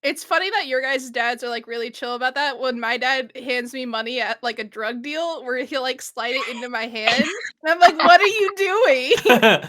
It's funny that your guys' dads are, like, really chill about that. When my dad hands me money at, like, a drug deal where he'll, like, slide it into my hand, and I'm like, "What are you doing?"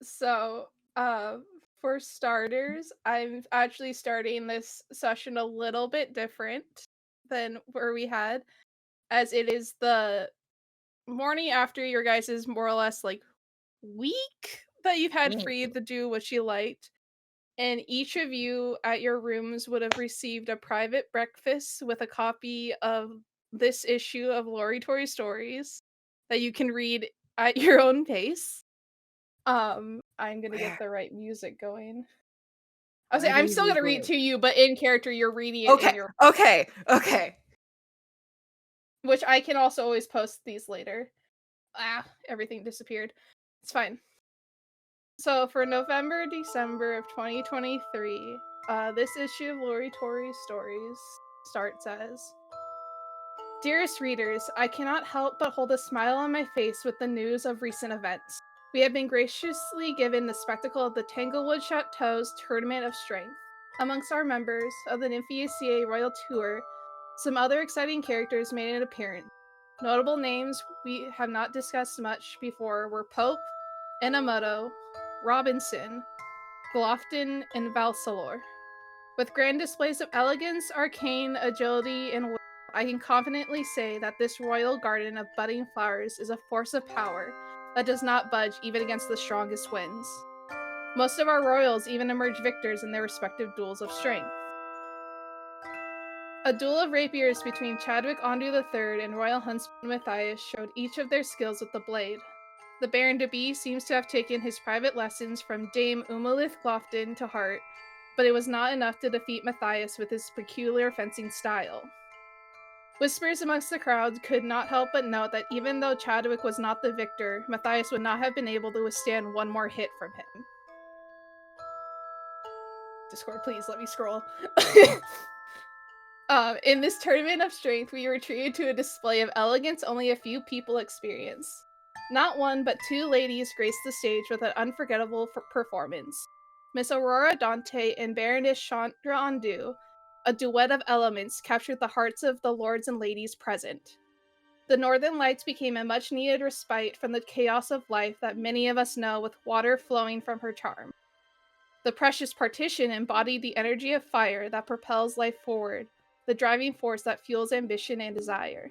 So, uh, for starters, I'm actually starting this session a little bit different than where we had, as it is the morning after your guys' more or less like week that you've had free to do what you liked. And each of you at your rooms would have received a private breakfast with a copy of this issue of Lory Tori Stories that you can read at your own pace. I'm gonna get Where? the right music going. I was Where saying do I'm you still need gonna read to to you, but in character, you're reading it in Okay, your, okay, okay. which I can also always post these later. Ah, everything disappeared. It's fine. So for November, December of 2023, this issue of Lory Tori Stories starts as: Dearest readers, I cannot help but hold a smile on my face with the news of recent events. We have been graciously given the spectacle of the Tanglewood Chateau's Tournament of Strength. Amongst our members of the Nymphaeaceae Royal Tour, some other exciting characters made an appearance. Notable names we have not discussed much before were Pope, Inamoto, Robinson, Glofton, and Valsalor. With grand displays of elegance, arcane, agility, and will, I can confidently say that this royal garden of budding flowers is a force of power that does not budge even against the strongest winds. Most of our royals even emerge victors in their respective duels of strength. A duel of rapiers between Chadwick Andu III and royal huntsman Matthias showed each of their skills with the blade. The Baron de B seems to have taken his private lessons from Dame Umalith Glofton to heart, but it was not enough to defeat Matthias with his peculiar fencing style. Whispers amongst the crowd could not help but note that even though Chadwick was not the victor, Matthias would not have been able to withstand one more hit from him. Discord, please let me scroll. In this tournament of strength, we were treated to a display of elegance only a few people experience. Not one, but two ladies graced the stage with an unforgettable performance. Miss Aurora Dante and Baroness Chandra Andu, a duet of elements, captured the hearts of the lords and ladies present. The Northern Lights became a much-needed respite from the chaos of life that many of us know, with water flowing from her charm. The precious partition embodied the energy of fire that propels life forward, the driving force that fuels ambition and desire.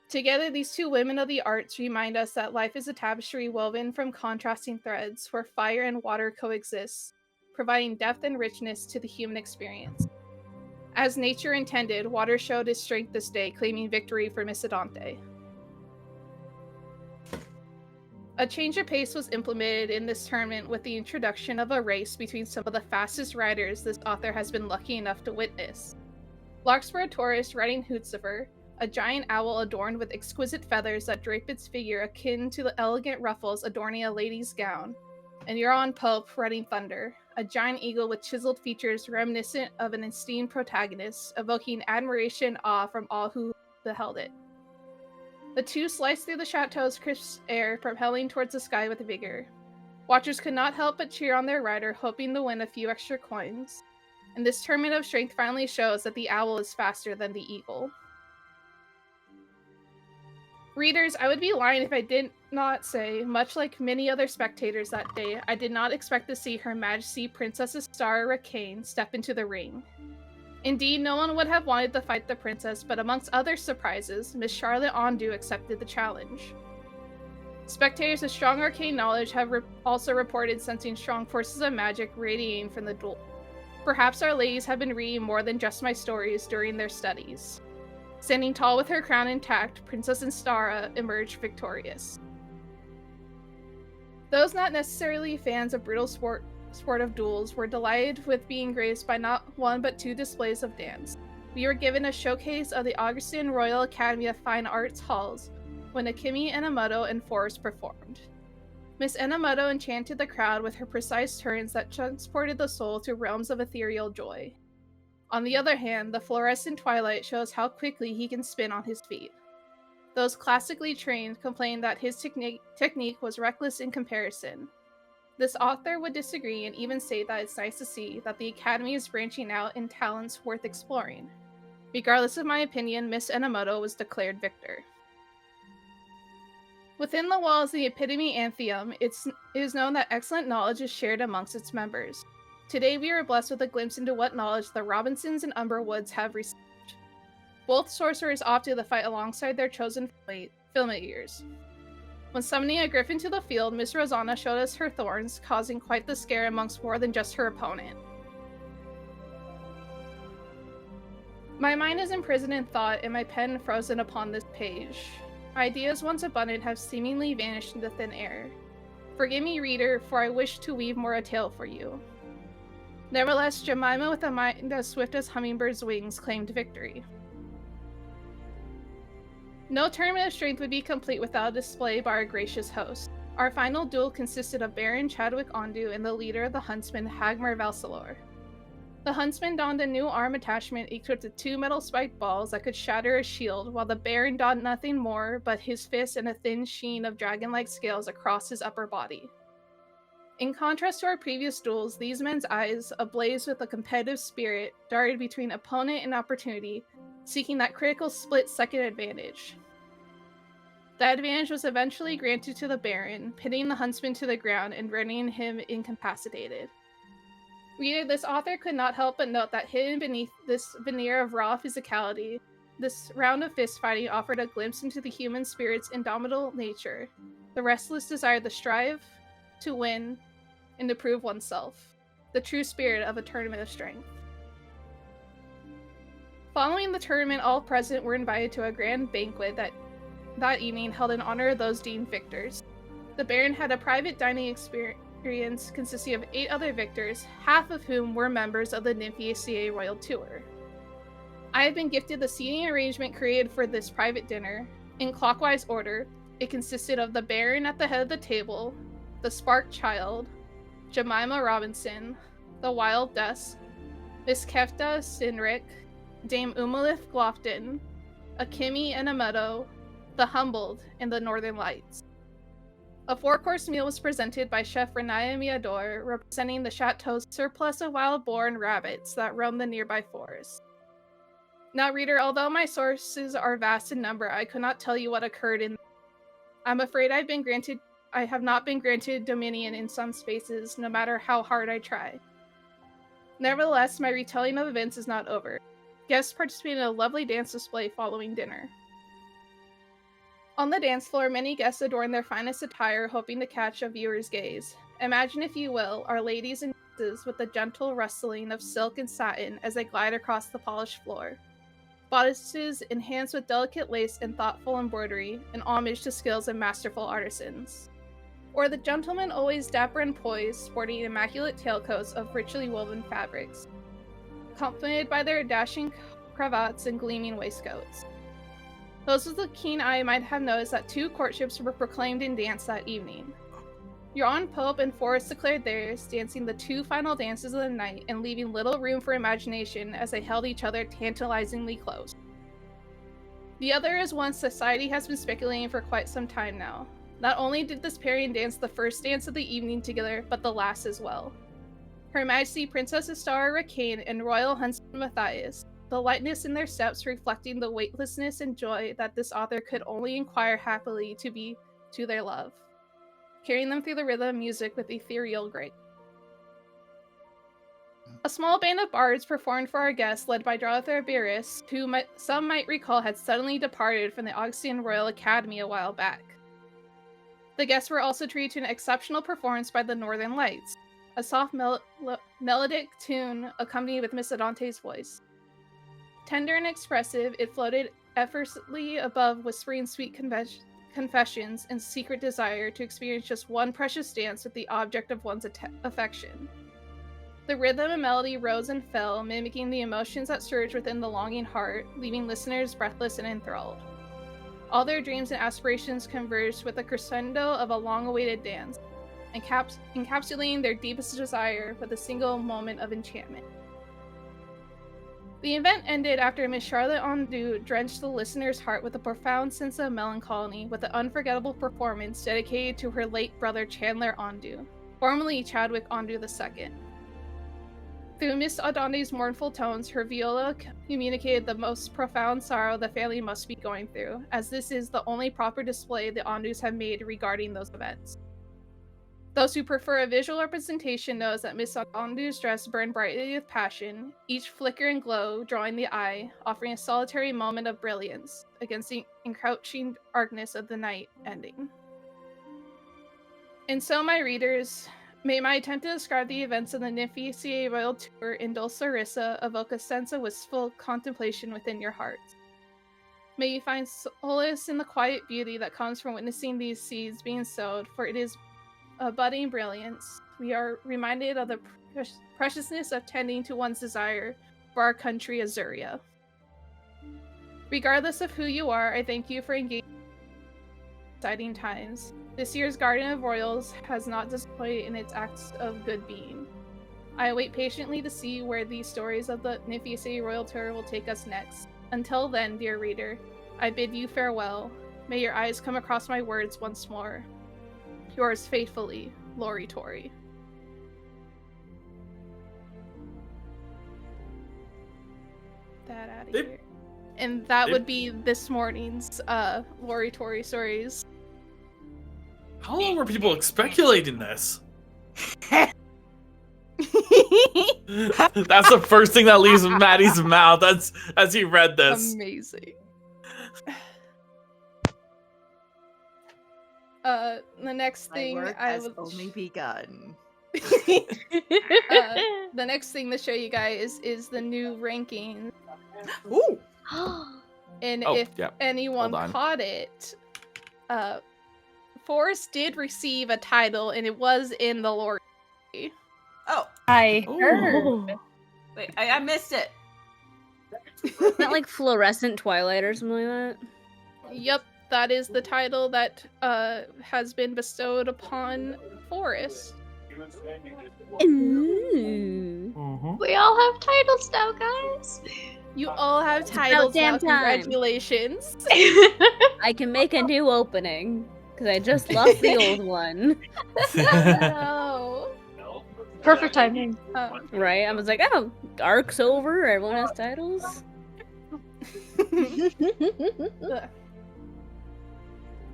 Together, these two women of the arts remind us that life is a tapestry woven from contrasting threads where fire and water coexist, providing depth and richness to the human experience. As nature intended, water showed its strength this day, claiming victory for Miss Adante. A change of pace was implemented in this tournament with the introduction of a race between some of the fastest riders this author has been lucky enough to witness. Larkspur Taurus riding Hootzifer, a giant owl adorned with exquisite feathers that drape its figure akin to the elegant ruffles adorning a lady's gown, and Euron Pope riding Thunder, a giant eagle with chiseled features reminiscent of an esteemed protagonist, evoking admiration and awe from all who beheld it. The two sliced through the chateau's crisp air, propelling towards the sky with vigor. Watchers could not help but cheer on their rider, hoping to win a few extra coins. And this tournament of strength finally shows that the owl is faster than the eagle. Readers, I would be lying if I did not say, much like many other spectators that day, I did not expect to see Her Majesty Princess Astara Rakane step into the ring. Indeed, no one would have wanted to fight the princess, but amongst other surprises, Miss Charlotte Ondu accepted the challenge. Spectators with strong arcane knowledge have also reported sensing strong forces of magic radiating from the duel. Perhaps our ladies have been reading more than just my stories during their studies. Standing tall with her crown intact, Princess Astara emerged victorious. Those not necessarily fans of brutal sportive duels were delighted with being graced by not one but two displays of dance. We were given a showcase of the Augustin Royal Academy of Fine Arts halls when Akemi Enomoto and Forrest performed. Miss Enomoto enchanted the crowd with her precise turns that transported the soul to realms of ethereal joy. On the other hand, the fluorescent twilight shows how quickly he can spin on his feet. Those classically trained complained that his technique was reckless in comparison. This author would disagree and even say that it's nice to see that the Academy is branching out in talents worth exploring. Regardless of my opinion, Miss Enomoto was declared victor. Within the walls of the Epitome Athenaeum, it is known that excellent knowledge is shared amongst its members. Today we are blessed with a glimpse into what knowledge the Robinsons and Umberwoods have received. Both sorcerers opted to fight alongside their chosen familiars. When summoning a griffin to the field, Miss Rosanna showed us her thorns, causing quite the scare amongst more than just her opponent. My mind is imprisoned in thought and my pen frozen upon this page. Ideas once abundant have seemingly vanished into thin air. Forgive me, reader, for I wish to weave more a tale for you. Nevertheless, Jemima, with a mind as swift as hummingbirds' wings, claimed victory. No tournament of strength would be complete without a display by our gracious host. Our final duel consisted of Baron Chadwick Ondu and the leader of the huntsmen, Hagmar Valsalor. The huntsman donned a new arm attachment equipped with two metal spiked balls that could shatter a shield, while the Baron donned nothing more but his fist and a thin sheen of dragon-like scales across his upper body. In contrast to our previous duels, these men's eyes, ablaze with a competitive spirit, darted between opponent and opportunity, seeking that critical split-second advantage. That advantage was eventually granted to the Baron, pinning the huntsman to the ground and rendering him incapacitated. Reader, this author could not help but note that hidden beneath this veneer of raw physicality, this round of fist-fighting offered a glimpse into the human spirit's indomitable nature, the restless desire to strive, to win, and to prove oneself, the true spirit of a tournament of strength. Following the tournament, all present were invited to a grand banquet that evening held in honor of those deemed victors. The Baron had a private dining experience consisting of 8 other victors, half of whom were members of the Nymphaeaceae Royal Tour. I have been gifted the seating arrangement created for this private dinner. In clockwise order, it consisted of the Baron at the head of the table, the Spark Child, Jemima Robinson, the Wild Dusk, Miss Kefta Sinrick, Dame Umalith Glofton, Akemi Enomoto, the Humbled, and the Northern Lights. A 4-course meal was presented by Chef Renaya Miador, representing the chateau's surplus of wild boar and rabbits that roam the nearby forest. Now, reader, although my sources are vast in number, I could not tell you what occurred in. I'm afraid I've been granted I have not been granted dominion in some spaces, no matter how hard I try. Nevertheless, my retelling of events is not over. Guests participate in a lovely dance display following dinner. On the dance floor, many guests adorn their finest attire, hoping to catch a viewer's gaze. Imagine, if you will, our ladies and nieces with the gentle rustling of silk and satin as they glide across the polished floor. Bodices enhanced with delicate lace and thoughtful embroidery, an homage to skills and masterful artisans. Or the gentlemen, always dapper and poised, sporting immaculate tailcoats of richly woven fabrics, complemented by their dashing cravats and gleaming waistcoats. Those with a keen eye might have noticed that 2 courtships were proclaimed in dance that evening. Jan Pope and Forrest declared theirs, dancing the 2 final dances of the night and leaving little room for imagination as they held each other tantalizingly close. The other is one society has been speculating for quite some time now. Not only did this pairing dance the first dance of the evening together, but the last as well. Her Majesty Princess Astara Rakane and Royal Huntsman Matthias, the lightness in their steps reflecting the weightlessness and joy that this author could only inquire happily to be to their love, carrying them through the rhythm of music with ethereal grace. A small band of bards performed for our guests, led by Dearest, who some might recall had suddenly departed from the Augustan Royal Academy a while back. The guests were also treated to an exceptional performance by the Northern Lights, a soft melodic tune accompanied with Miss Adante's voice. Tender and expressive, it floated effortlessly above whispering sweet confessions and secret desire to experience just one precious dance with the object of one's affection. The rhythm and melody rose and fell, mimicking the emotions that surged within the longing heart, leaving listeners breathless and enthralled. All their dreams and aspirations converged with the crescendo of a long-awaited dance, encapsulating their deepest desire with a single moment of enchantment. The event ended after Miss Charlotte Ondu drenched the listener's heart with a profound sense of melancholy with an unforgettable performance dedicated to her late brother Chandler Ondu, formerly Chadwick Ondu II. Through Miss Adante's mournful tones, her viola communicated the most profound sorrow the family must be going through, as this is the only proper display the Ondus have made regarding those events. Those who prefer a visual representation knows that Miss Ondu's dress burned brightly with passion, each flicker and glow drawing the eye, offering a solitary moment of brilliance against the encroaching darkness of the night ending. And so, my readers, may my attempt to describe the events of the Nymphaeaceae Royal Tour in Dulce Larissa evoke a sense of wistful contemplation within your hearts. May you find solace in the quiet beauty that comes from witnessing these seeds being sowed, for it is a budding brilliance. We are reminded of the preciousness of tending to one's desire for our country, Azuria. Regardless of who you are, I thank you for engaging in exciting times. This year's Garden of Royals has not disappointed in its acts of good being. I await patiently to see where these stories of the Nymphaeaceae Royal Tour will take us next. Until then, dear reader, I bid you farewell. May your eyes come across my words once more. Yours faithfully, Lory Tori. That out of here. And that would be this morning's Lory Tori Stories. How long were people speculating this? That's the first thing that leaves Maddie's mouth as he read this. Amazing. The next thing has only begun. The next thing to show you guys is the new ranking. Ooh. And if anyone caught it, Forrest did receive a title, and it was in the Lory. Oh, I heard. Wait, I missed it. Not like fluorescent Twilight or something like that. Yep, that is the title that has been bestowed upon Forrest. Ooh. We all have titles now, guys. You all have titles now. Congratulations. I can make a new opening because I just lost the old one. No. Perfect timing. Right? I was like, oh, arc's over. Everyone has titles.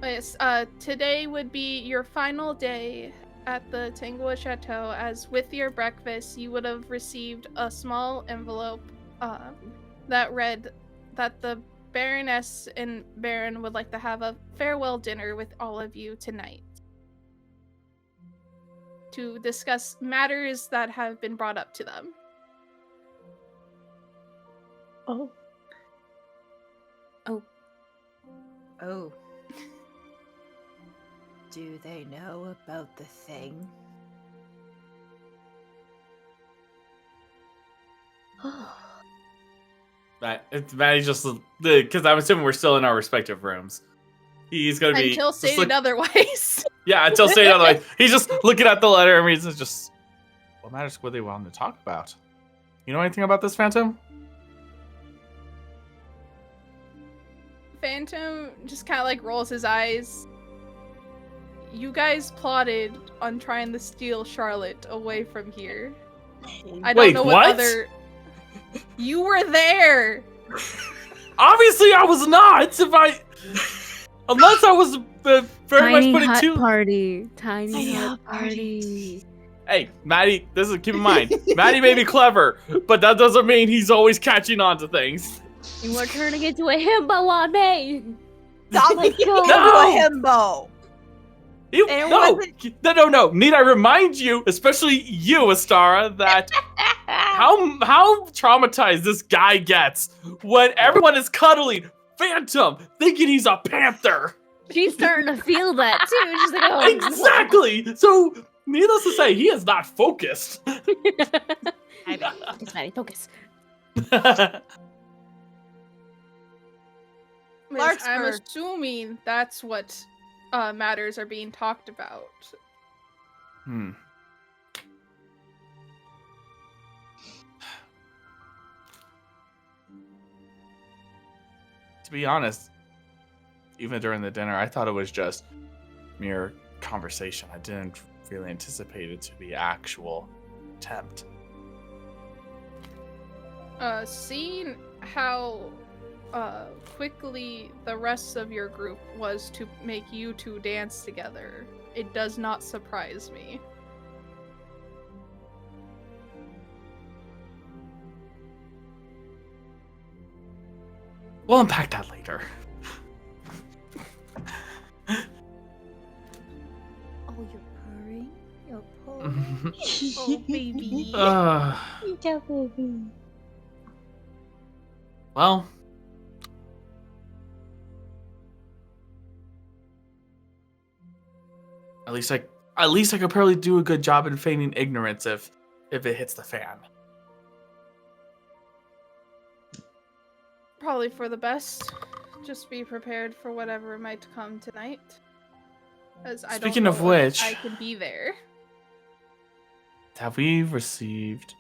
Yes, today would be your final day at the Tanglewood Chateau, as with your breakfast, you would have received a small envelope that read that the Baroness and Baron would like to have a farewell dinner with all of you tonight to discuss matters that have been brought up to them. Oh. Oh. Do they know about the thing? Maddie just because I'm assuming we're still in our respective rooms. He's gonna be Until stated otherwise. Yeah, until stated otherwise. He's just looking at the letter and he's just, what matters what they want to talk about? You know anything about this, Phantom? Phantom just kind of like rolls his eyes. You guys plotted on trying to steal Charlotte away from here. I don't Wait, know what? other. You were there. Obviously, I was not. Unless I was very much Tiny putting hut two. Tiny hut party. Hey, Maddie, keep in mind, Maddie may be clever, but that doesn't mean he's always catching on to things. You were turning into a himbo on me. Stop Like, making go. him a himbo! No. Need I remind you, especially you, Astara, that how traumatized this guy gets when everyone is cuddling Phantom, thinking he's a panther. She's starting to feel that too. She's like, oh, Exactly. So, needless to say, he is not focused. Focus, Maddie, focus. Miss, I'm Larkspur. assuming that's what matters are being talked about. To be honest, even during the dinner, I thought it was just mere conversation. I didn't really anticipate it to be actual attempt. Seeing how quickly the rest of your group was to make you two dance together, it does not surprise me. We'll unpack that later. Oh, you're purring? You're purring? Oh, baby. Well, at least I could probably do a good job in feigning ignorance if it hits the fan. Probably for the best. Just be prepared for whatever might come tonight. As I Speaking don't of know if which- I can be there. Have we received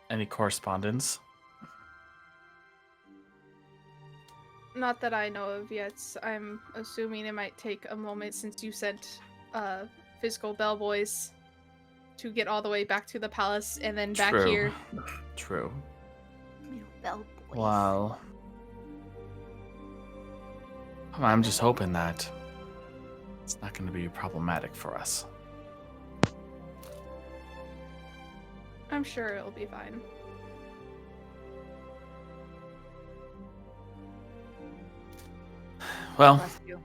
any correspondence? Not that I know of yet. I'm assuming it might take a moment since you sent physical bellboys to get all the way back to the palace and then back True. here. True. Bell boys. Well, I'm just hoping that it's not going to be problematic for us. I'm sure it'll be fine. Well, Bless you.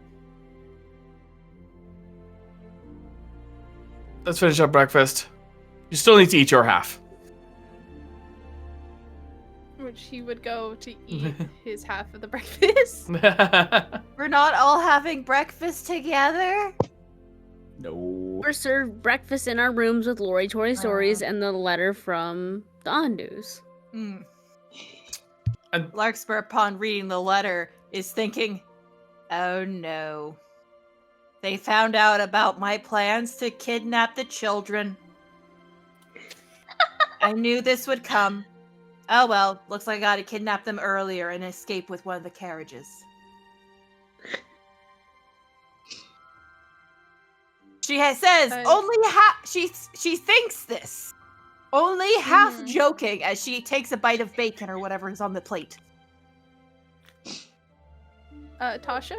let's finish up breakfast. You still need to eat your half. Which he would go to eat his half of the breakfast. We're not all having breakfast together? No. We're served breakfast in our rooms with Lory Tori Stories and the letter from the Andus. Mm. And- Larkspur, upon reading the letter, is thinking, oh no. They found out about my plans to kidnap the children. I knew this would come. Oh well, looks like I gotta kidnap them earlier and escape with one of the carriages. She says only half. She thinks this, only half joking as she takes a bite of bacon or whatever is on the plate. Tasha?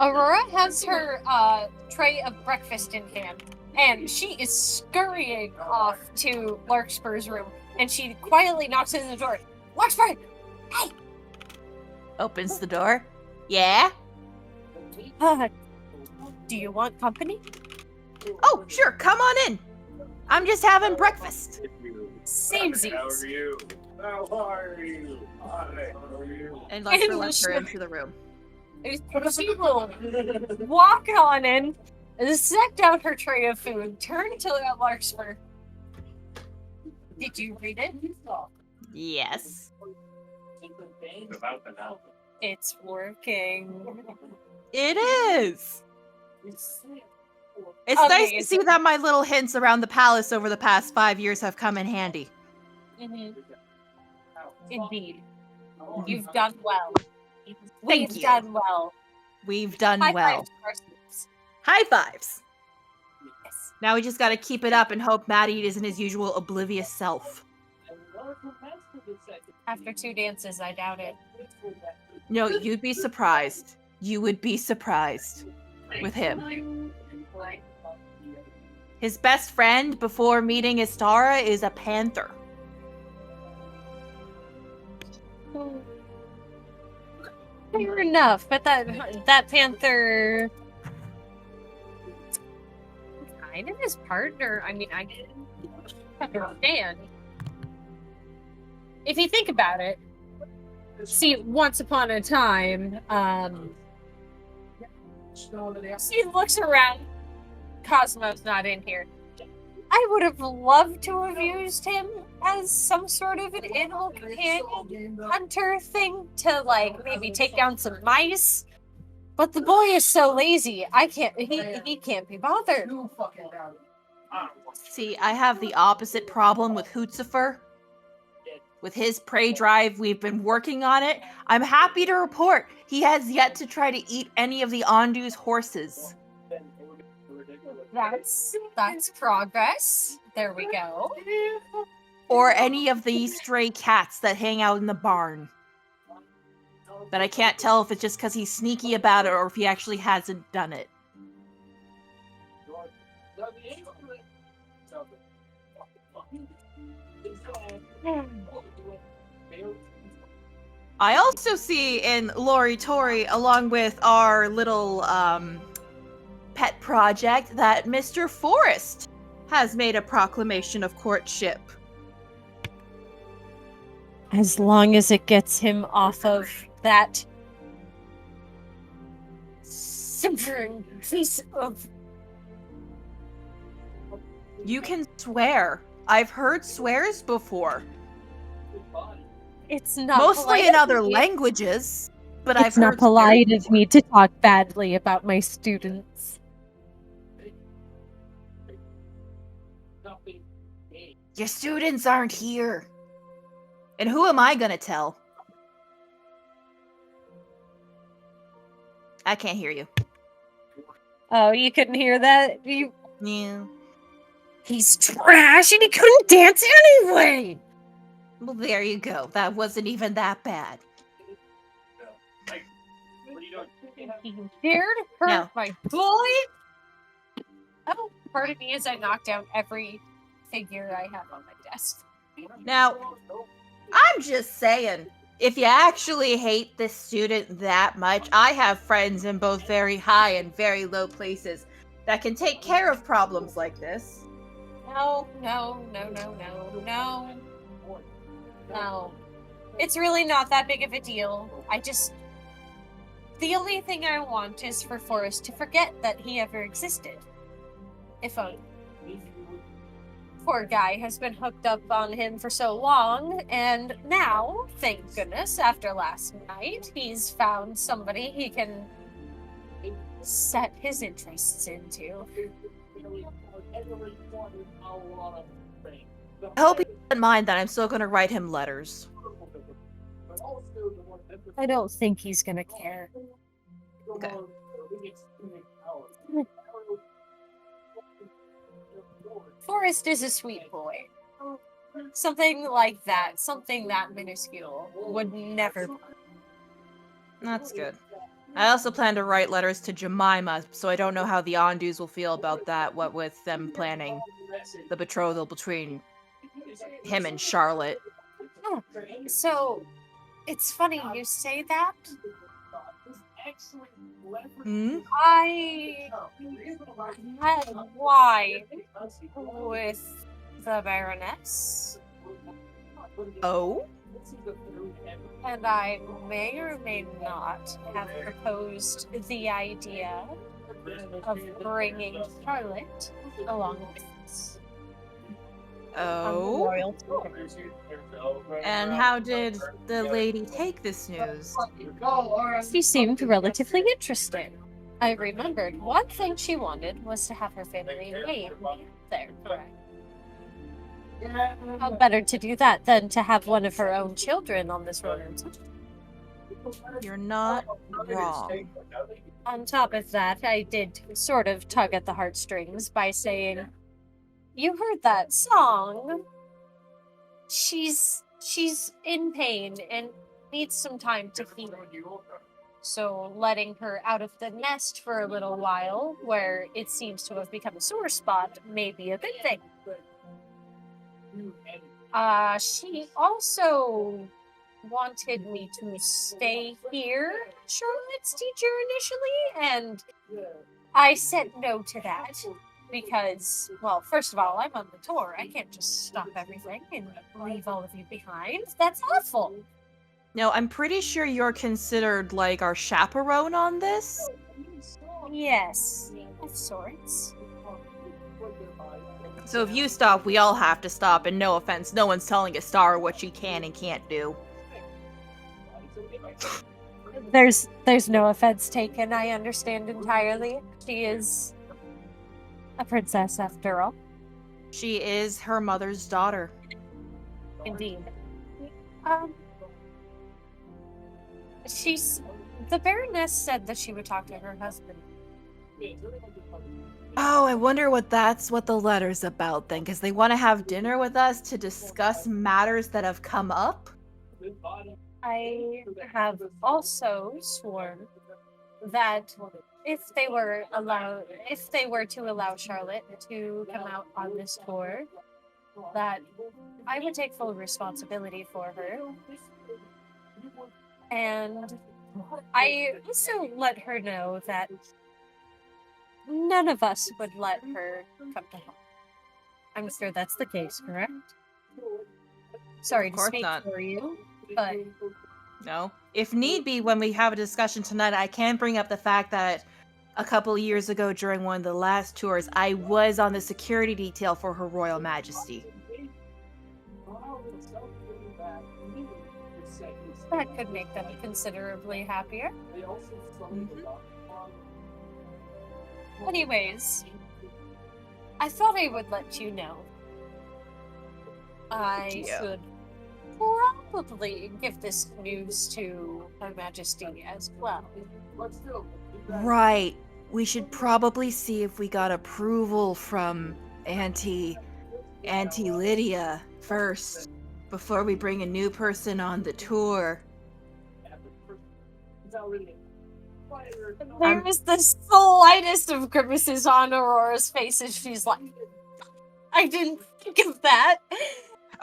Aurora has her tray of breakfast in hand, and she is scurrying off to Larkspur's room, and she quietly knocks on the door. Larkspur! Hey! Opens the door. Yeah? Do you want company? Oh, sure, come on in. I'm just having breakfast. Samesies. How are you? Hi, how are you? And Larkspur lets her into the room. She will walk on in, set down her tray of food, turn to Larkspur. Did you read it? Yes. It's working. It is. It's nice to see that my little hints around the palace over the past 5 years have come in handy. Mm-hmm. Indeed. You've done well. Thank We've you. done well. We've done High well. fives to ourselves. High fives. Yes. Now we just gotta keep it up and hope Maddie isn't his usual oblivious self. After 2 dances, I doubt it. No, you'd be surprised. You would be surprised with him. His best friend before meeting Istara is a panther. Fair enough, but that panther kind of his partner. I mean, I understand. If you think about it, see, once upon a time, she looks around. Cosmo's not in here. I would have loved to have used him as some sort of an animal companion hunter thing to, like, maybe take down some mice. But the boy is so lazy. He can't be bothered. See, I have the opposite problem with Hootzifer. With his prey drive, we've been working on it. I'm happy to report he has yet to try to eat any of the Ondu's horses. That's progress. There we go. Or any of the stray cats that hang out in the barn. But I can't tell if it's just because he's sneaky about it or if he actually hasn't done it. I also see in Lory Tori, along with our little pet project, that Mr. Forrest has made a proclamation of courtship. As long as it gets him off of that simpering piece of... You can swear. I've heard swears before. It's not Mostly polite in other of me. languages, but It's I've heard not polite swears of me to talk badly about my students. Your students aren't here. And who am I gonna tell? I can't hear you. Oh, you couldn't hear that? Yeah. He's trash and he couldn't dance anyway! Well, there you go. That wasn't even that bad. He dared hurt No. my boy! Oh, pardon me as I knock down every figure I have on my desk. Now, I'm just saying, if you actually hate this student that much, I have friends in both very high and very low places that can take care of problems like this. No. It's really not that big of a deal. The only thing I want is for Forrest to forget that he ever existed. If only. Poor guy has been hooked up on him for so long, and now, thank goodness, after last night, he's found somebody he can set his interests into. I hope he doesn't mind that I'm still gonna write him letters. I don't think he's gonna care. Okay. Forrest is a sweet boy. Something like that, something that minuscule, would never. That's good. I also plan to write letters to Jemima, so I don't know how the Ondus will feel about that, what with them planning the betrothal between him and Charlotte. Oh, so it's funny you say that. Hmm? I had wine with the Baroness, Oh? and I may or may not have proposed the idea of bringing Charlotte along with us on the Oh? royal tour. And how did the lady take this news? She seemed relatively interested. I remembered one thing she wanted was to have her family name there, correct? How better to do that than to have one of her own children on this royal tour? You're not wrong. On top of that, I did sort of tug at the heartstrings by saying, "You heard that song? She's in pain and needs some time to heal. So letting her out of the nest for a little while, where it seems to have become a sore spot, may be a good thing." She also wanted me to stay here, Charlotte's teacher, initially, and I said no to that because, well, first of all, I'm on the tour. I can't just stop everything and leave all of you behind. That's awful. No, I'm pretty sure you're considered, like, our chaperone on this? Yes, of sorts. So if you stop, we all have to stop, and no offense, no one's telling a star what she can and can't do. There's no offense taken. I understand entirely. She is a princess after all. She is her mother's daughter. Indeed. The Baroness said that she would talk to her husband. Oh, I wonder what the letter's about then, because they want to have dinner with us to discuss matters that have come up? I have also sworn that if they were to allow Charlotte to come out on this tour, that I would take full responsibility for her. And I also let her know that none of us would let her come to home. I'm sure that's the case, correct? Sorry to speak for you, but... No. If need be, when we have a discussion tonight, I can bring up the fact that a couple years ago during one of the last tours, I was on the security detail for Her Royal Majesty. That could make them considerably happier. Anyways, I thought I would let you know. I should probably give this news to Her Majesty as well. Right. We should probably see if we got approval from Auntie Lydia first, before we bring a new person on the tour. There was the slightest of grimaces on Aurora's face as she's like, I didn't think of that.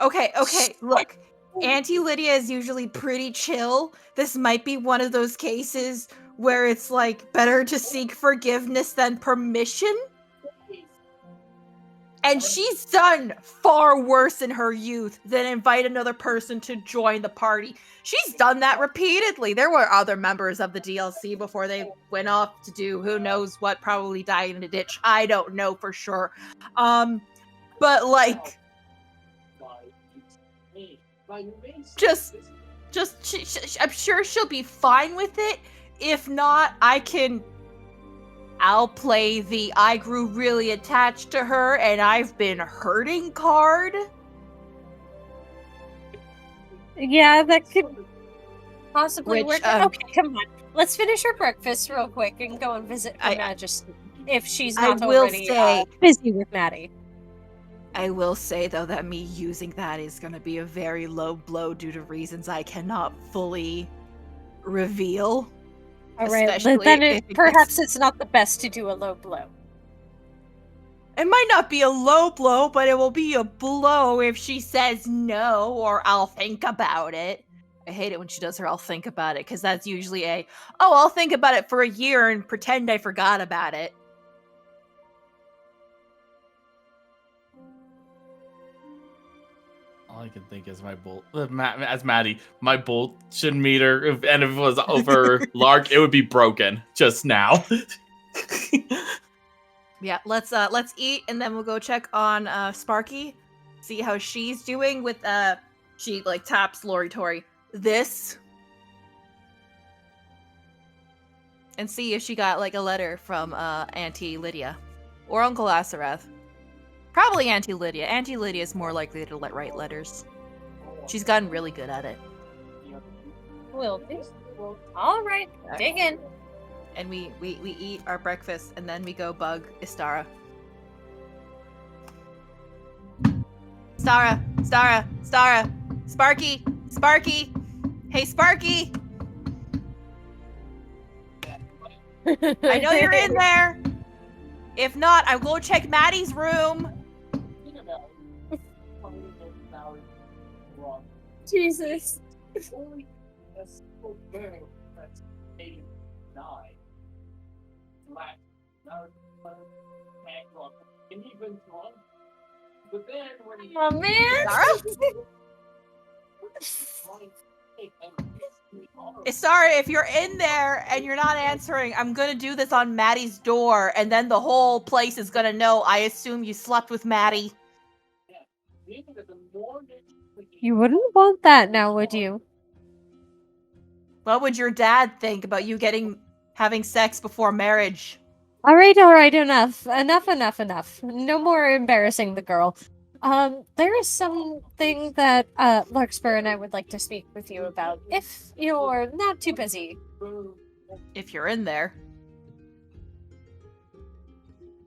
Okay, look. Auntie Lydia is usually pretty chill. This might be one of those cases where it's like better to seek forgiveness than permission. And she's done far worse in her youth than invite another person to join the party. She's done that repeatedly. There were other members of the DLC before they went off to do who knows what, probably died in a ditch. I don't know for sure. But like, I'm sure she'll be fine with it. If not, I'll play the I grew really attached to her and I've been hurting card. Yeah, that could possibly Which, work. Okay, come on. Let's finish our breakfast real quick and go and visit Her Majesty. If she's not already busy with Maddie. I will say, though, that me using that is going to be a very low blow due to reasons I cannot fully reveal. All right, Especially then if it perhaps gets- it's not the best to do a low blow. It might not be a low blow, but it will be a blow if she says no or I'll think about it. I hate it when she does her I'll think about it, because that's usually I'll think about it for a year and pretend I forgot about it. All I can think is my bolt. As Maddie, my bolt should meter, and if it was over Lark, it would be broken just now. Yeah, let's eat and then we'll go check on Sparky, see how she's doing with she like taps Lory Tori this, and see if she got like a letter from Auntie Lydia or Uncle Asarath. Probably Auntie Lydia. Auntie Lydia is more likely to write letters. She's gotten really good at it. Will do. All right, dig in. And we eat our breakfast and then we go bug Istara. Stara, Sparky, hey Sparky. I know you're in there. If not, I'll go check Maddie's room. Jesus. Oh man! Istara, if you're in there and you're not answering, I'm gonna do this on Maddie's door, and then the whole place is gonna know. I assume you slept with Maddie. You wouldn't want that now, would you? What would your dad think about you having sex before marriage? All right, enough. No more embarrassing the girl. There is something that, Larkspur and I would like to speak with you about, if you're not too busy. If you're in there.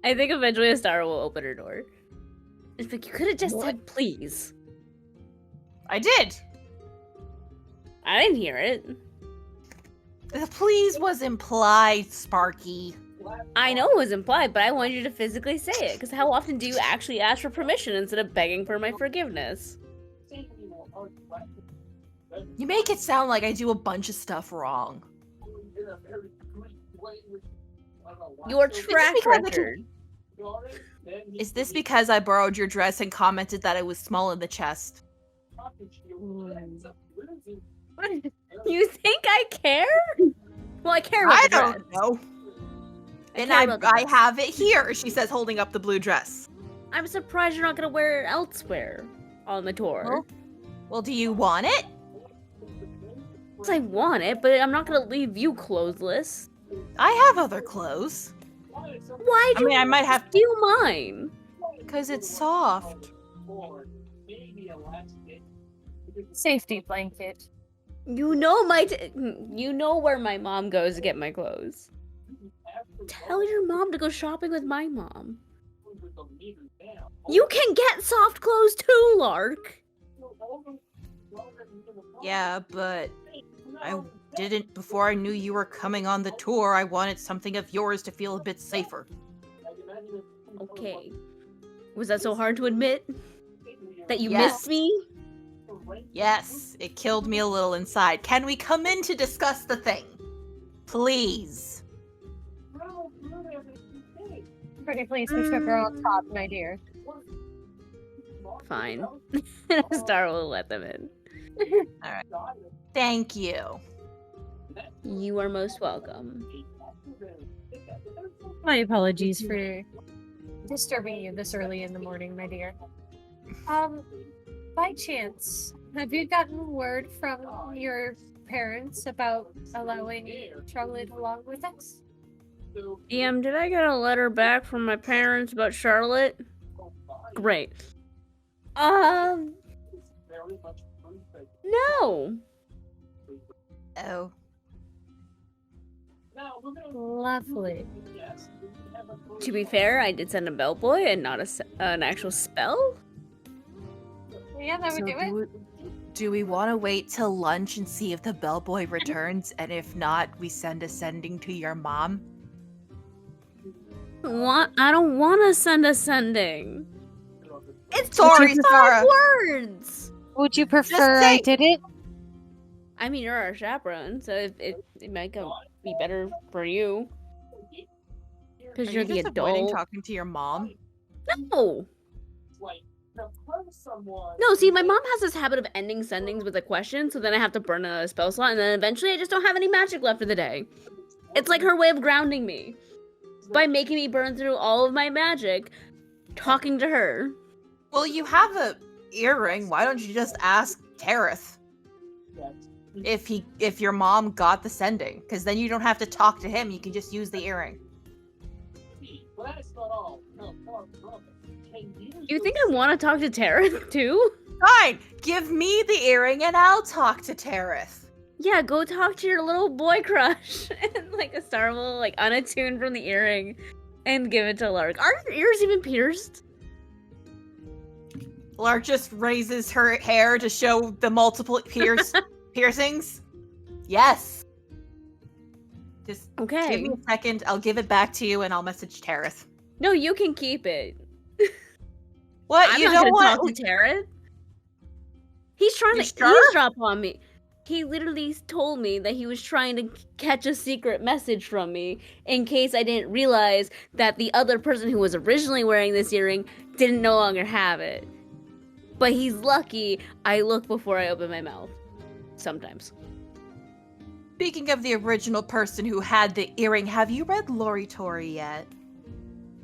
I think eventually Astara will open her door. It's like, you could have just said please. I did. I didn't hear it. The please was implied, Sparky. I know it was implied, but I wanted you to physically say it, because how often do you actually ask for permission instead of begging for my forgiveness? You make it sound like I do a bunch of stuff wrong. Your track record. Is this because I borrowed your dress and commented that it was small in the chest? You think I care? Well, I care about I the dress. don't know. And care about the I dress. have it here, she says, holding up the blue dress. I'm surprised you're not gonna wear it elsewhere on the tour. Well, do you want it? Yes, I want it, but I'm not gonna leave you clothesless. I have other clothes. Why do I might have steal mine? because it's soft. Safety blanket. You know you know where my mom goes to get my clothes. Tell your mom to go shopping with my mom. You can get soft clothes too, Lark. Yeah, but I didn't before I knew you were coming on the tour. I wanted something of yours to feel a bit safer. Okay. Was that so hard to admit? That you Yes. missed me? Yes, it killed me a little inside. Can we come in to discuss the thing? Please. Pretty please put sugar on top, my dear. Fine. Star will let them in. Alright. Thank you. You are most welcome. My apologies for disturbing you this early in the morning, my dear. By chance, have you gotten word from your parents about allowing Charlotte along with us? Did I get a letter back from my parents about Charlotte? Great. No. Oh. Lovely. To be fair, I did send a bellboy and not an actual spell. Yeah, that would do it. Do we want to wait till lunch and see if the bellboy returns? And if not, we send a sending to your mom? What? I don't want to send a sending. It's sorry, Sarah. Words. Would you prefer I did it? I mean, you're our chaperone, so it might be better for you. Because you're the adult. Talking to your mom? No. No, see, my mom has this habit of ending sendings with a question, so then I have to burn a spell slot, and then eventually I just don't have any magic left for the day. It's like her way of grounding me. By making me burn through all of my magic, talking to her. Well, you have a earring. Why don't you just ask Tareth if your mom got the sending? Because then you don't have to talk to him. You can just use the earring. You think I want to talk to Tareth too? Fine. Give me the earring and I'll talk to Tareth. Yeah, go talk to your little boy crush. And like a star will like unattune from the earring and give it to Lark. Are your ears even pierced? Lark just raises her hair to show the multiple piercings. Yes. Just okay. Give me a second. I'll give it back to you and I'll message Tareth. No, you can keep it. What? I'm you not don't gonna want talk to Tareth. He's trying to eavesdrop on me. He literally told me that he was trying to catch a secret message from me in case I didn't realize that the other person who was originally wearing this earring didn't no longer have it. But he's lucky I look before I open my mouth. Sometimes. Speaking of the original person who had the earring, have you read Lory Tori yet?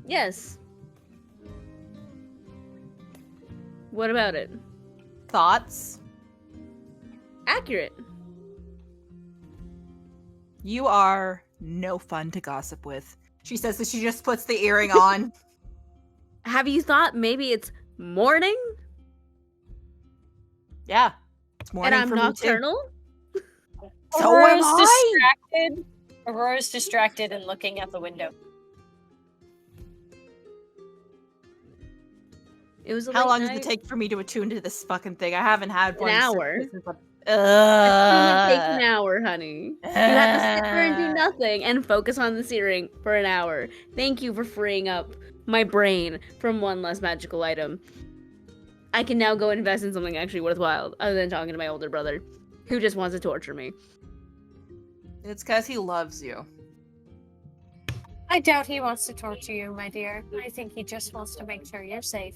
Yes. What about it? Thoughts? Accurate. You are no fun to gossip with. She says that she just puts the earring on. Have you thought maybe it's morning? Yeah. It's morning and I'm for nocturnal? Me too. So am I. Distracted. Aurora's distracted and looking out the window. It was How long does it take for me to attune to this fucking thing? I haven't had one. An hour. Since It takes an hour, honey. You have to sit there and do nothing and focus on the earring for an hour. Thank you for freeing up my brain from one less magical item. I can now go invest in something actually worthwhile, other than talking to my older brother, who just wants to torture me. It's because he loves you. I doubt he wants to torture you, my dear. I think he just wants to make sure you're safe.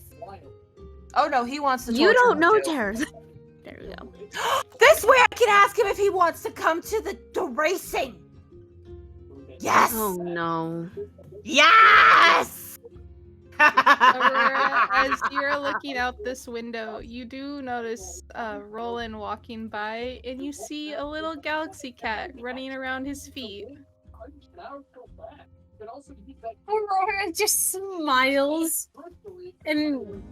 Oh no, he wants to torture You don't know, too. Tara. There we go. This way I can ask him if he wants to come to the racing. Yes! Oh no. Yes! Aurora, as you're looking out this window, you do notice Roland walking by, and you see a little galaxy cat running around his feet. Aurora just smiles, and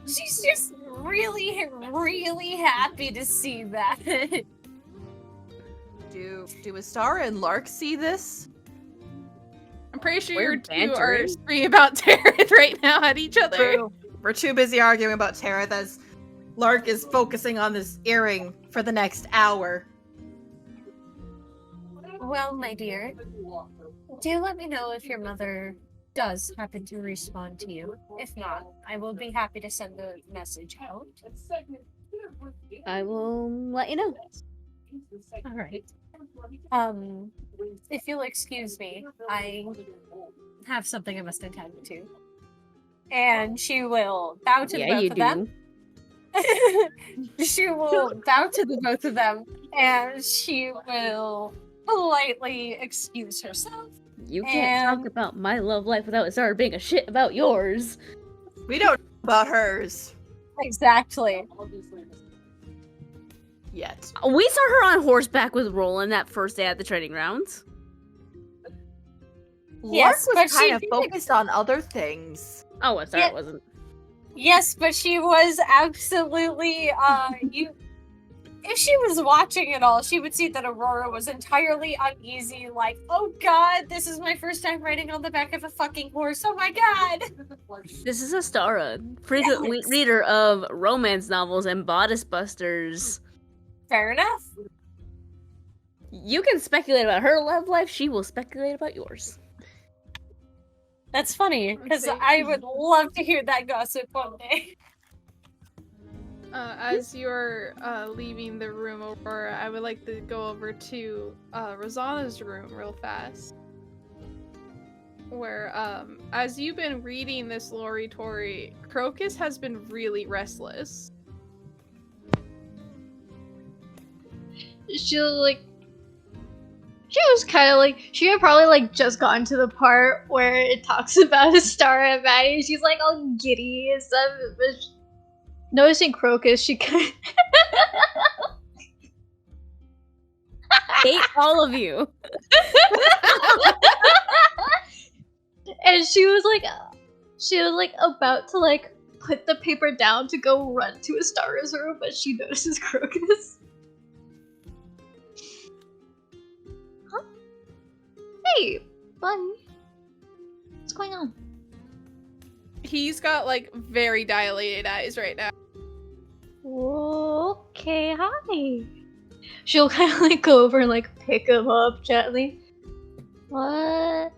she's just really, really happy to see that. Do Astara and Lark see this? I'm pretty sure We're you two are bantering. screaming about Tareth right now at each other. True. We're too busy arguing about Tareth as Lark is focusing on this earring for the next hour. Well, my dear, do let me know if your mother does happen to respond to you. If not, I will be happy to send the message out. I will let you know. All right. If you'll excuse me, I have something I must attend to. And she will bow to the both of them. She will bow to the both of them, and she will politely excuse herself. You can't talk about my love life without it starting being a shit about yours. We don't know about hers Exactly. yet. We saw her on horseback with Roland that first day at the training grounds. Yes, Lark but was she kind of did focused on other things. Oh, I'm sorry, Yeah. it wasn't. Yes, but she was absolutely if she was watching it all, she would see that Aurora was entirely uneasy, like, oh god, this is my first time riding on the back of a fucking horse, oh my god! This is Astara, frequent Yes. reader of romance novels and bodice busters. Fair enough. You can speculate about her love life, she will speculate about yours. That's funny, because Okay. I would love to hear that gossip one day. As you're leaving the room, Aurora, I would like to go over to Rosanna's room real fast. Where, as you've been reading this Lory Tori, Crocus has been really restless. She was kind of like, she had probably like just gotten to the part where it talks about Astara and Maddie. She's like all giddy and stuff. But noticing Crocus, she kind of Hate all of you. and she was like about to like put the paper down to go run to Astara's room, but she notices Crocus. Huh? Hey, buddy. What's going on? He's got like very dilated eyes right now. Okay, hi. She'll kind of like go over and like pick him up gently. What?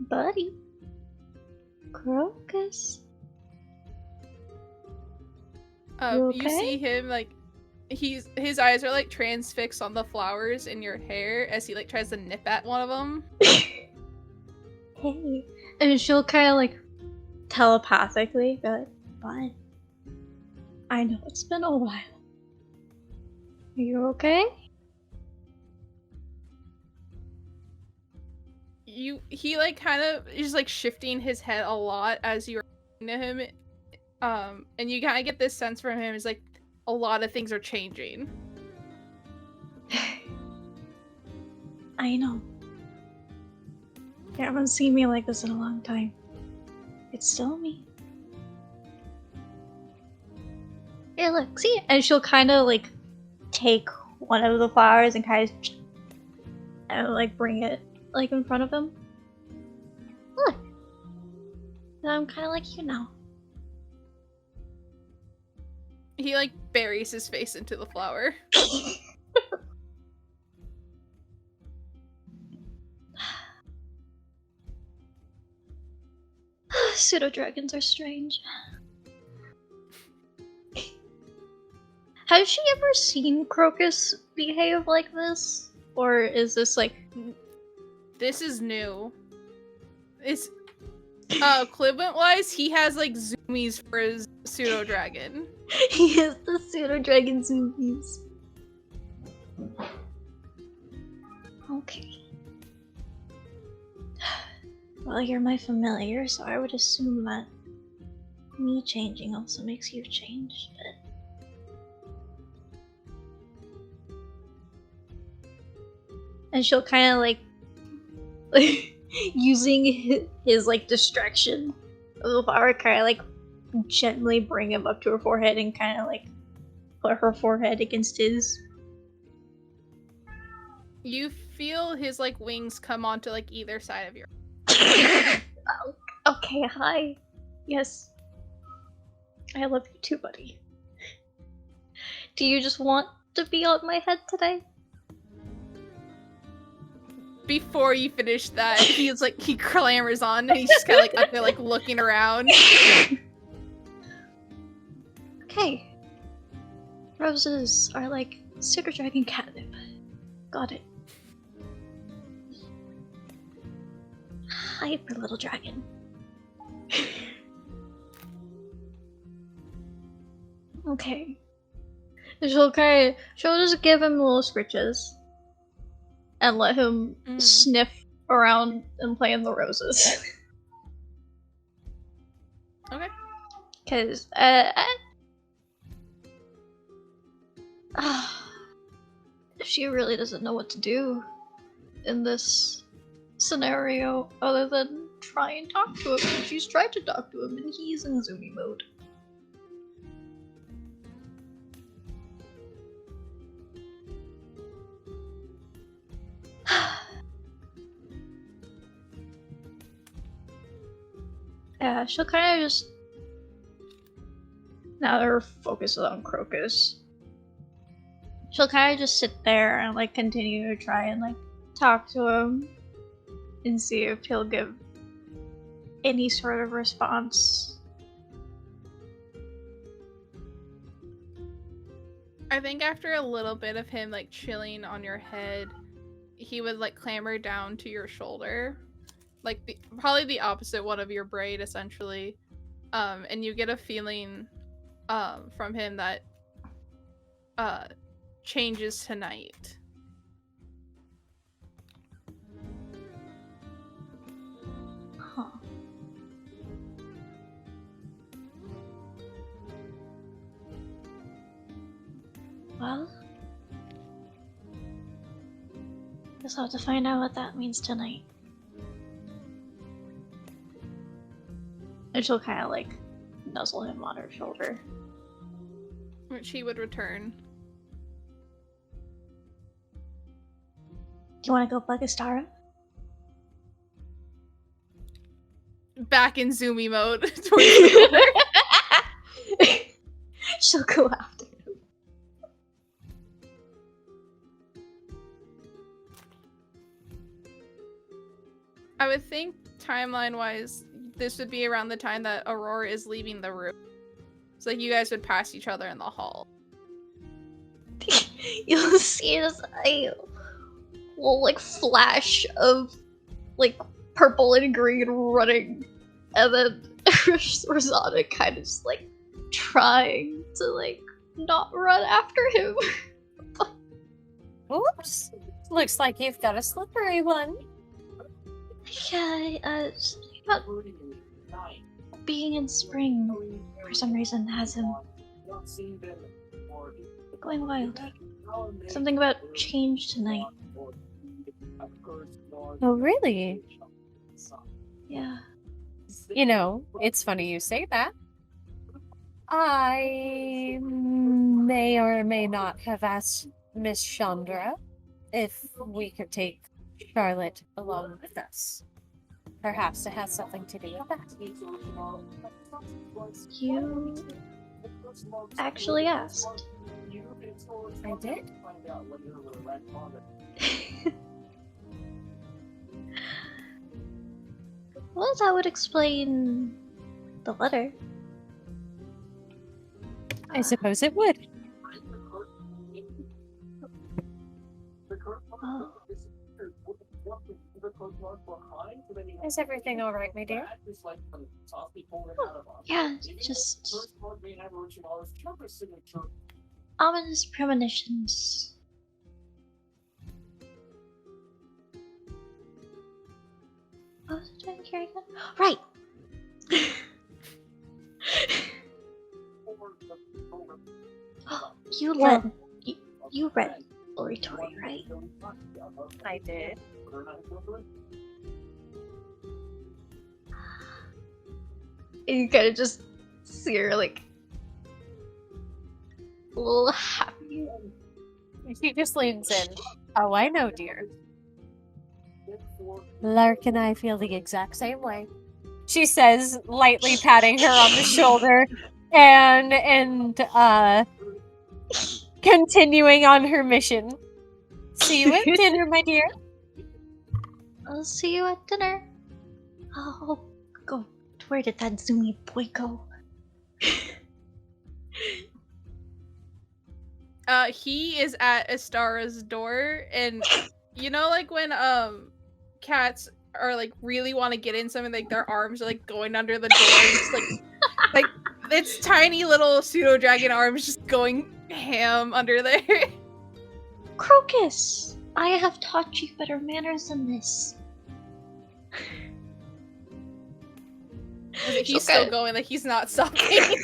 Buddy? Crocus? You You okay? see him like his eyes are like transfixed on the flowers in your hair as he like tries to nip at one of them. Hey. And she'll kind of like telepathically go like, bud. I know it's been a while. Are you okay? He like kind of is like shifting his head a lot as you're talking to him. And you kind of get this sense from him is like a lot of things are changing. I know. You haven't seen me like this in a long time. It's still me. Here, look, see? And she'll kind of like take one of the flowers and kind of and like bring it like in front of him. Look. I'm kind of like you now. He like buries his face into the flower. Pseudo dragons are strange. Has she ever seen Crocus behave like this? Or is this like... This is new. It's equivalent wise, he has like zoomies for his pseudo dragon. He is the pseudo dragon zoomies. Okay. Well, you're my familiar, so I would assume that me changing also makes you change, but... And she'll kind of like using his like distraction of the flower, kind of like gently bring him up to her forehead and kind of like put her forehead against his. You feel his like wings come onto like either side of your. Oh, okay, hi. Yes. I love you too, buddy. Do you just want to be on my head today? Before you finish that, he's like he clambers on and he's just kinda like up there like looking around. Okay. Roses are like pseudo dragon catnip. Got it. Hyper little dragon. Okay. She'll just give him little scritches and let him sniff around and play in the roses. Okay. Cause she really doesn't know what to do in this scenario other than try and talk to him. And she's tried to talk to him and he's in zoomy mode. Yeah, she'll kind of just. Now that her focus is on Crocus, she'll kind of just sit there and like continue to try and like talk to him and see if he'll give any sort of response. I think after a little bit of him like chilling on your head, he would like clamber down to your shoulder, like probably the opposite one of your braid essentially, and you get a feeling from him that changes tonight. Huh. Well, guess I'll have to find out what that means tonight. And she'll kind of like nuzzle him on her shoulder. Which he would return. Do you want to go bug Astara? Back in zoomy mode towards the corner. She'll go after him. I would think timeline-wise, this would be around the time that Aurora is leaving the room. So like, you guys would pass each other in the hall. You'll see this little like flash of like purple and green running, and then Rosana kind of just like trying to like not run after him. Oops. Looks like you've got a slippery one. Yeah, something about being in spring for some reason has him going wild. Something about change tonight. Oh, really? Yeah. You know, it's funny you say that. I may or may not have asked Miss Chandra if we could take Charlotte along with us. Perhaps it has something to do with that. You actually asked. I did. Well, that would explain the letter. I suppose it would. Oh. Is everything all right, my dear? Yeah, just ominous premonitions. What was I doing here again? Right! You read Lory Tori, right? I did. And you kind of just see her like a little happy. She just leans in. Oh, I know, dear. Lark and I feel the exact same way. She says, lightly patting her on the shoulder and continuing on her mission. See you at dinner, my dear. I'll see you at dinner. Oh, go. Where did that zoomy boy go? He is at Astara's door, and you know, like when cats are like really want to get in something, like their arms are like going under the door, and just like its tiny little pseudo dragon arms just going ham under there. Crocus! I have taught you better manners than this. He's still going, like he's not stopping.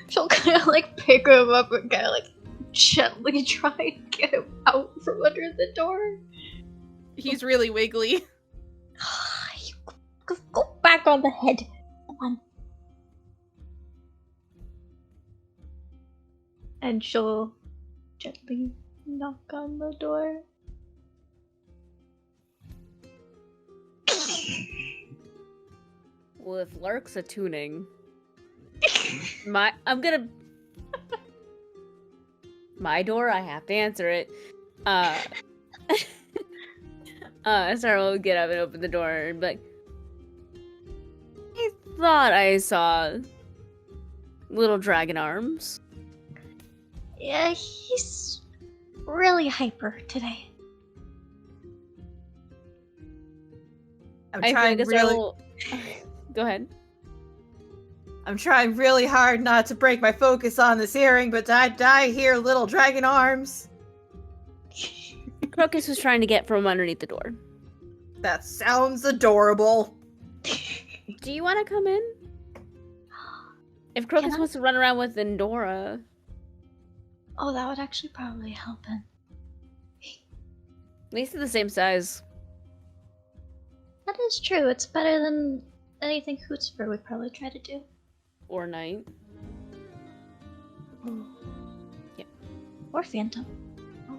She'll kind of like pick him up and kind of like gently try and get him out from under the door. He's really wiggly. Go back on the head. Come on. And she'll gently knock on the door. Well, if Lark's attuning, my door, I have to answer it. Sarah will get up and open the door and be like, I thought I saw little dragon arms. Yeah, he's really hyper today. I'm I trying think really. Go ahead. I'm trying really hard not to break my focus on this hearing, but did I hear little dragon arms? Crocus was trying to get from underneath the door. That sounds adorable. Do you want to come in? If Crocus wants to run around with Endora. Oh, that would actually probably help him. At least they're the same size. That is true. It's better than anything Hootsford would probably try to do. Or Knight. Oh. Yeah. Or Phantom. Oh.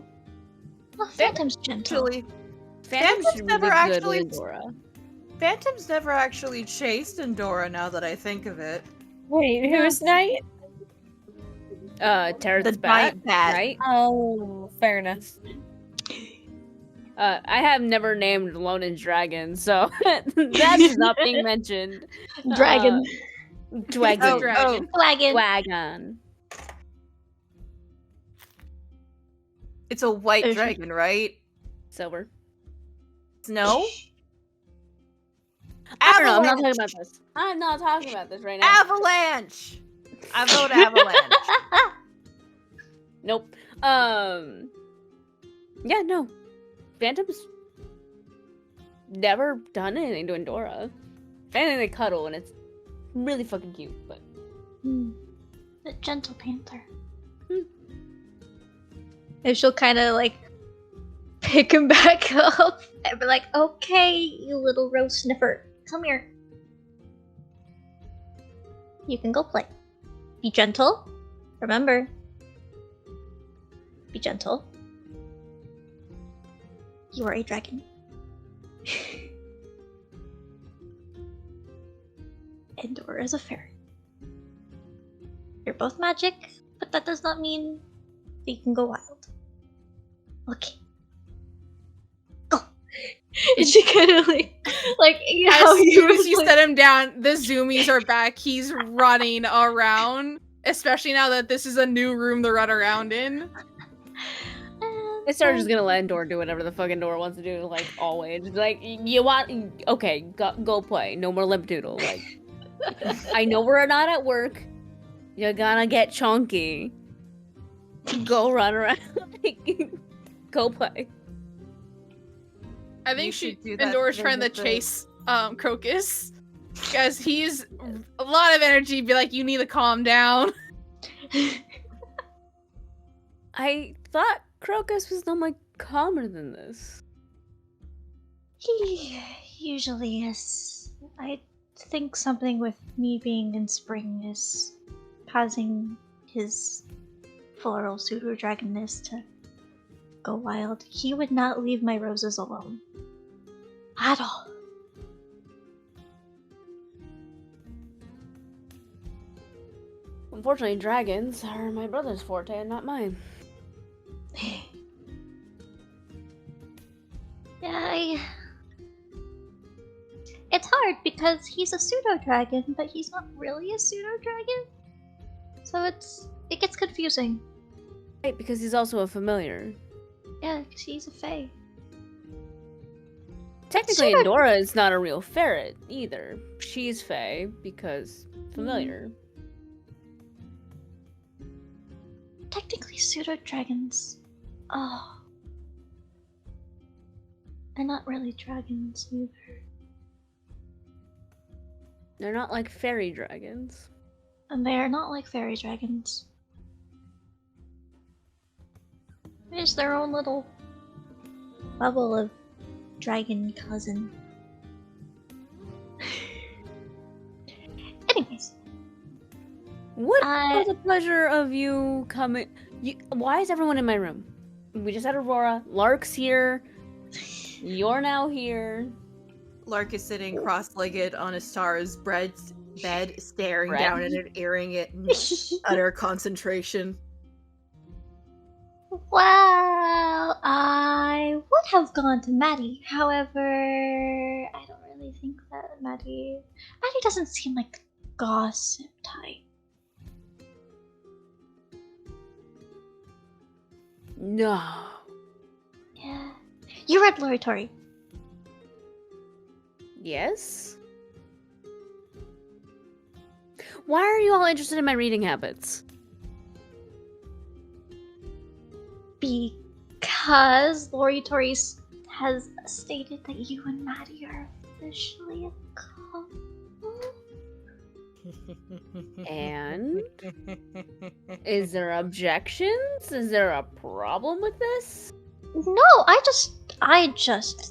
Well, Phantom's gentle. Actually, Phantom's Phantom's never really good actually- with Endora. Phantom's never actually chased Endora now that I think of it. Wait, who's Knight? Terra's The giant bat. right? Oh, fair enough. I have never named Lonen's dragon, so that is not being mentioned. Dragon. Dragon. Oh, Dragon. Flagon. Dragon. It's a white There's- dragon, right? Silver. Snow? I don't know, I'm not Avalanche! talking about this. I'm not talking about this right now. Avalanche! I vote Avalanche. Nope. Yeah, no. Phantom's never done anything to Endora. If anything, they cuddle, and it's really fucking cute, but... The gentle panther. Hmm. And she'll kind of like pick him back up and be like, okay, you little rose sniffer, come here. You can go play. Be gentle. Remember. Be gentle. You are a dragon. Endor is a fairy. You're both magic, but that does not mean that you can go wild. Okay. Go. And she kind of like you know, As soon as you set him down, the zoomies are back. He's running around, especially now that this is a new room to run around in. I started just gonna let Endor do whatever the fuck Endor wants to do, like, always. Like, you want... Okay, go play. No more lip doodle. Like, I know we're not at work. You're gonna get chunky. Go run around. Go play. I You think should do that Endora's thing trying to with the- chase Crocus. Because he's a lot of energy, be like, you need to calm down. I thought Crocus was no more calmer than this. He usually is. I think something with me being in spring is causing his floral pseudo dragonness to go wild. He would not leave my roses alone. At all. Unfortunately, dragons are my brother's forte and not mine. Yeah, it's hard because he's a pseudo dragon, but he's not really a pseudo dragon. So it gets confusing. Right, because he's also a familiar. Yeah, because he's a fae. Technically, Pseudo- Endora is not a real ferret either. She's fae because familiar. Technically, pseudo dragons. Oh. They're not really dragons either. They're not like fairy dragons. And they are not like fairy dragons. It's their own little bubble of dragon cousin. Anyways. What was the pleasure of you coming? Why is everyone in my room? We just had Aurora. Lark's here. You're now here. Lark is sitting cross-legged on Astara's bed, staring down at it, earring it in utter concentration. Well, I would have gone to Maddie. However, I don't really think that Maddie doesn't seem like the gossip type. No. Yeah. You read Lory Tori. Yes? Why are you all interested in my reading habits? Because Lory Tori has stated that you and Maddie are officially a couple. And? Is there objections? Is there a problem with this? No, I just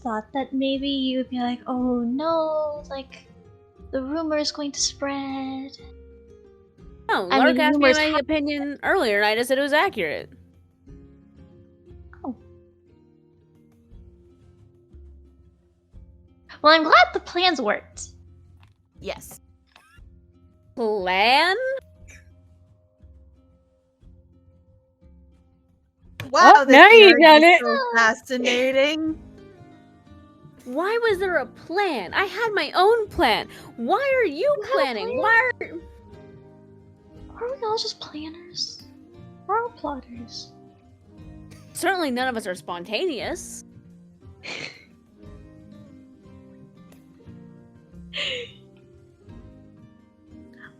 thought that maybe you'd be like, oh no, like the rumor is going to spread. No, Lark asked me my opinion earlier and I just said it was accurate. Oh. Well, I'm glad the plans worked. Yes. Plan? Wow, now you done it. So fascinating. Why was there a plan? I had my own plan. Why are you planning? Why are... Are we all just planners? We're all plotters. Certainly none of us are spontaneous.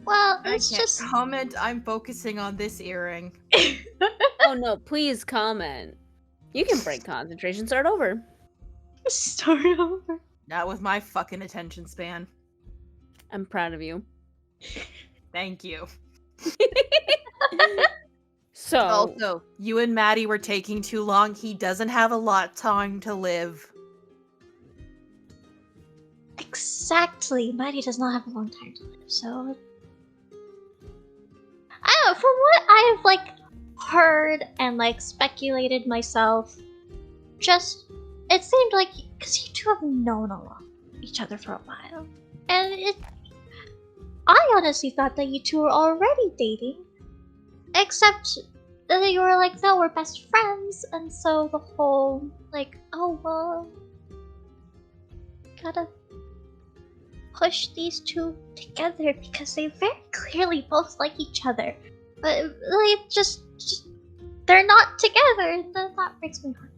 Well, I it's can't just comment. I'm focusing on this earring. Oh no, please comment. You can break concentration, start over. start over. Not with my fucking attention span. I'm proud of you. Thank you. So, Also, you and Maddie were taking too long. He doesn't have a lot of time to live. Exactly. Maddie does not have a long time to live, so I don't know, from what I've like heard and like speculated myself, just it seemed like because you two have known each other for a while, and I honestly thought that you two were already dating, except that you were like, no, we're best friends, and so the whole like, oh well, gotta push these two together because they very clearly both like each other, but like just they're not together, and that breaks my heart.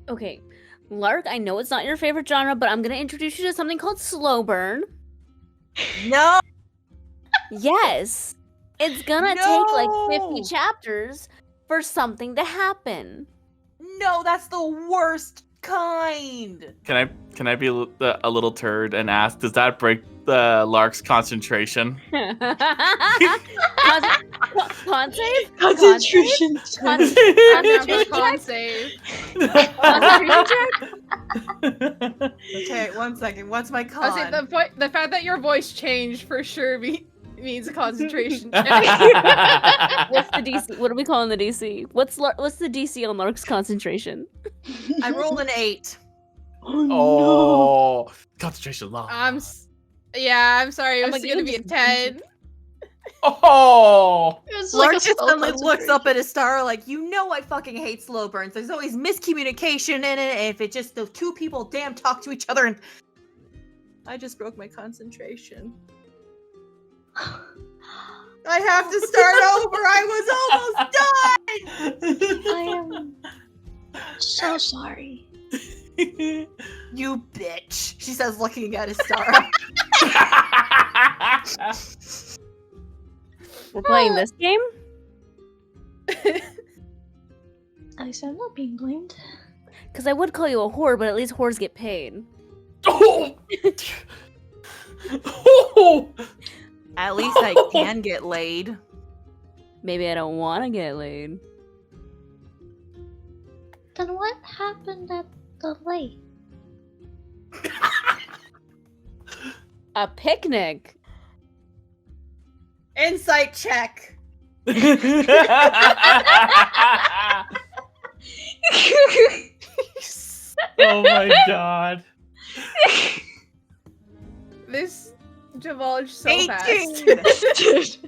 okay, Lark, I know it's not your favorite genre, but I'm gonna introduce you to something called slow burn. No! Yes! It's gonna take like 50 chapters for something to happen. No, that's the worst kind! Can I be a little turd and ask, does that break the Lark's concentration? Con save? Concentration. Con save. Concentration check? Okay, 1 second. What's my I con? was saying the fact that your voice changed for sure means a concentration check. What's the DC? What are we calling the DC? What's the DC on Lark's concentration? I rolled an 8. Oh, concentration low. I'm sorry. It was gonna be a 10. Oh, Lark just suddenly looks up at Astara like, you know I fucking hate slow burns. There's always miscommunication in it, and if it just the two people damn talk to each other and... I just broke my concentration. I have to start over! I was almost done! I am so sorry. You bitch, she says looking at Astara. We're playing this game? At least I'm not being blamed. Because I would call you a whore, but at least whores get paid. Oh! Oh! At least I can get laid. Maybe I don't want to get laid. Then what happened at the lake? A picnic. Insight check. Oh my god. This divulged so 18! fast.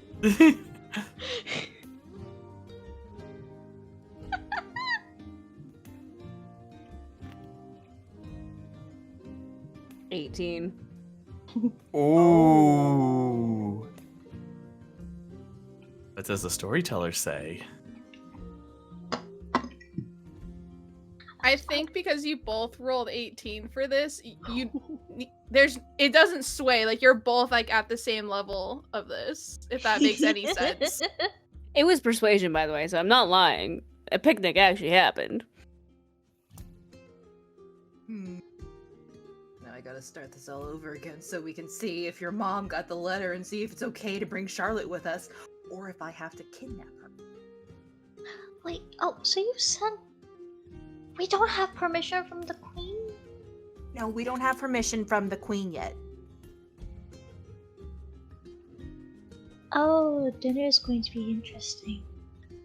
18. Ooh. What does the storyteller say? I think because you both rolled 18 for this, it doesn't sway. Like you're both like at the same level of this, if that makes any sense. It was persuasion, by the way, so I'm not lying. A picnic actually happened. Now I gotta start this all over again so we can see if your mom got the letter and see if it's okay to bring Charlotte with us, or if I have to kidnap her. Wait, oh, so you said we don't have permission from the queen? No, we don't have permission from the queen yet. Oh, dinner is going to be interesting.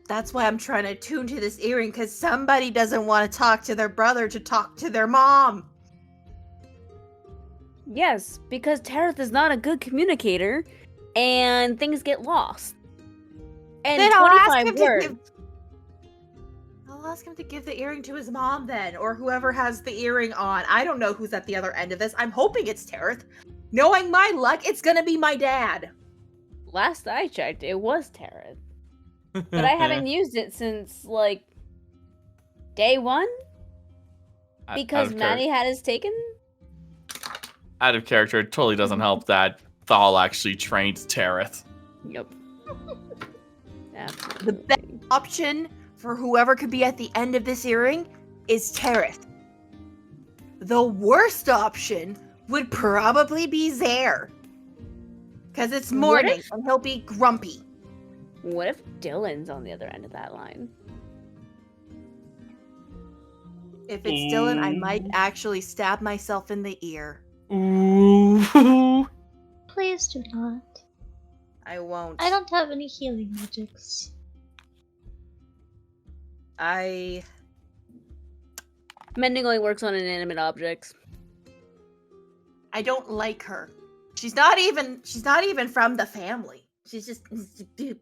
That's why I'm trying to attune to this earring, because somebody doesn't want to talk to their brother to talk to their mom. Yes, because Tareth is not a good communicator, and things get lost. And Then 25 words. I'll ask him to give the earring to his mom then, or whoever has the earring on. I don't know who's at the other end of this. I'm hoping it's Tareth. Knowing my luck, it's gonna be my dad. Last I checked, it was Tareth. But I haven't used it since, like, day one? Because Maddie had his taken? Out of character, it totally doesn't help that Thal actually trained Tareth. Yep. The best option for whoever could be at the end of this earring is Tareth. The worst option would probably be Zaire. Because it's morning and he'll be grumpy. What if Dylan's on the other end of that line? If it's Dylan, I might actually stab myself in the ear. Ooh. Please do not. I won't. I don't have any healing magics. Mending only works on inanimate objects. I don't like her. She's not even from the family. She's just I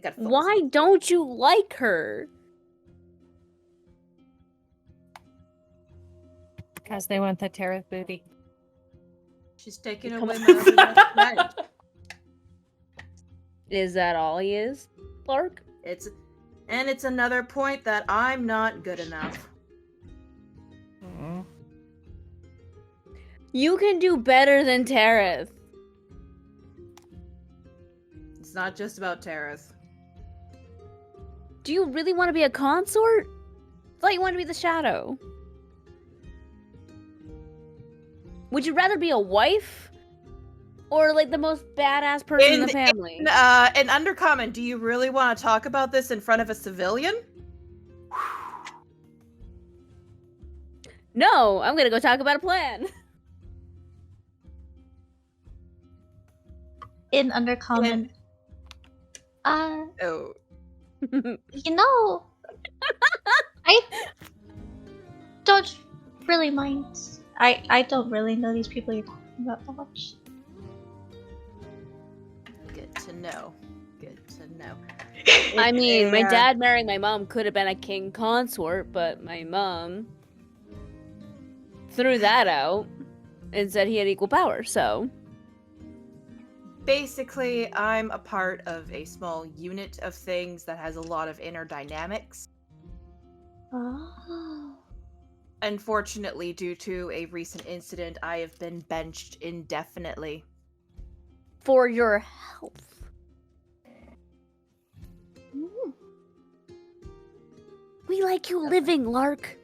gotta focus. Why don't you like her? Because they want the Tareth booty. She's taking away my other best friend. Is that all he is, Clark? It's another point that I'm not good enough. You can do better than Tareth. It's not just about Tareth. Do you really want to be a consort? I thought you wanted to be the shadow. Would you rather be a wife? Or like the most badass person in the family? In Undercommon, do you really want to talk about this in front of a civilian? No, I'm gonna go talk about a plan. In Undercommon. Oh. You know, I don't really mind. I don't really know these people you're talking about that much. Good to know. Good to know. I mean, my dad marrying my mom could have been a king consort, but my mom threw that out and said he had equal power, so... Basically, I'm a part of a small unit of things that has a lot of inner dynamics. Oh. Unfortunately, due to a recent incident, I have been benched indefinitely. For your health. We like you living, Lark.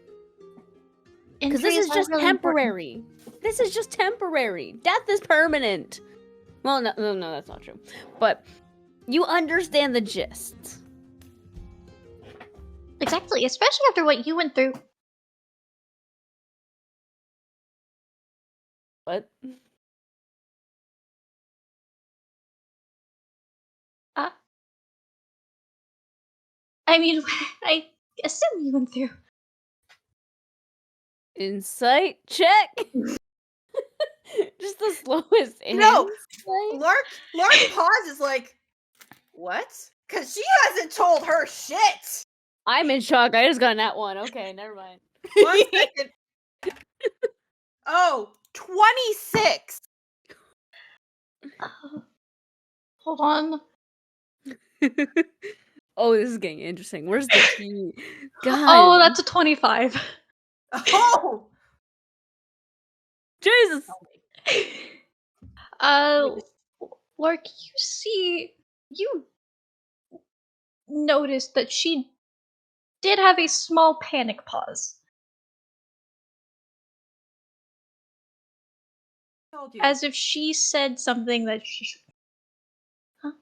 Because this is just temporary. This is just temporary. Death is permanent. Well, no, that's not true. But you understand the gist. Exactly, especially after what you went through. What? I mean, I assume you went through. Insight check. Just the slowest. No, insight? Lark pauses like, what? Because she hasn't told her shit. I'm in shock. I just got that one. Okay, never mind. 1 second. Oh, 26. Hold on. Oh, this is getting interesting. Where's the key? God. Oh, that's a 25. Oh! Jesus. Lark, you noticed that she did have a small panic pause. Told you. As if she said something that she should. Huh?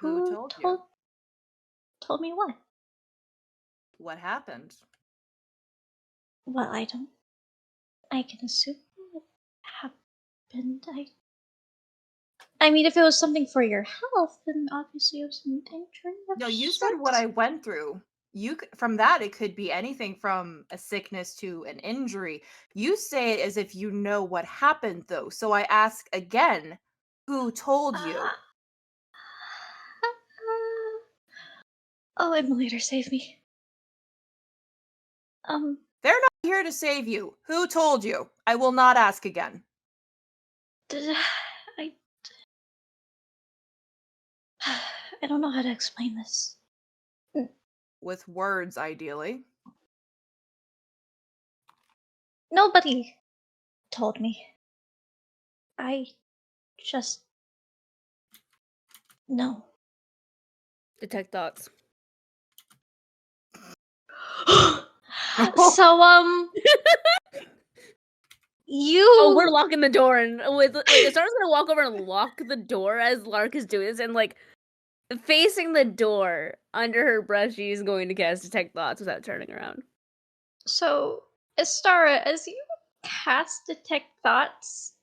Who told you? Told me what? What happened? Well, I can assume what happened. I mean, if it was something for your health, then obviously it was an injury. No, you said what I went through. From that, it could be anything from a sickness to an injury. You say it as if you know what happened, though. So I ask again, who told you? Oh, Emulator, save me. They're not here to save you. Who told you? I will not ask again. I don't know how to explain this. With words, ideally. Nobody told me. I just know. Detect thoughts. So, you. Oh, we're locking the door, and Astara's gonna walk over and lock the door as Lark is doing this, and facing the door under her breath, she's going to cast Detect Thoughts without turning around. So, Astara, as you cast Detect Thoughts,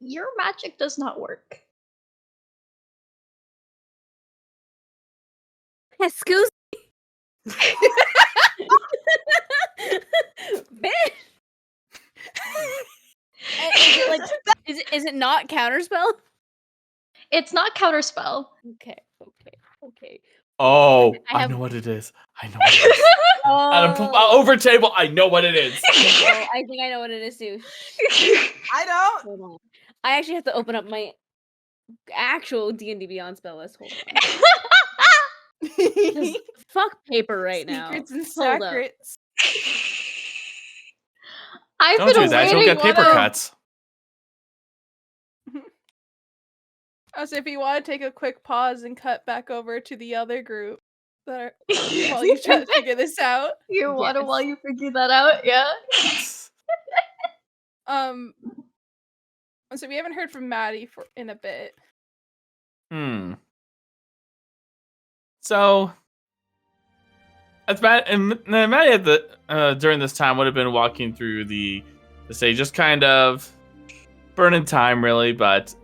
your magic does not work. Excuse me. Bitch. Is it not counterspell? It's not counterspell. Okay. Oh, I I know what it is. At a over table, I know what it is. Oh, I think I know what it is too. I don't. Hold on. I actually have to open up my actual D&D Beyond spell list. Hold on. Fuck paper right now. Secrets and Hold up. secrets. I've Don't been do that. You'll waiting get paper to- cuts. As if you want to take a quick pause and cut back over to the other group that are while you try to figure this out. You want to while you figure that out, yeah? So we haven't heard from Maddie in a bit. So, as Maddie at during this time would have been walking through the stage, just kind of burning time, really, but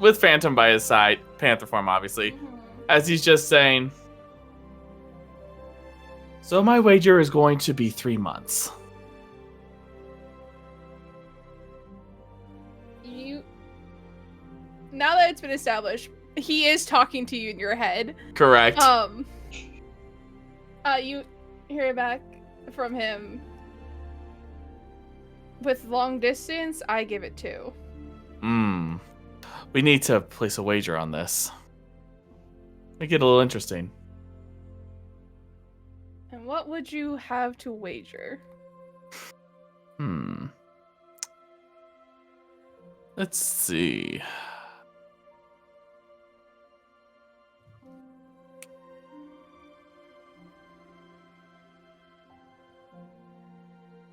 with Phantom by his side, Panther form, obviously, as he's just saying, so my wager is going to be 3 months. Now that it's been established, he is talking to you in your head. Correct. You hear back from him. With long distance, I give it 2. We need to place a wager on this. Make it a little interesting. And what would you have to wager? Let's see.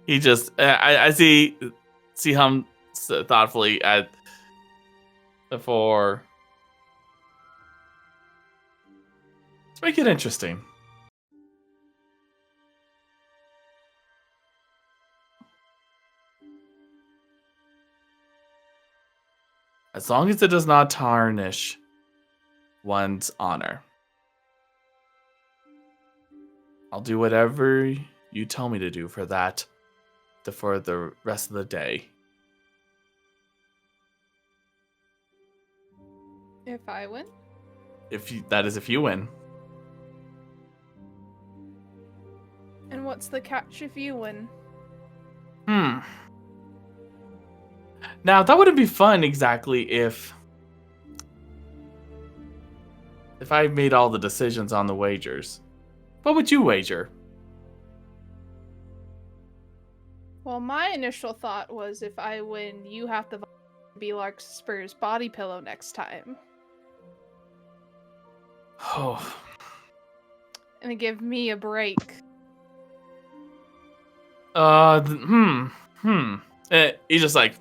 He just, I see him thoughtfully at the 4. Let's make it interesting. As long as it does not tarnish one's honor. I'll do whatever you tell me to do for for the rest of the day. If I win? If you win. And what's the catch if you win? Now, that wouldn't be fun exactly if I made all the decisions on the wagers. What would you wager? Well, my initial thought was if I win, you have to be Larkspur's body pillow next time. Oh. And give me a break. He's just like,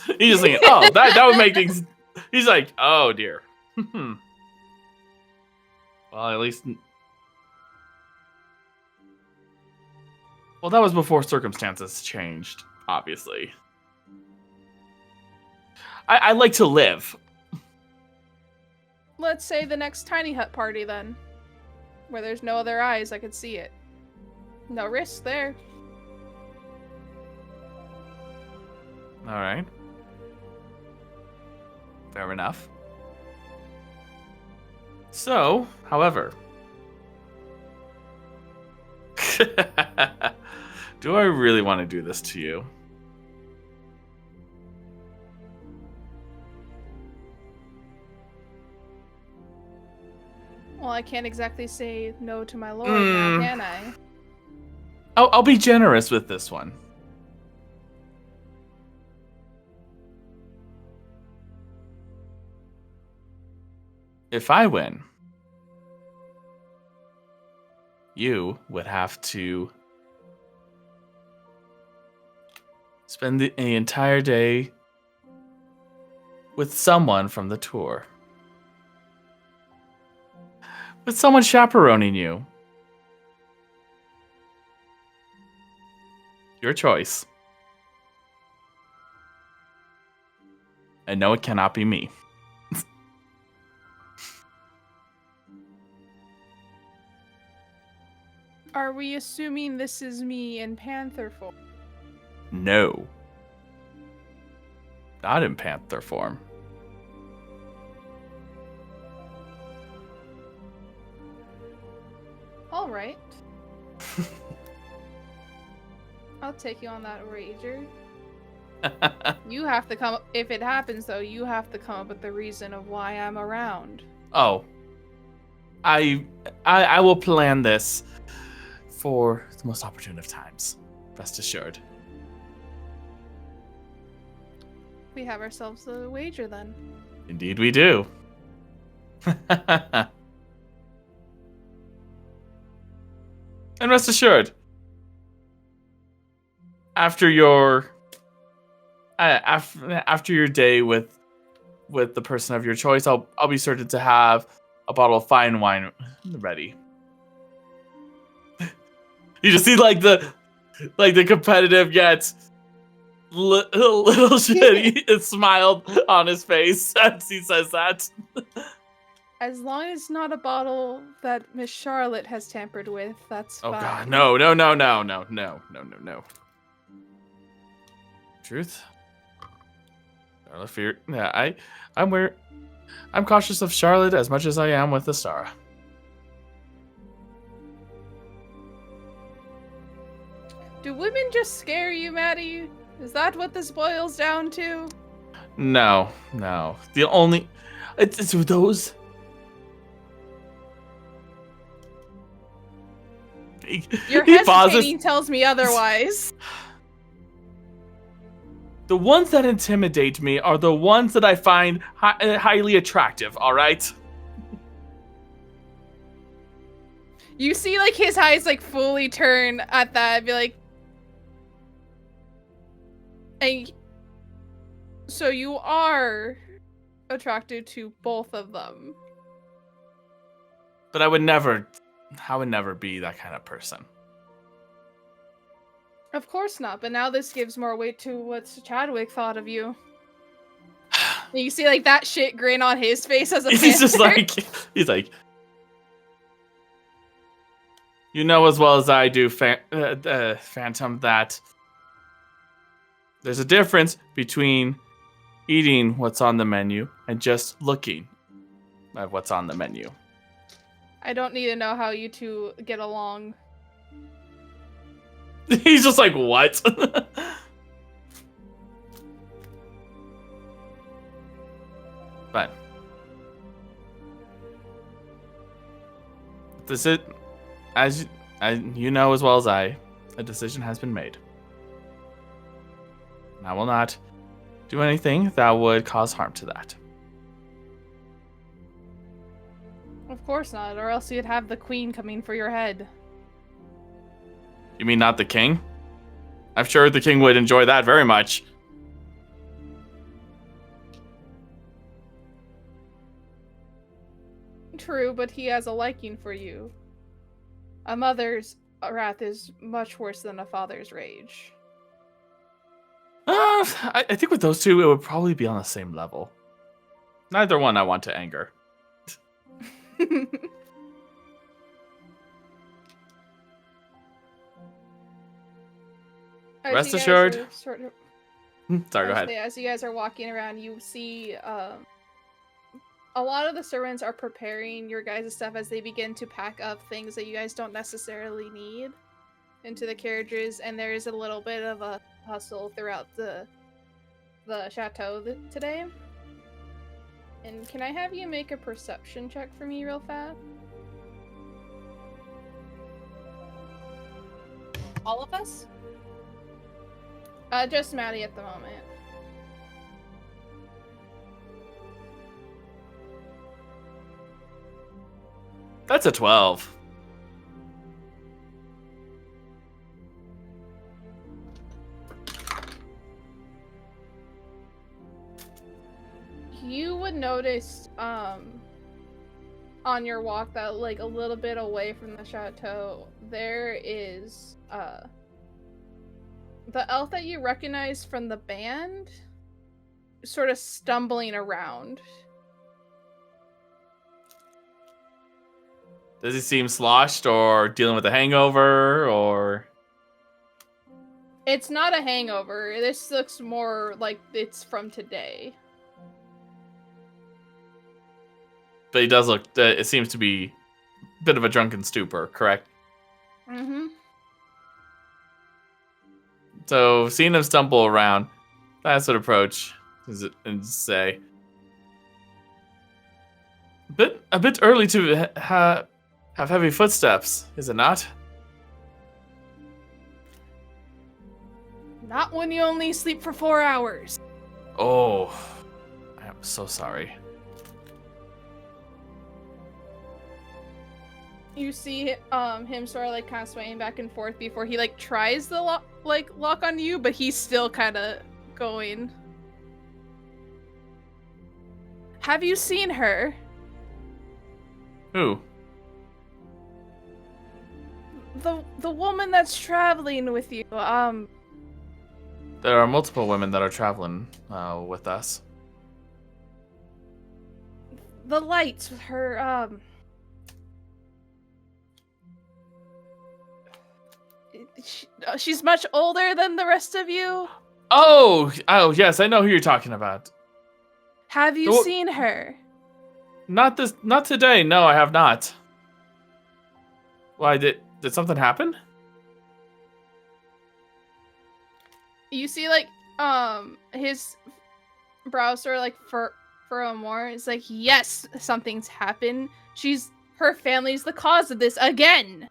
thinking, oh, that would make things. He's like, oh dear. Well, at least. Well, that was before circumstances changed, obviously. I like to live. Let's say the next tiny hut party then. Where there's no other eyes, I could see it. No risk there. Alright. Fair enough. So, however. Do I really want to do this to you? Well, I can't exactly say no to my lord now, can I? I'll be generous with this one. If I win, you would have to spend the entire day with someone from the tour. With someone chaperoning you. Your choice. And no, it cannot be me. Are we assuming this is me in panther form? No. Not in panther form. All right. I'll take you on that wager. You have to come. If it happens, though, you have to come up with the reason of why I'm around. Oh. I will plan this for the most opportune of times. Rest assured. We have ourselves a wager then. Indeed we do. And rest assured, after your day with the person of your choice, I'll be certain to have a bottle of fine wine ready. You just see like the competitive gets little shit smiled on his face as he says that. As long as it's not a bottle that Miss Charlotte has tampered with, that's fine. Oh god, no. Truth? Charlotte fear. Yeah, I'm cautious of Charlotte as much as I am with Astara. Do women just scare you, Maddie? Is that what this boils down to? No. The only it's those. Your he hesitating pauses. tells me otherwise. The ones that intimidate me are the ones that I find highly attractive, all right? You see, like, his eyes, like, fully turn at that and be like... And so you are attracted to both of them. But I would never be that kind of person. Of course not, but now this gives more weight to what Chadwick thought of you. And you see, like, that shit grin on his face as a He's just panther. like, he's like, You know as well as I do, Phantom, that there's a difference between eating what's on the menu and just looking at what's on the menu. I don't need to know how you two get along. He's just like, what? But this is, as you know as well as I, a decision has been made. And I will not do anything that would cause harm to that. Of course not, or else you'd have the queen coming for your head. You mean not the king? I'm sure the king would enjoy that very much. True, but he has a liking for you. A mother's wrath is much worse than a father's rage. I think with those two, it would probably be on the same level. Neither one I want to anger. Rest assured. Sorry, go ahead. As you guys are walking around, you see a lot of the servants are preparing your guys' stuff as they begin to pack up things that you guys don't necessarily need into the carriages, and there is a little bit of a hustle throughout the chateau today. And can I have you make a perception check for me real fast? All of us? Just Maddie at the moment. That's a 12. You would notice on your walk that like a little bit away from the chateau there is the elf that you recognize from the band sort of stumbling around. Does he seem sloshed or dealing with a hangover or? It's not a hangover. This looks more like it's from today. But he does look, it seems to be a bit of a drunken stupor, correct? Mm-hmm. So, seeing him stumble around, that's what approach and say, a bit early to have heavy footsteps, is it not? Not when you only sleep for 4 hours. Oh, I am so sorry. You see him sort of like kind of swaying back and forth before he like tries the lock on you, but he's still kind of going. Have you seen her? Who? The woman that's traveling with you. There are multiple women that are traveling with us. The lights with her she's much older than the rest of you. Oh, yes, I know who you're talking about. Have you seen her? Not today. No, I have not. Why did something happen? You see, like, his brow sort of like furrow more. It's like, yes, something's happened. Her family's the cause of this again.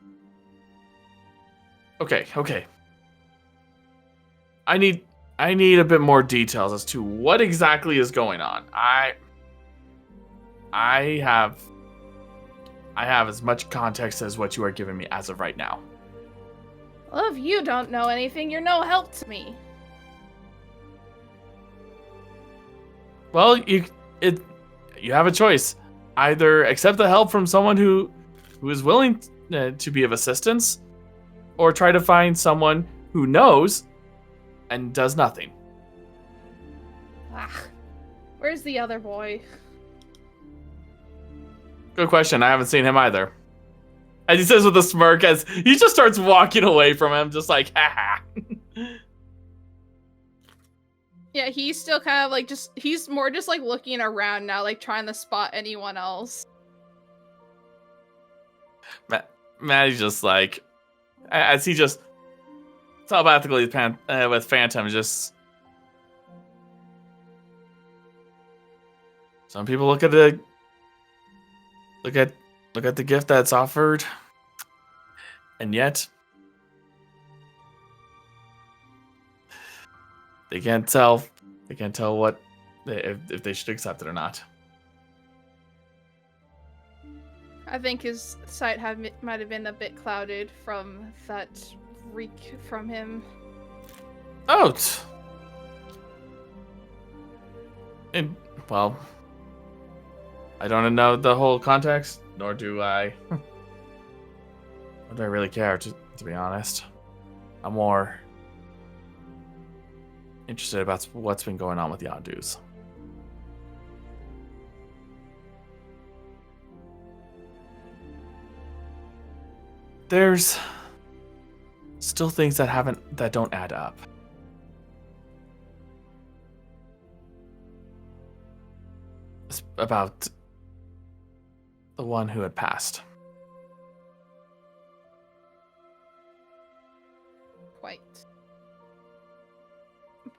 Okay. I need a bit more details as to what exactly is going on. I have as much context as what you are giving me as of right now. Well, if you don't know anything, you're no help to me. Well, you have a choice. Either accept the help from someone who is willing to be of assistance, or try to find someone who knows and does nothing. Where's the other boy? Good question. I haven't seen him either. As he says with a smirk, as he just starts walking away from him, just like, haha. Yeah, he's still kind of like he's more just like looking around now, like trying to spot anyone else. Maddie's just like, as he just telepathically with Phantom, just. Some people look at the gift that's offered, and yet they can't tell. They can't tell what if they should accept it or not. I think his sight might have been a bit clouded from that reek from him. Oh. And well, I don't know the whole context, nor do I. Nor do I really care, to be honest. I'm more interested about what's been going on with Yondu's. There's still things that don't add up. It's about the one who had passed. Quite.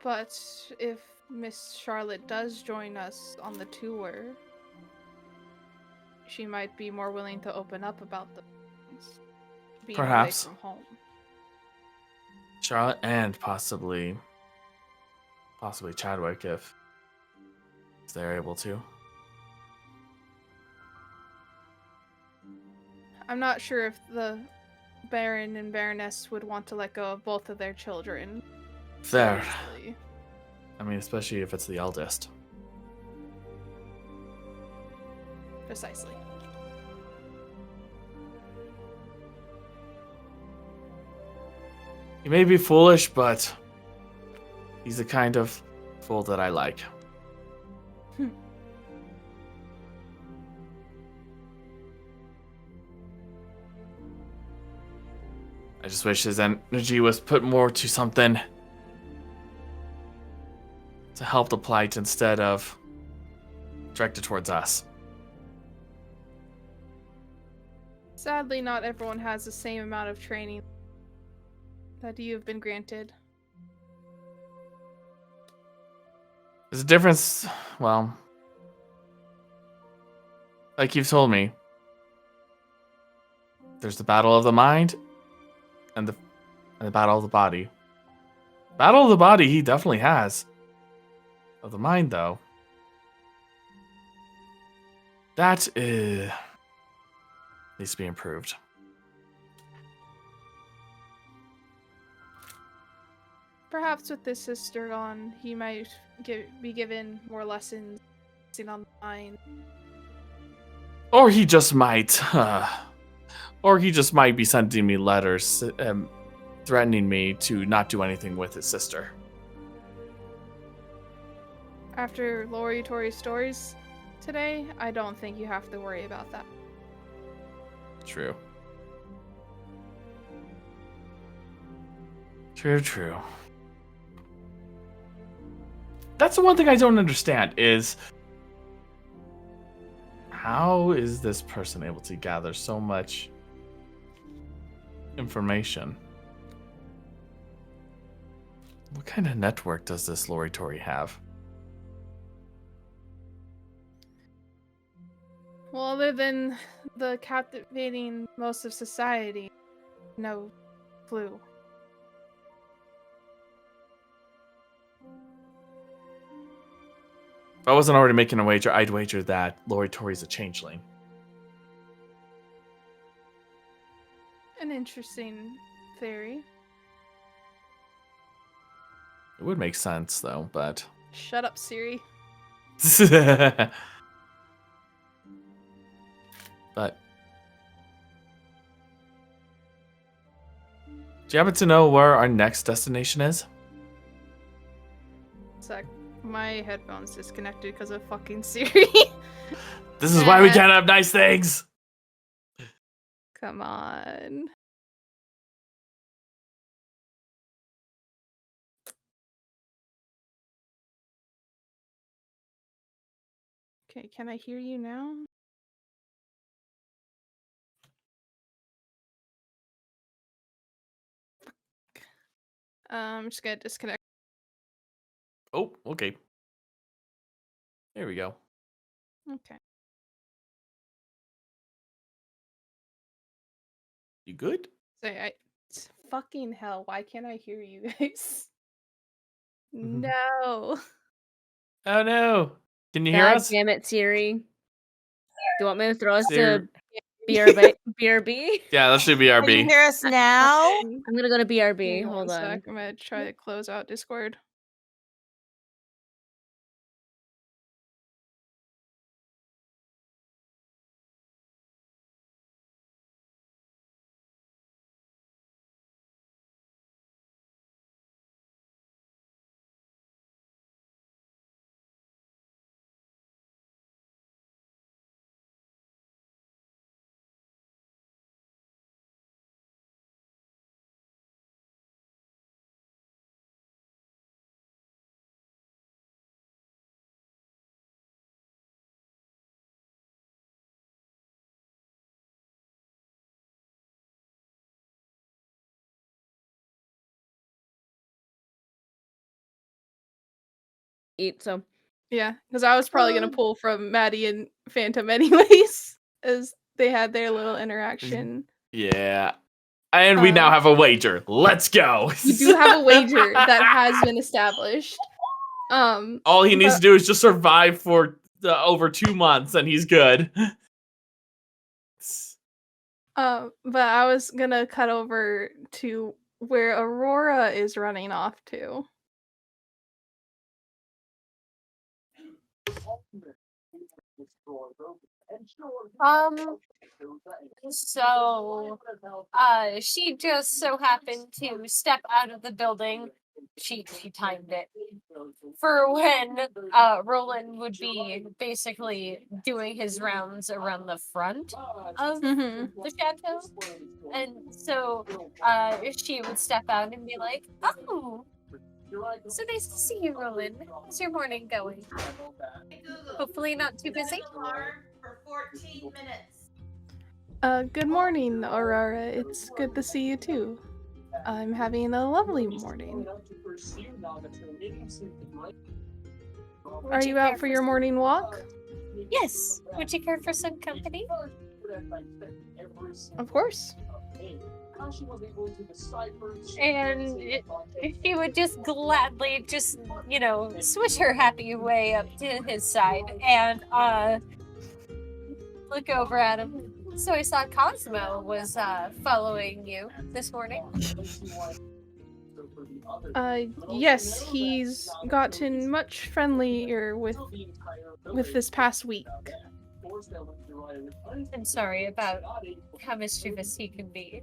But if Miss Charlotte does join us on the tour, she might be more willing to open up about the things. Being Perhaps. away from home. Charlotte and possibly Chadwick if they're able to. I'm not sure if the Baron and Baroness would want to let go of both of their children. Fair. Seriously. I mean, especially if it's the eldest. Precisely. He may be foolish, but he's the kind of fool that I like. I just wish his energy was put more to something to help the plight instead of directed towards us. Sadly, not everyone has the same amount of training that you have been granted. There's a difference, well, like you've told me, there's the battle of the mind and the battle of the body. Battle of the body he definitely has. Of the mind, though, that needs to be improved. Perhaps with his sister gone, he might be given more lessons on the mind. Or he just might be sending me letters threatening me to not do anything with his sister. After Lory Tori Stories today, I don't think you have to worry about that. True. True. That's the one thing I don't understand is how is this person able to gather so much information? What kind of network does this Lory Tori have? Well, other than the captivating most of society, no clue. If I wasn't already making a wager, I'd wager that Lory Tori's a changeling. An interesting theory. It would make sense, though, but... Shut up, Siri. But... Do you happen to know where our next destination is? Sec. My headphones disconnected because of fucking Siri. This is why we can't have nice things! Come on. Okay, can I hear you now? I'm just gonna disconnect. Oh, okay. There we go. Okay. You good? Fucking hell, why can't I hear you guys? No. Oh no. Can you hear God us? damn it, Siri. Do you want me to throw us Siri. to BRB? Yeah, let's do Can you BRB. hear us now? I'm gonna go to BRB. Give me one Hold on. sec, I'm gonna try to close out Discord. So Yeah, because I was probably gonna pull from Maddie and Phantom anyways, as they had their little interaction. Yeah. And we now have a wager. Let's go. We do have a wager that has been established. All he needs to do is just survive for over 2 months and he's good. But I was gonna cut over to where Aurora is running off to. So, she just so happened to step out of the building. She timed it for when Roland would be basically doing his rounds around the front of the chateau, and so she would step out and be like, "Oh, so nice to see you, Roland. How's your morning going? Hopefully not too busy." For 14 minutes. Good morning, Aurora. It's good to see you too. I'm having a lovely morning. Are you out for your morning walk? Yes. Would you care for some company? Of course. And she would just gladly swish her happy way up to his side and look over at him. So I saw Cosmo was following you this morning. Yes, he's gotten much friendlier with this past week. I'm sorry about how mischievous he can be.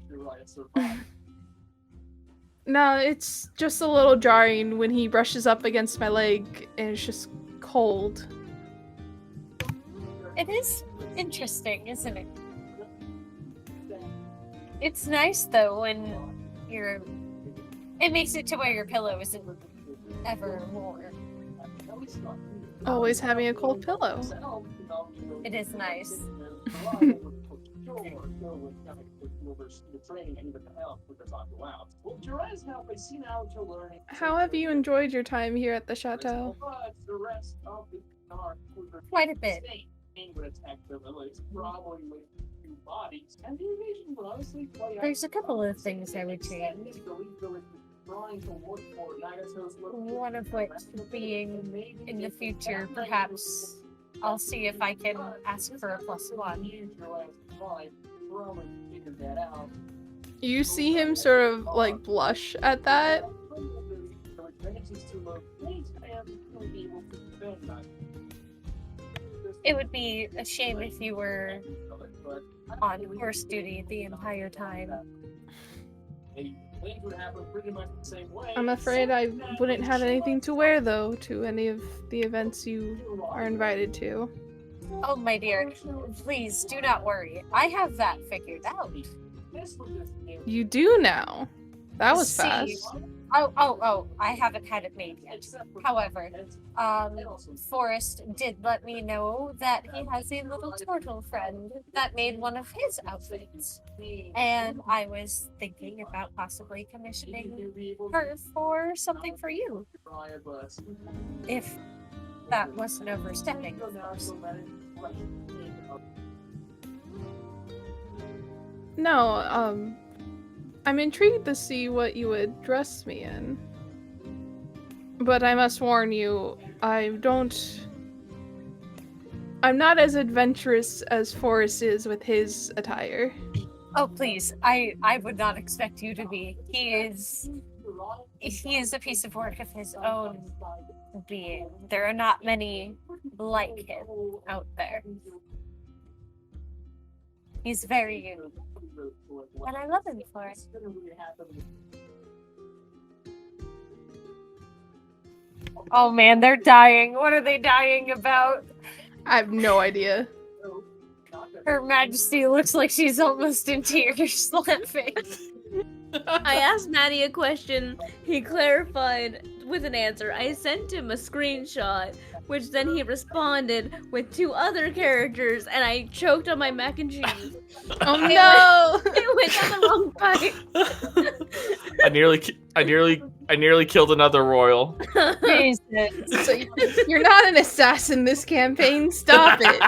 No, it's just a little jarring when he brushes up against my leg and it's just cold. It is interesting, isn't it? It's nice though when it makes it to where your pillow isn't ever warm. Always having a cold pillow. It is nice. How have you enjoyed your time here at the chateau? Quite a bit. There's a couple of things I would change. One of which being in the future, perhaps I'll see if I can ask for a +1. You see him sort of like blush at that. It would be a shame if you were on horse duty the entire time. I'm afraid I wouldn't have anything to wear though to any of the events you are invited to. Oh, my dear, please do not worry. I have that figured out. You do now. That was See, fast. I haven't had it made yet. However, Forrest did let me know that he has a little turtle friend that made one of his outfits. And I was thinking about possibly commissioning her for something for you. If that wasn't overstepping, of course. No, I'm intrigued to see what you would dress me in. But I must warn you, I'm not as adventurous as Forrest is with his attire. Oh, please. I would not expect you to be. He is a piece of work of his own being. There are not many like him out there. He's very unique. And I love him for it. Oh man, they're dying. What are they dying about? I have no idea. Her Majesty looks like she's almost in tears laughing. I asked Maddie a question. He clarified with an answer. I sent him a screenshot, which then he responded with 2 other characters, and I choked on my mac and cheese. Oh no! It went down the wrong pipe. I nearly killed another royal. Jesus. So you're not an assassin this campaign. Stop it.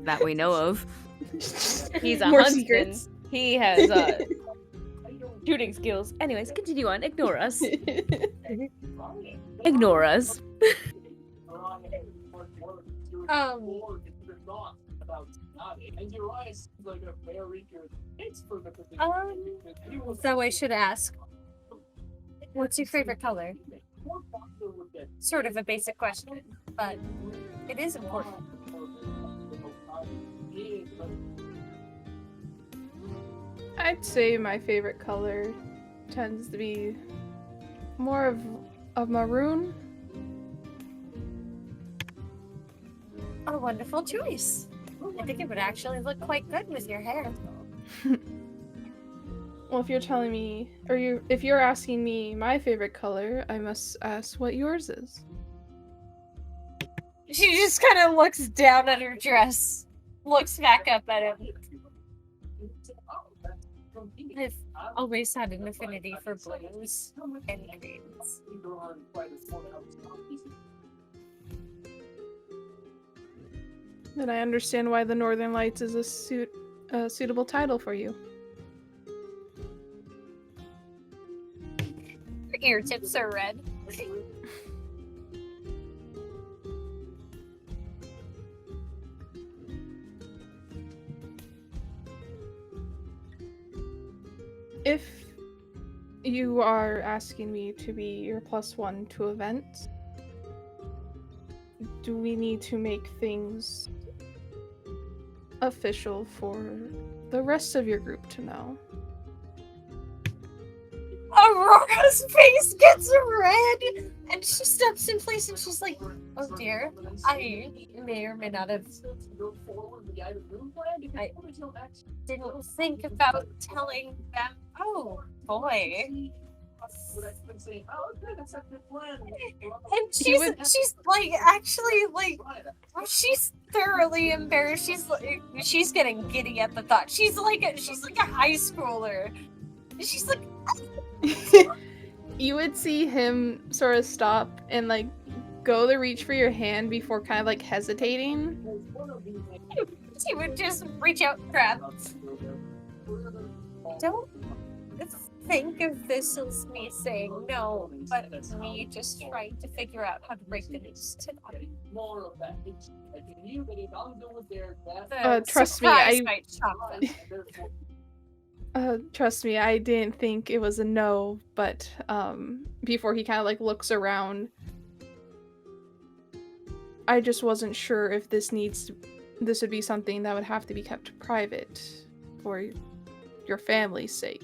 That we know of. He's a More huntsman. secrets. He has shooting skills. Anyways, continue on. Ignore us. Ignore us. So I should ask, what's your favorite color? Sort of a basic question, but it is important. I'd say my favorite color tends to be more of a maroon. A wonderful choice. I think it would actually look quite good with your hair. Well, if you're telling me, if you're asking me my favorite color, I must ask what yours is. She just kind of looks down at her dress, looks back up at him. I've always had an affinity for blues and greens. Then I understand why the Northern Lights is a suitable title for you. Her ear tips are red. If you are asking me to be your +1 to events, do we need to make things official for the rest of your group to know? Aurora's face gets red, and she steps in place, and she's like, "Oh dear, I may or may not have. I didn't think about telling them. Oh boy." And she's like actually like she's thoroughly embarrassed. She's getting giddy at the thought. She's like a high schooler. She's like. You would see him sort of stop and like go to reach for your hand before kind of like hesitating. She would just reach out and grab. Don't think of this as me saying no, but me just trying to figure out how to break the news tonight. Trust me, I didn't think it was a no, but before he kind of like looks around, I just wasn't sure if this would be something that would have to be kept private for your family's sake.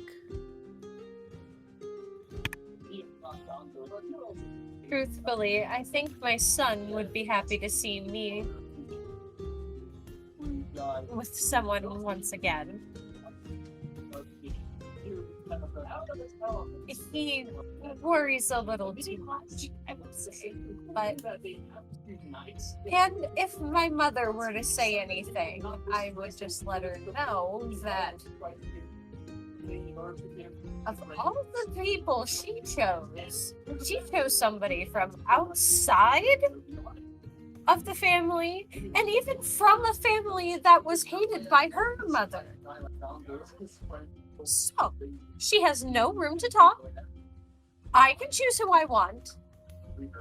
Truthfully, I think my son would be happy to see me with someone once again. He worries a little too much, I would say. But and if my mother were to say anything, I would just let her know that of all the people she chose somebody from outside of the family, and even from a family that was hated by her mother. So, she has no room to talk. I can choose who I want.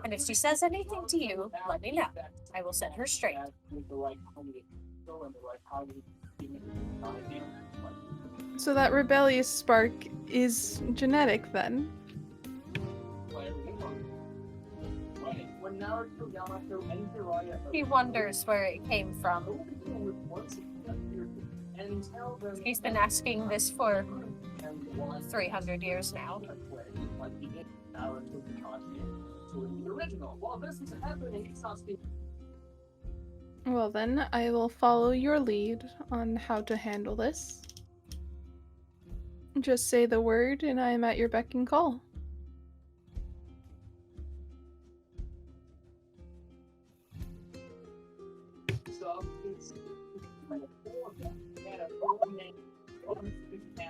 And if she says anything to you, let me know. I will set her straight. So that rebellious spark is genetic then? He wonders where it came from. He's been asking this for 300 years now. Well then, I will follow your lead on how to handle this. Just say the word and I am at your beck and call.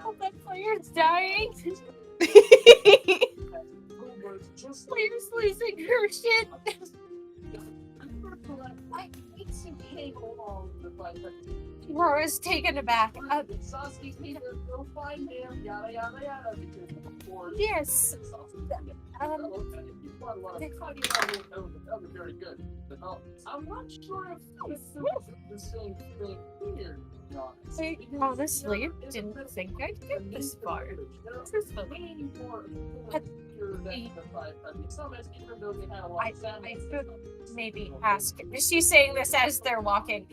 Oh, that player's dying. Player's losing her shit. Rora's taken aback. Yes. I'm not sure if this is the same thing here. I honestly didn't think I'd get this far. Truthfully. I should maybe ask. She's saying this as they're walking.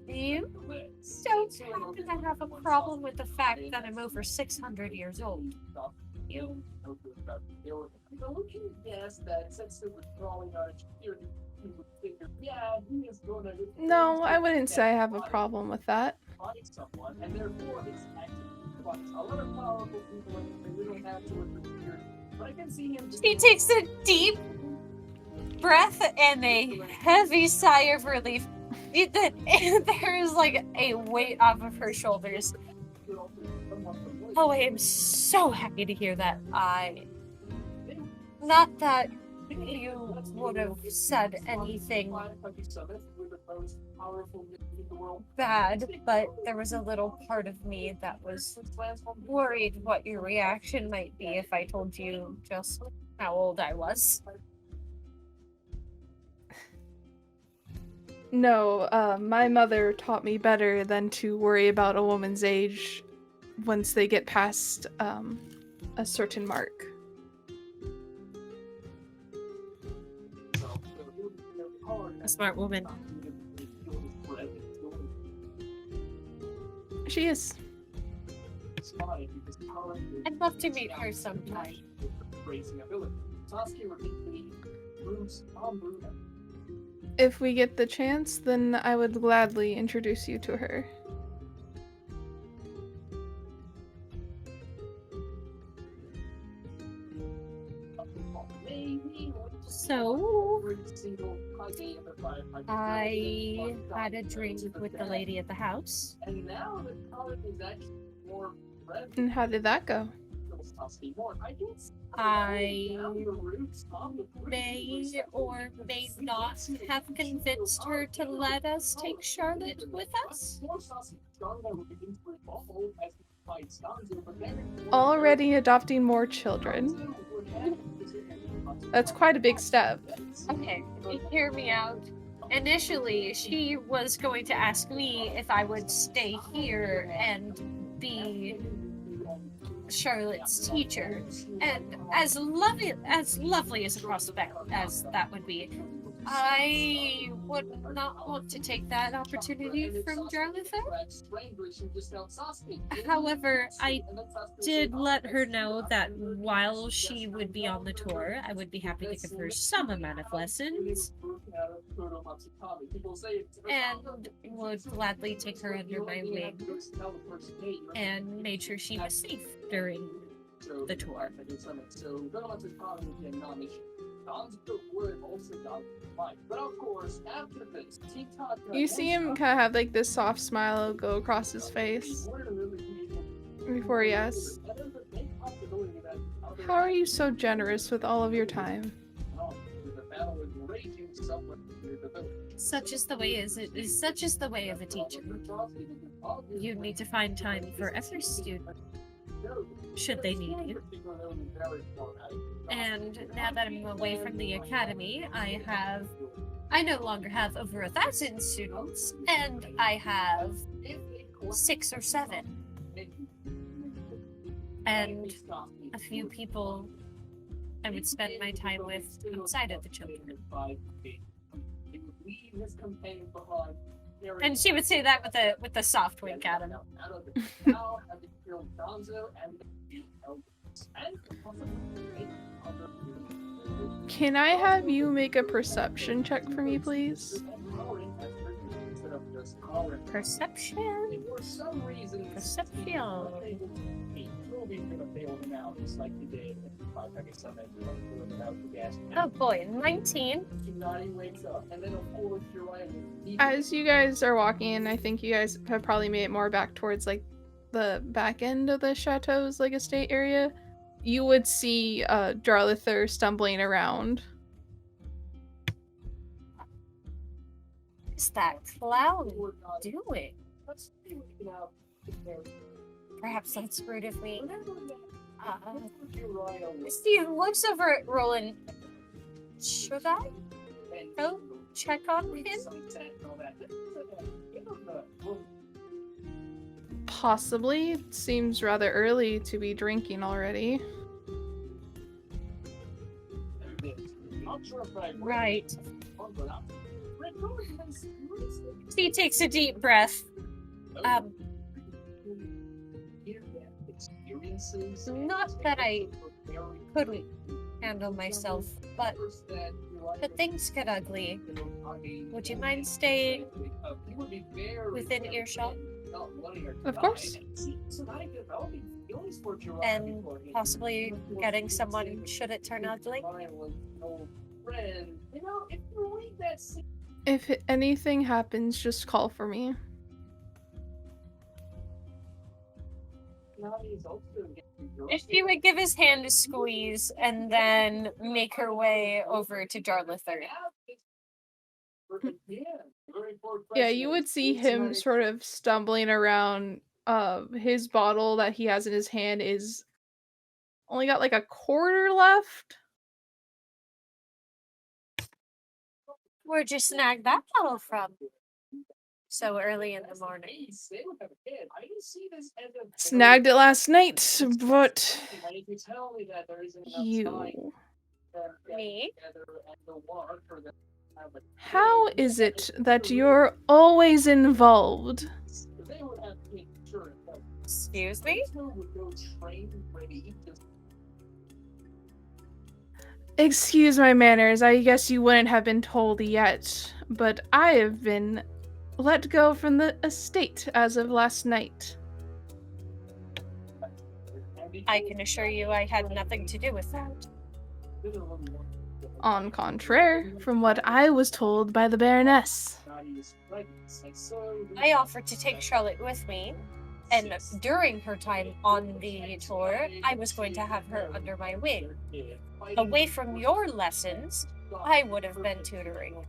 You don't happen to have a problem with the fact that I'm over 600 years old? You? No, I wouldn't say I have a problem with that. She takes a deep breath and a heavy sigh of relief. There is like a weight off of her shoulders. Oh, I am so happy to hear that. Not that you would have said anything bad, but there was a little part of me that was worried what your reaction might be if I told you just how old I was. No, my mother taught me better than to worry about a woman's age once they get past a certain mark. A smart woman. She is. I'd love to meet her sometime. If we get the chance, then I would gladly introduce you to her. So, I had a drink with the lady at the house. And how did that go? I may or may not have convinced her to let us take Charlotte with us. Already adopting more children. That's quite a big step. Okay, hear me out. Initially, she was going to ask me if I would stay here and be Charlotte's teacher, and as lovely as a prospect as that would be, I would not want to take that opportunity from Jarlitha. However, I did let her know that while she would be on the tour, I would be happy to give her some amount of lessons, and would gladly take her under my wing and made sure she was safe during the tour. You see him kind of have like this soft smile go across his face before he asks, "How are you so generous with all of your time?" Such is the way of a teacher. You need to find time for every student, should they need you. And now that I'm away from the academy, I no longer have over 1,000 students, and I have 6 or 7. And a few people I would spend my time with outside of the children. And she would say that with a soft wink at him. Can I have you make a perception check for me, please? Perception. Oh boy, 19. As you guys are walking in, I think you guys have probably made it more back towards like the back end of the chateau's like estate area. You would see Jarlither stumbling around. What's that cloud doing? Perhaps that's rude of me. Steve looks over at Roland. Should I go check on him? Possibly. It seems rather early to be drinking already. Right. He takes a deep breath. Not that I couldn't handle myself, but things get ugly. Would you mind staying within earshot? Of course. And possibly getting someone should it turn ugly? If anything happens, just call for me. If she would give his hand a squeeze and then make her way over to Jarlither. Yeah, you would see him sort of stumbling around. His bottle that he has in his hand is only got like a quarter left. Where'd you snag that bottle from? So early in the morning. Snagged it last night, but you. Me? How is it that you're always involved? Excuse me? Excuse my manners, I guess you wouldn't have been told yet, but I have been let go from the estate as of last night. I can assure you I had nothing to do with that. En contraire, from what I was told by the Baroness. I offered to take Charlotte with me, and during her time on the tour, I was going to have her under my wing. Away from your lessons, I would have been tutoring.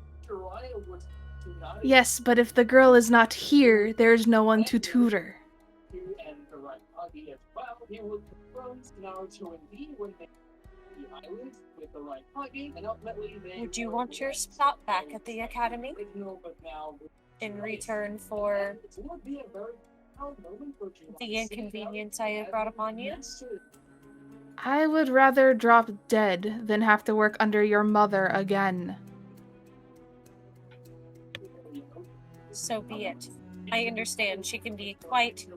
Yes, but if the girl is not here, there's no one to tutor. Would you want your spot back at the academy? In return for the inconvenience I have brought upon you? I would rather drop dead than have to work under your mother again. So be it. I understand she can be quite a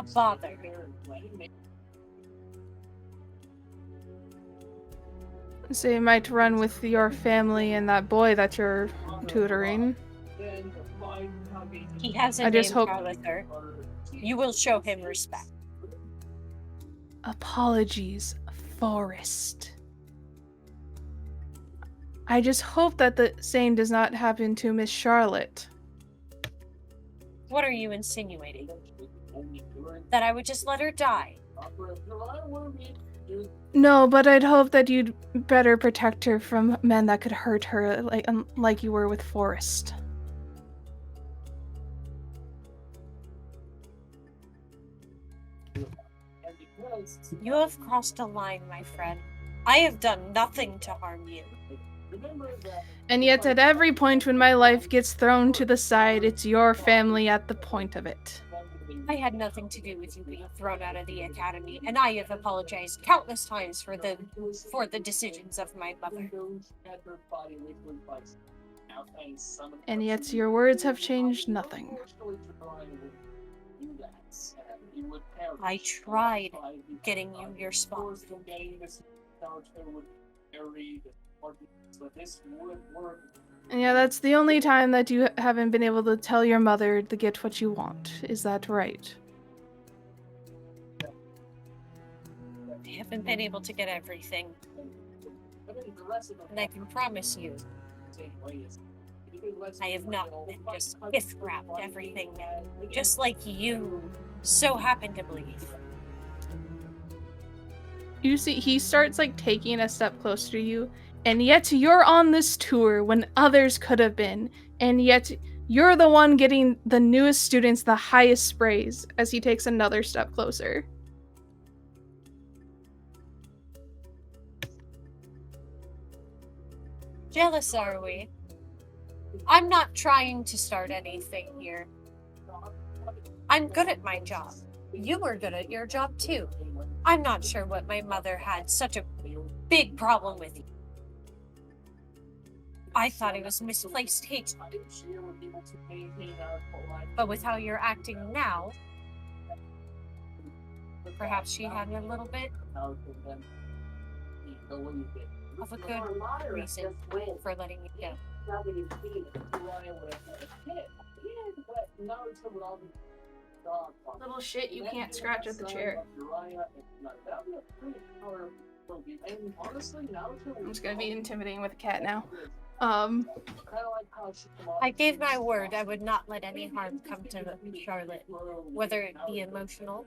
bother. So you might run with your family and that boy that you're tutoring. He has a I just name, hope- Arthur. You will show him respect. Apologies, Forest. I just hope that the same does not happen to Miss Charlotte. What are you insinuating? That I would just let her die? No, but I'd hope that you'd better protect her from men that could hurt her, like you were with Forest. You have crossed a line, my friend. I have done nothing to harm you. And yet at every point when my life gets thrown to the side, it's your family at the point of it. I had nothing to do with you being thrown out of the academy, and I have apologized countless times for the decisions of my mother. And yet your words have changed nothing. I tried getting you your spot. And yeah, that's the only time that you haven't been able to tell your mother to get what you want. Is that right? I haven't been able to get everything. And I can promise you, I have not been just gift-wrapped everything, just like you so happen to believe. You see, he starts taking a step closer to you, and yet you're on this tour when others could have been, and yet you're the one getting the newest students the highest praise as he takes another step closer. Jealous, are we? I'm not trying to start anything here. I'm good at my job. You were good at your job too. I'm not sure what my mother had such a big problem with you. I thought it was misplaced hate. But with how you're acting now, perhaps she had a little bit of a good reason for letting you go. Little shit, you can't scratch at the chair. I'm just gonna be intimidating with a cat now. I gave my word I would not let any harm come to Charlotte, whether it be emotional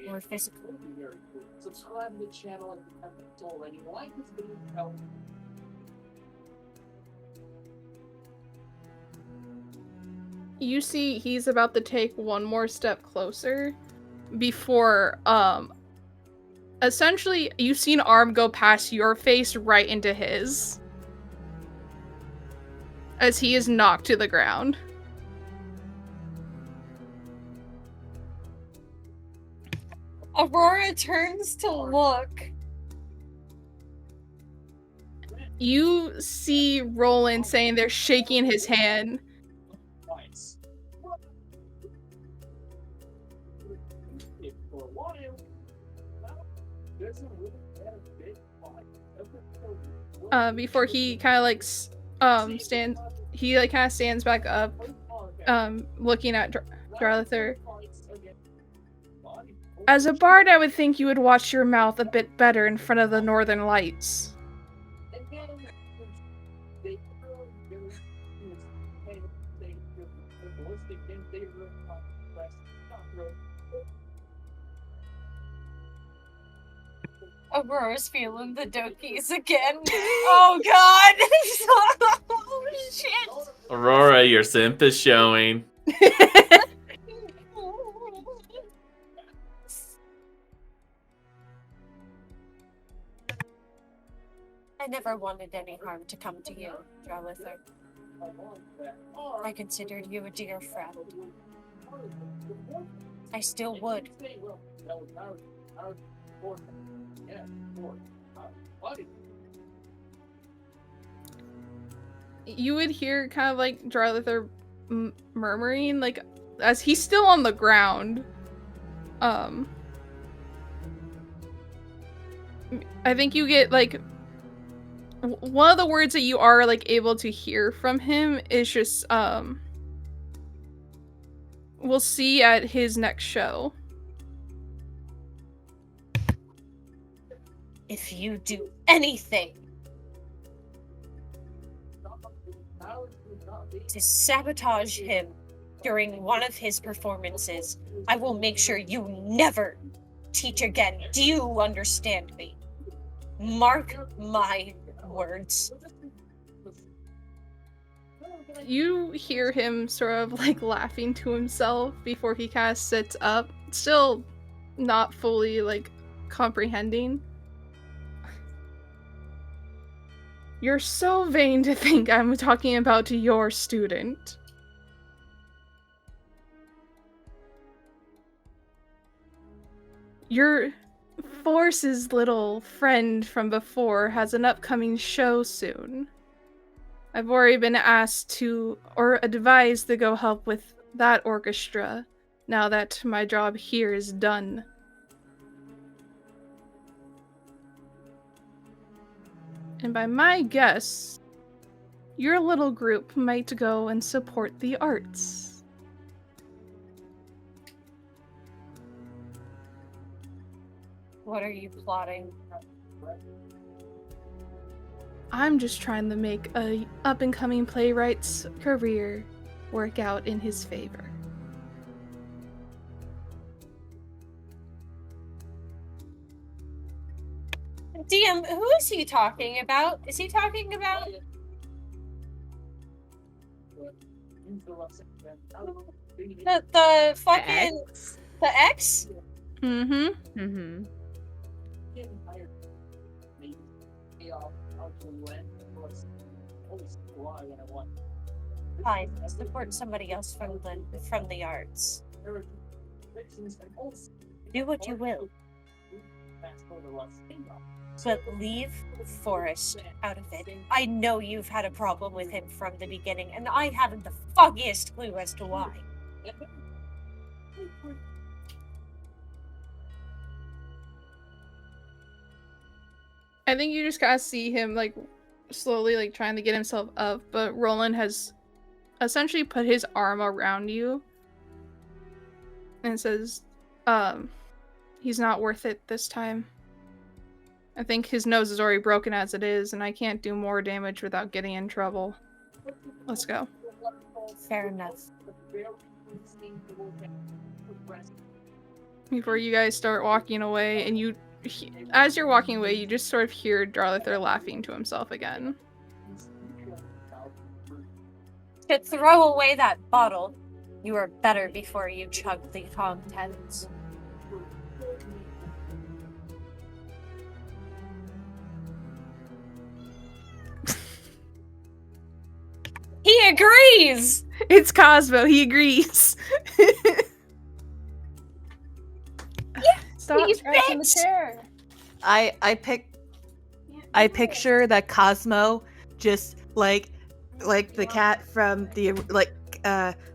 or physical. Subscribe to the channel if you haven't already. Like this video. You see he's about to take one more step closer before, essentially, you've seen arm go past your face right into his. As he is knocked to the ground. Aurora turns to look. You see Roland saying they're shaking his hand. Before he kind of stands, he kind of stands back up, looking at Dralither. As a bard, I would think you would watch your mouth a bit better in front of the northern lights. Aurora's feeling the dokies again. Oh god! Oh shit! Aurora, your simp is showing. I never wanted any harm to come to you, Dralither. I considered you a dear friend. I still would. You would hear kind of like Jarlather murmuring, like, as he's still on the ground. I think you get like one of the words that you are like able to hear from him is just we'll see at his next show. If you do anything to sabotage him during one of his performances, I will make sure you never teach again. Do you understand me? Mark my words. You hear him sort of like laughing to himself before he kind of sits up, still not fully like comprehending. You're so vain to think I'm talking about your student. Your Force's little friend from before has an upcoming show soon. I've already been asked to, or advised to go help with that orchestra, now that my job here is done. And by my guess, your little group might go and support the arts. What are you plotting? I'm just trying to make a up-and-coming playwright's career work out in his favor. DM, who is he talking about? Is he talking about... The fucking... X? The X? Mm-hmm. Mm-hmm. Fine, support somebody else from the arts. Do what you will. But leave Forrest out of it. I know you've had a problem with him from the beginning, and I haven't the foggiest clue as to why. I think you just gotta see him like slowly like trying to get himself up, but Roland has essentially put his arm around you and says, he's not worth it this time. I think his nose is already broken as it is, and I can't do more damage without getting in trouble. Let's go. Fair enough. Before you guys start walking away, and as you're walking away, you just sort of hear Jarlather laughing to himself again. To throw away that bottle, you were better before you chugged the contents. He agrees! It's Cosmo, he agrees. Stop scratching the chair. I picture that Cosmo just like the cat from the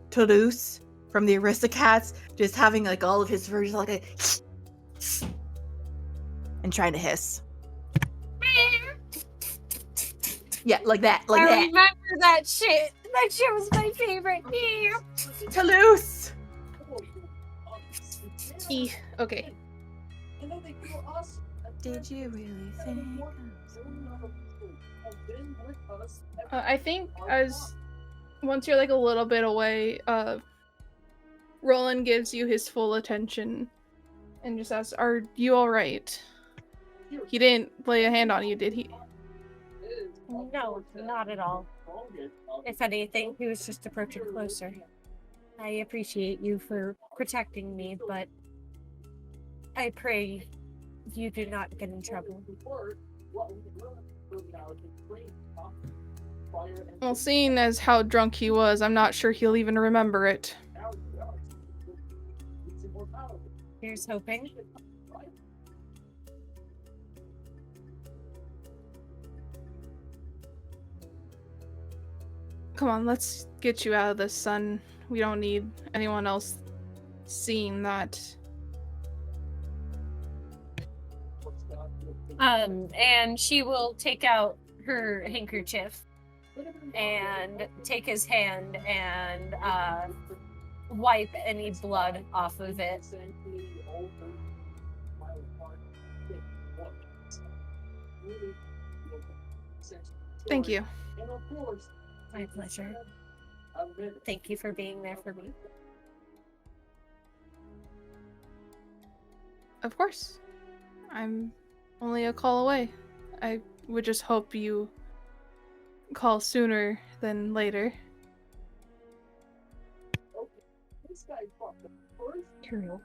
Toulouse from the Aristocats, just having like all of his versions like a and trying to hiss. Yeah, like that, like I that. remember that shit. That shit was my favorite. Toulouse. Okay. Did you really think? I think once you're like a little bit away, Roland gives you his full attention and just asks, "Are you all right? He didn't lay a hand on you, did he?" No, not at all. If anything, he was just approaching closer. I appreciate you for protecting me, but I pray you do not get in trouble. Well, seeing as how drunk he was, I'm not sure he'll even remember it. Here's hoping. Come on, let's get you out of the sun. We don't need anyone else seeing that. And she will take out her handkerchief and take his hand and wipe any blood off of it. Thank you. My pleasure. Thank you for being there for me. Of course. I'm only a call away. I would just hope you call sooner than later. True.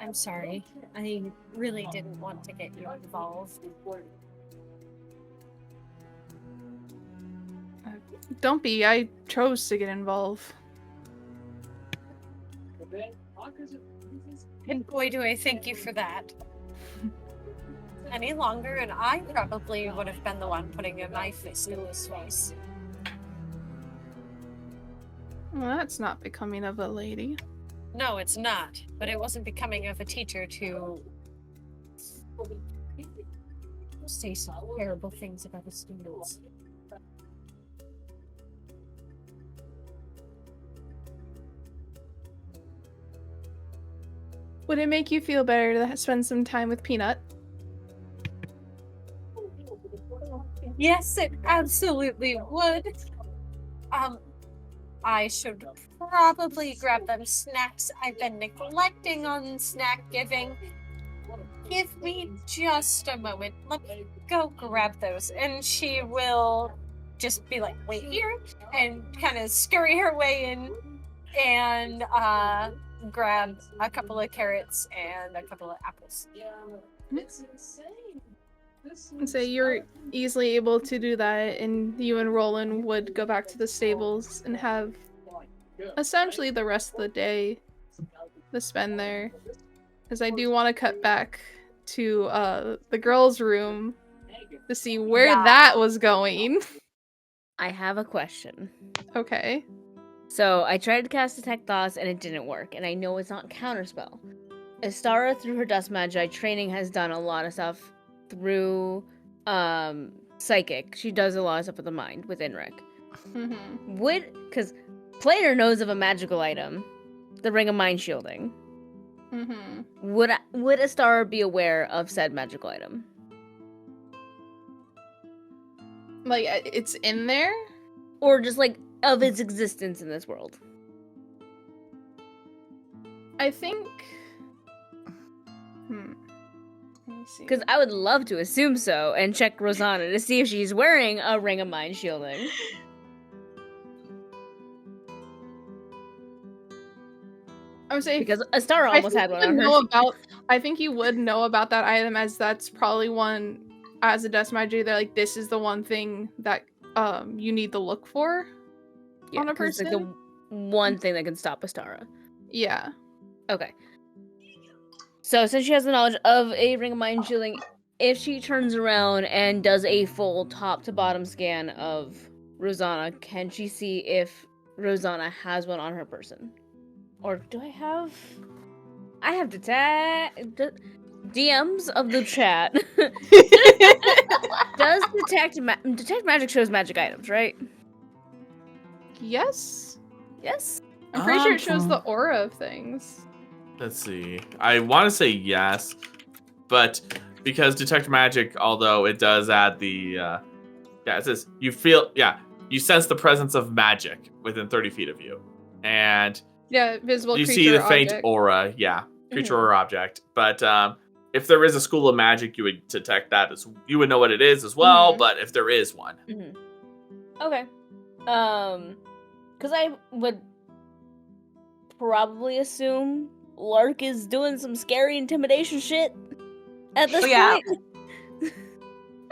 I'm sorry. I really didn't want to get you involved. Don't be. I chose to get involved. And boy, do I thank you for that. Any longer, and I probably would have been the one putting a knife into his face. Well, that's not becoming of a lady. No, it's not. But it wasn't becoming of a teacher to say some terrible things about his students. Would it make you feel better to spend some time with Peanut? Yes, it absolutely would. I should probably grab them snacks. I've been neglecting on snack giving. Give me just a moment. Let me go grab those. And she will just be like, wait here, and kind of scurry her way in and grab a couple of carrots and a couple of apples. It's insane. So you're easily able to do that, and you and Roland would go back to the stables and have essentially the rest of the day to spend there. Because I do want to cut back to the girls' room to see where that was going. I have a question. Okay. So I tried to cast Detect Thoughts and it didn't work, and I know it's not Counterspell. Astara, through her Dust Magi training, has done a lot of stuff through Psychic. She does a lot of stuff with the mind, with Inric. Because Planer knows of a magical item, the Ring of Mind Shielding. Would Astara be aware of said magical item? Like, it's in there? Or just, like, of its existence in this world? I think... Let me see. Because I would love to assume so, and check Rosanna to see if she's wearing a Ring of Mind Shielding. I would say... Because Astara almost had one on her. I think you would know about that item, as that's probably one, as a Dust Magi, they're like, this is the one thing that you need to look for on a person. It's like the one thing that can stop Astara. Yeah. Okay. So since she has the knowledge of a Ring of Mind Shielding, if she turns around and does a full top to bottom scan of Rosanna, can she see if Rosanna has one on her person? Or do I have DMs of the chat. Does detect magic shows magic items, right? Yes. Yes. I'm pretty sure it shows the aura of things. Let's see. I want to say yes, but because detect magic, although it does add the, it says you sense the presence of magic within 30 feet of you, and visible. You creature see the or faint object. aura, creature or object. But if there is a school of magic, you would detect that you would know what it is as well. But if there is one, okay, because I would probably assume Lark is doing some scary intimidation shit at this point.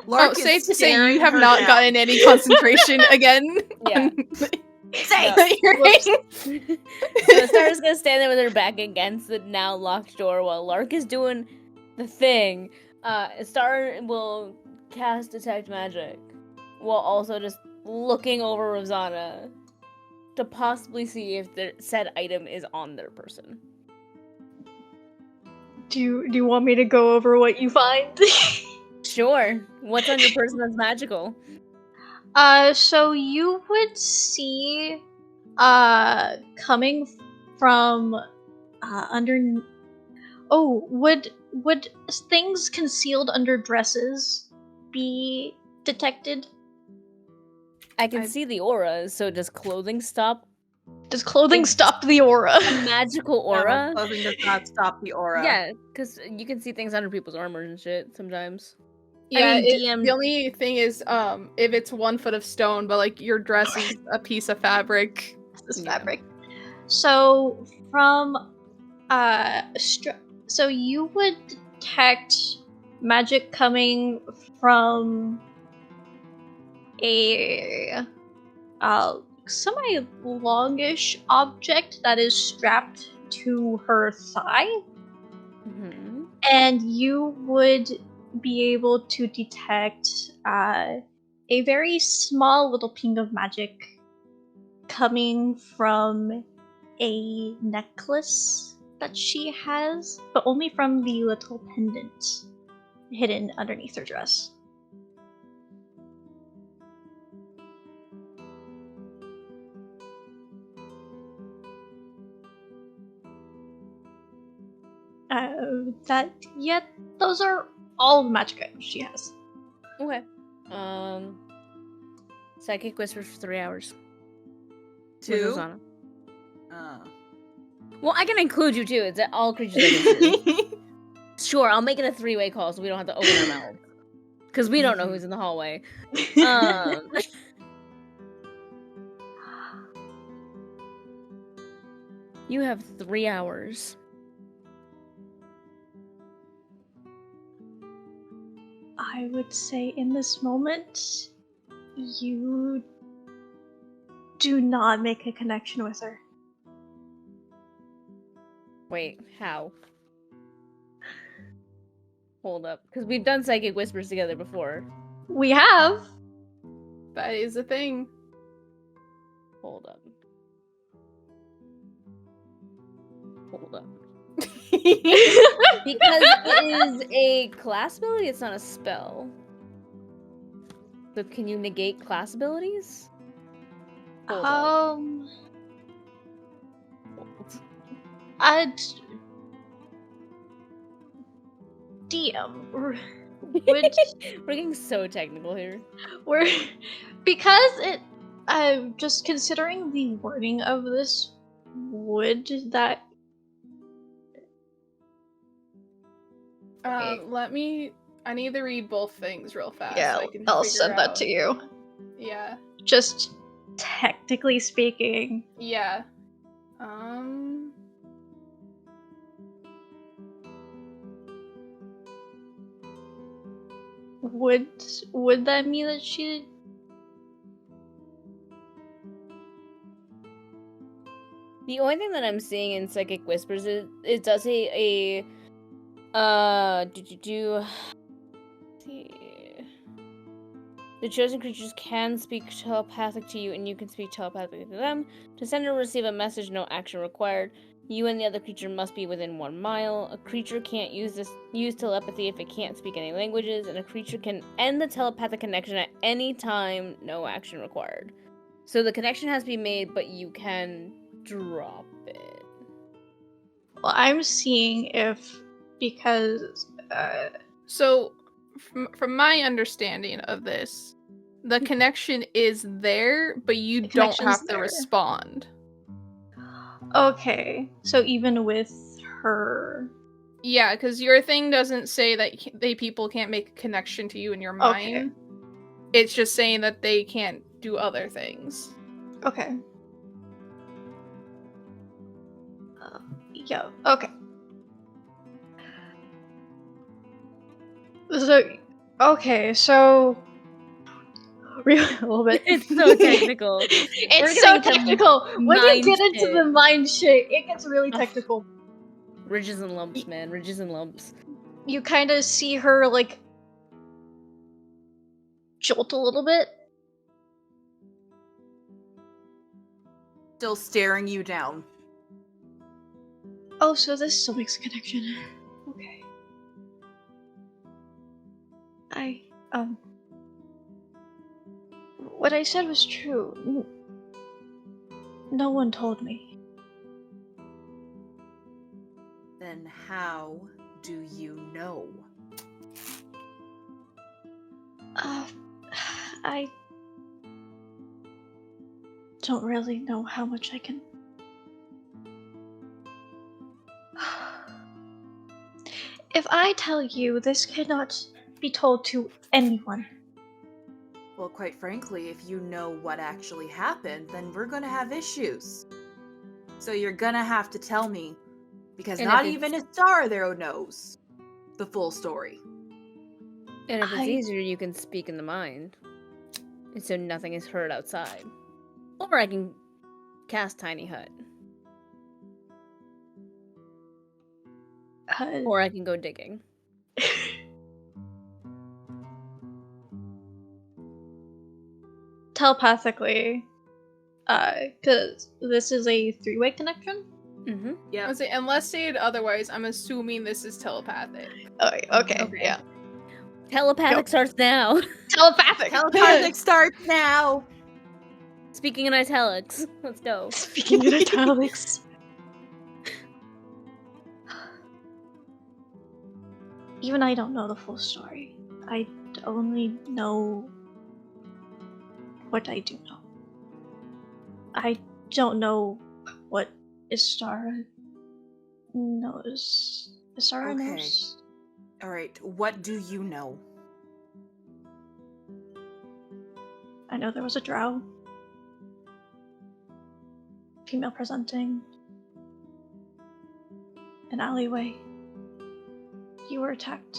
Lark safe to say staring you have her not down. gotten any concentration again. Yeah. Say So Star's gonna stand there with her back against the now locked door while Lark is doing the thing. Star will cast Detect Magic while also just looking over Rosanna to possibly see if the said item is on their person. Do you want me to go over what you find? Sure. What's on your person that's magical? So you would see, coming from, under. Oh, would things concealed under dresses be detected? I can see the auras, so does clothing stop? Does clothing stop the aura? A magical aura? Clothing does not stop the aura. Yeah, because you can see things under people's armor and shit sometimes. Yeah, I mean, the only thing is, if it's 1 foot of stone, but like your dress is a piece of fabric. This fabric. So from, so you would detect magic coming from a semi-longish object that is strapped to her thigh, and you would be able to detect a very small little ping of magic coming from a necklace that she has, but only from the little pendant hidden underneath her dress. Those are all the magic items she has. Okay. Psychic Whispers for 3 hours. 2? Rosanna. Well, I can include you too. It's all creatures I can see. Sure, I'll make it a 3-way call so we don't have to open our mouths. Because we don't know who's in the hallway. You have 3 hours. I would say in this moment, you do not make a connection with her. Wait, how? Hold up. Because we've done Psychic Whispers together before. We have! That is a thing. Hold up. Hold up. Because it is a class ability, it's not a spell. So can you negate class abilities? Hold. DM. We're getting so technical here. Because it, just considering the wording of this, would that... I need to read both things real fast. Yeah, so I can I'll figure send that out. to you. Yeah. Just technically speaking. Yeah. Would that mean that she... The only thing that I'm seeing in Psychic Whispers is it does see. The chosen creatures can speak telepathic to you, and you can speak telepathically to them. To send or receive a message, no action required. You and the other creature must be within 1 mile. A creature can't use telepathy if it can't speak any languages, and a creature can end the telepathic connection at any time, no action required. So the connection has to be made, but you can drop it. Well, I'm seeing if... because... So, from my understanding of this, the connection is there, but you don't have to respond. Okay, so even with her... Yeah, because your thing doesn't say that people can't make a connection to you in your mind. Okay. It's just saying that they can't do other things. Okay. Yeah, okay. So, okay, so... really a little bit. It's so technical. We're It's so getting into technical. When you mind get into shit. the mind shit, it gets really Ugh. technical. Ridges and lumps, man. Ridges and lumps. You kind of see her like jolt a little bit. Still staring you down. Oh, so this still makes a connection. Okay. What I said was true. No one told me. Then how do you know? I don't really know how much I can. If I tell you, this cannot be told to anyone. Well, quite frankly, if you know what actually happened, then we're gonna have issues. So you're gonna have to tell me, because And not if even it's- Astara there knows the full story. And if it's I- easier, you can speak in the mind. And so nothing is heard outside. Or I can cast Tiny Hut. Or I can go digging. Telepathically, because this is a three-way connection. Mm-hmm. Yeah. Unless stated otherwise, I'm assuming this is telepathic. Oh, okay, Okay. yeah. Telepathic starts now. Telepathic. Telepathic starts now. Speaking in italics. Let's go. Speaking in italics. Even I don't know the full story. I only know what I do know. I don't know what Istara knows. Istara Okay. knows. Alright, what do you know? I know there was a drow. Female presenting. An alleyway. You were attacked.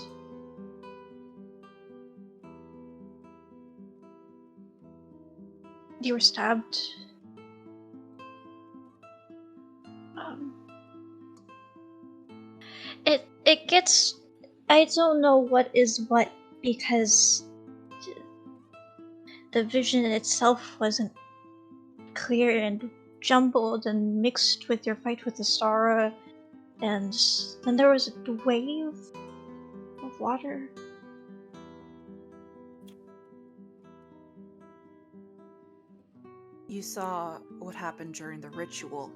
You were stabbed. It gets. I don't know what is what because the vision itself wasn't clear and jumbled and mixed with your fight with the Stara, and then there was a wave of water. You saw what happened during the ritual.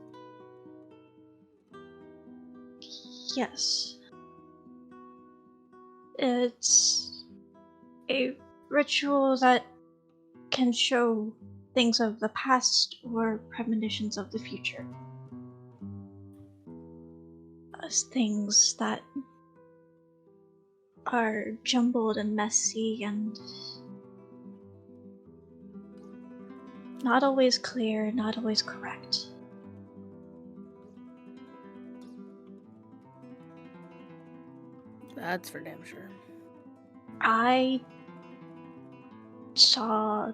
Yes. It's a ritual that can show things of the past or premonitions of the future. As things that are jumbled and messy and not always clear, not always correct. That's for damn sure. I saw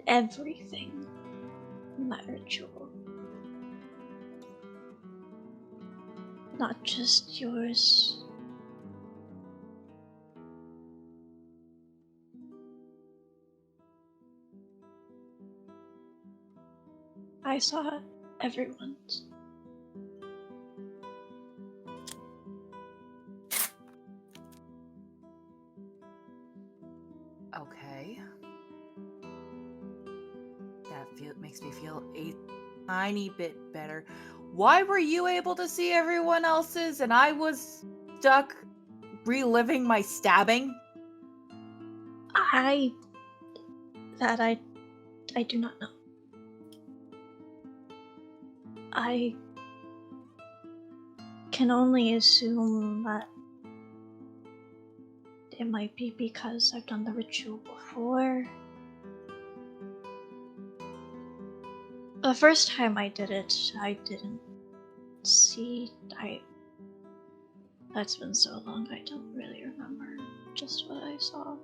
everything in that ritual. Not just yours. I saw everyone's. Okay. Makes me feel a tiny bit better. Why were you able to see everyone else's and I was reliving my stabbing? I do not know. I can only assume that it might be because I've done the ritual before. The first time I did it, I didn't see. That's been so long, I don't really remember just what I saw.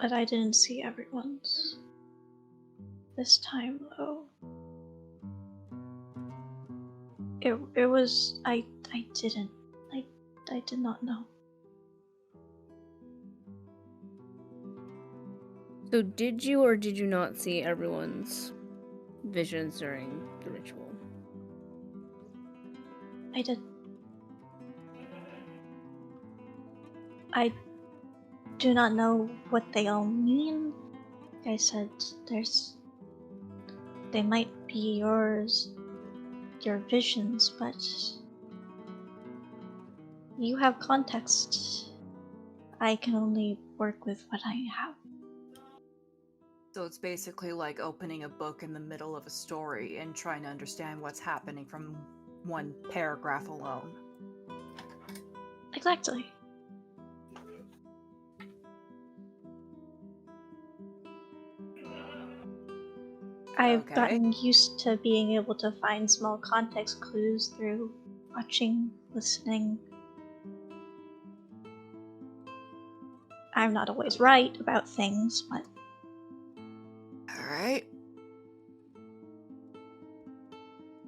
But I didn't see everyone's. This time, though. It was... I didn't. I did not know. So did you or did you not see everyone's visions during the ritual? I did. I do not know what they all mean. Like I said, they might be your visions, but you have context. I can only work with what I have. So it's basically like opening a book in the middle of a story and trying to understand what's happening from one paragraph alone. Exactly. I've gotten used to being able to find small context clues through watching, listening. I'm not always right about things, but... Alright.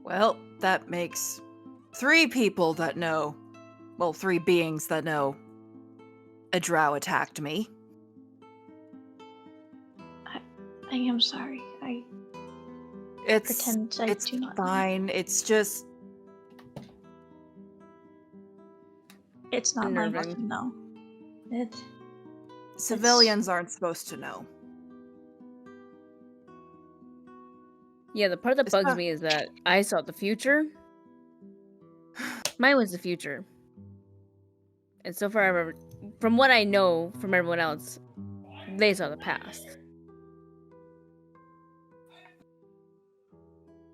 Well, that makes 3 people that know. Well, 3 beings that know a drow attacked me. I am sorry. I pretend I do not know. It's fine. It's just... It's not my fault to know. Civilians aren't supposed to know. Yeah, the part that bugs me is that I saw the future. Mine was the future. And so far, from what I know from everyone else, they saw the past.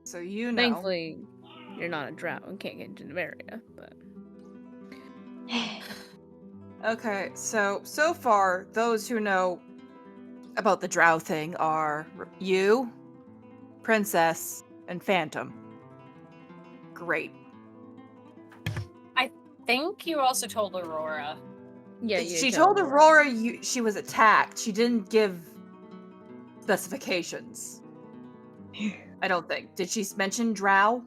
So you know. Thankfully, you're not a drow and can't get into Nymphaeaceae, but... Okay, so far, those who know about the drow thing are you, Princess, and Phantom. Great. I think you also told Aurora. Yeah, she told Aurora she was attacked. She didn't give specifications. I don't think. Did she mention drow?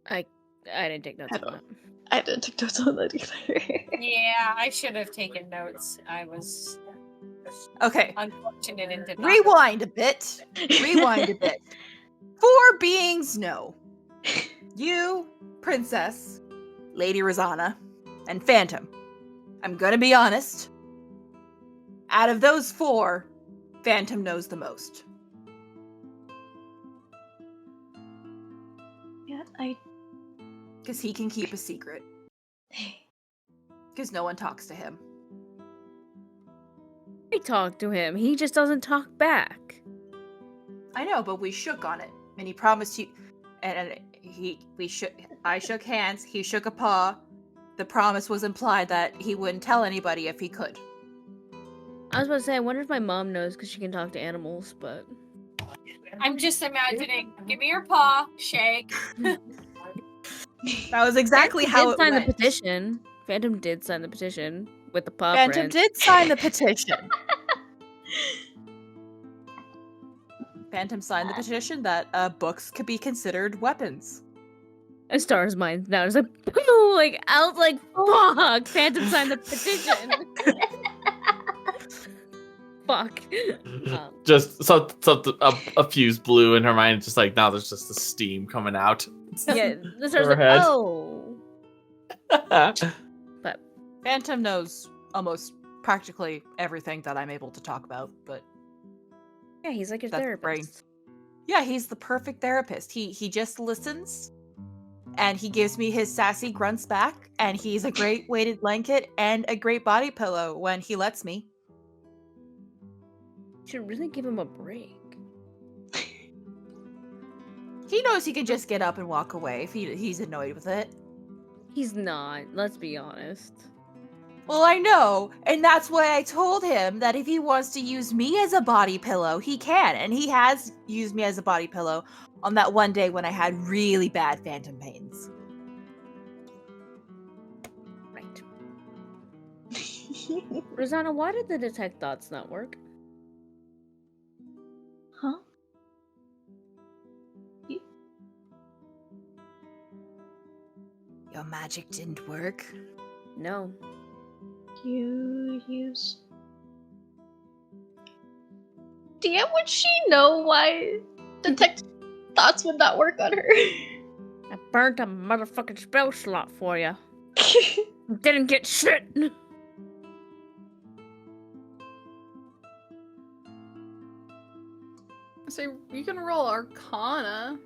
I didn't take notes on that. I didn't take notes on that either. Yeah, I should have taken notes. I was unfortunate and did not. Rewind a bit. 4 beings know. You, Princess, Lady Rosanna, and Phantom. I'm gonna be honest. Out of those 4, Phantom knows the most. Yeah, because he can keep a secret. Because no one talks to him. I talk to him. He just doesn't talk back. I know, but we shook on it, and he promised you. And I shook hands. He shook a paw. The promise was implied that he wouldn't tell anybody if he could. I was about to say, I wonder if my mom knows because she can talk to animals, but... I'm just imagining, give me your paw, shake. That was exactly how it went. Phantom did sign the petition. Phantom did sign the petition with the paw Phantom print. did sign the petition. Phantom signed the petition that books could be considered weapons. A star's mind now is like, pooh, like, I was like, fuck, Phantom signed the petition. Fuck. Just a fuse blew in her mind. Just like now, there's just the steam coming out. Yeah, the star's like, head. oh. But Phantom knows almost practically everything that I'm able to talk about. But yeah, he's like your that's therapist. Yeah, he's the perfect therapist. He just listens, and he gives me his sassy grunts back, and he's a great weighted blanket and a great body pillow when he lets me. Should really give him a break. He knows he can just get up and walk away if he's annoyed with it. He's not, let's be honest. Well, I know, and that's why I told him that if he wants to use me as a body pillow, he can, and he has used me as a body pillow on that one day when I had really bad phantom pains. Right. Rosanna, why did the detect thoughts not work? Huh? Your magic didn't work. No. You use. DM, would she know why detect thoughts would not work on her? I burnt a motherfucking spell slot for you. Didn't get shit. So you can roll Arcana.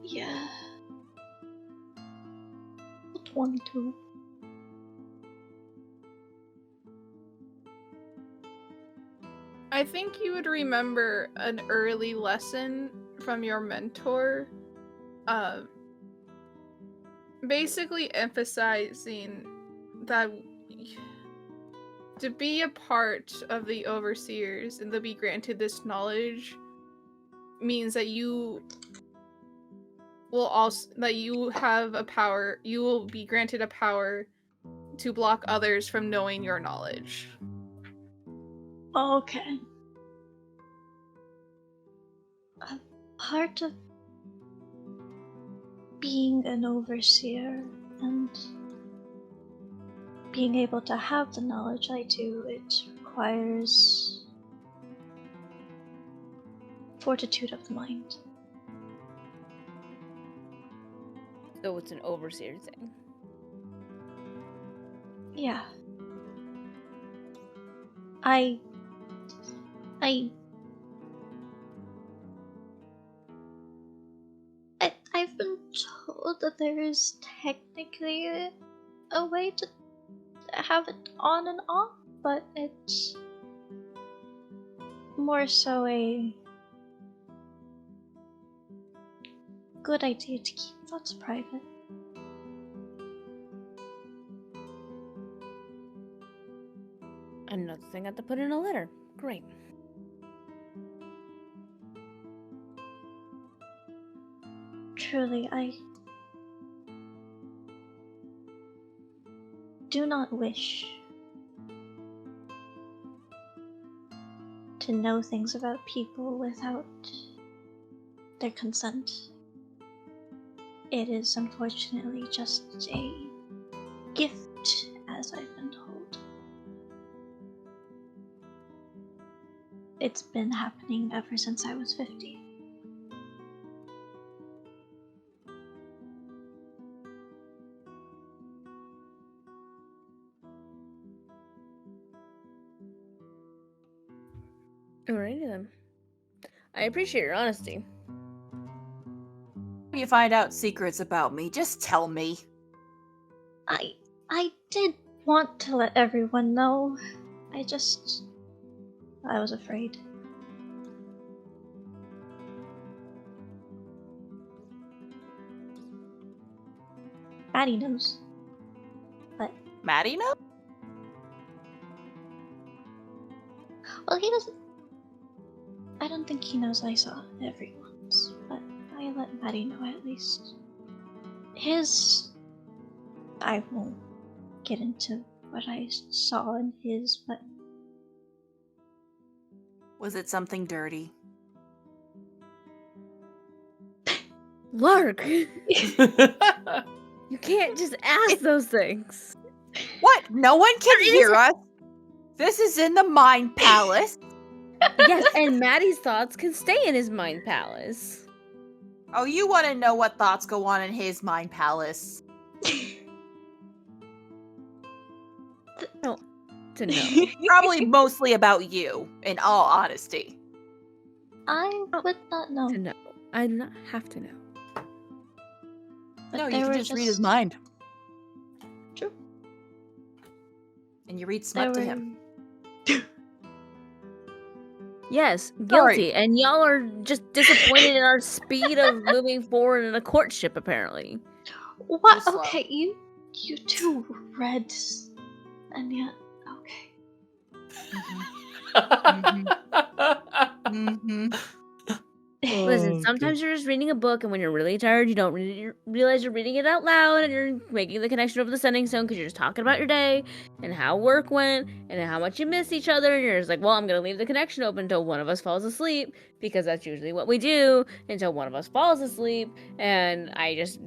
Yeah. 22. I think you would remember an early lesson from your mentor, basically emphasizing that to be a part of the overseers and to be granted this knowledge means that you will also you will be granted a power to block others from knowing your knowledge. Okay. A part of being an overseer and being able to have the knowledge I do, it requires fortitude of the mind. So it's an overseer thing. Yeah. I've been told that there is technically a way to have it on and off, but it's more so a good idea to keep thoughts private. Another thing I have to put in a letter. Great. Truly, I do not wish to know things about people without their consent. It is unfortunately just a gift, as I've been told. It's been happening ever since I was 50. Alrighty then. I appreciate your honesty. When you find out secrets about me, just tell me. I did want to let everyone know. I was afraid. Maddie knows. But Maddie knows? well, he doesn't. I don't think he knows I saw everyone's, but I let Maddie know at least. I won't get into what I saw in his, but Was it something dirty? Lark! You can't just ask those things. What? No one can hear us? This is in the Mind Palace. Yes, and Maddie's thoughts can stay in his mind palace. Oh, you want to know what thoughts go on in his Mind Palace? No, to know. Probably mostly about you, in all honesty. I would not know. To know. I do not have to know. But No, there you can were just read his mind. True. And you read smut to him. Yes, Sorry. guilty. And y'all are just disappointed in our speed of moving forward in a courtship, apparently. What? Too slow. Okay, you two read, and yet okay. Mm-hmm. Listen, sometimes you're just reading a book, and when you're really tired, you don't realize you're reading it out loud, and you're making the connection over the sending stone because you're just talking about your day and how work went and how much you miss each other. And you're just like, well, I'm gonna leave the connection open until one of us falls asleep because that's usually what we do until one of us falls asleep. And I just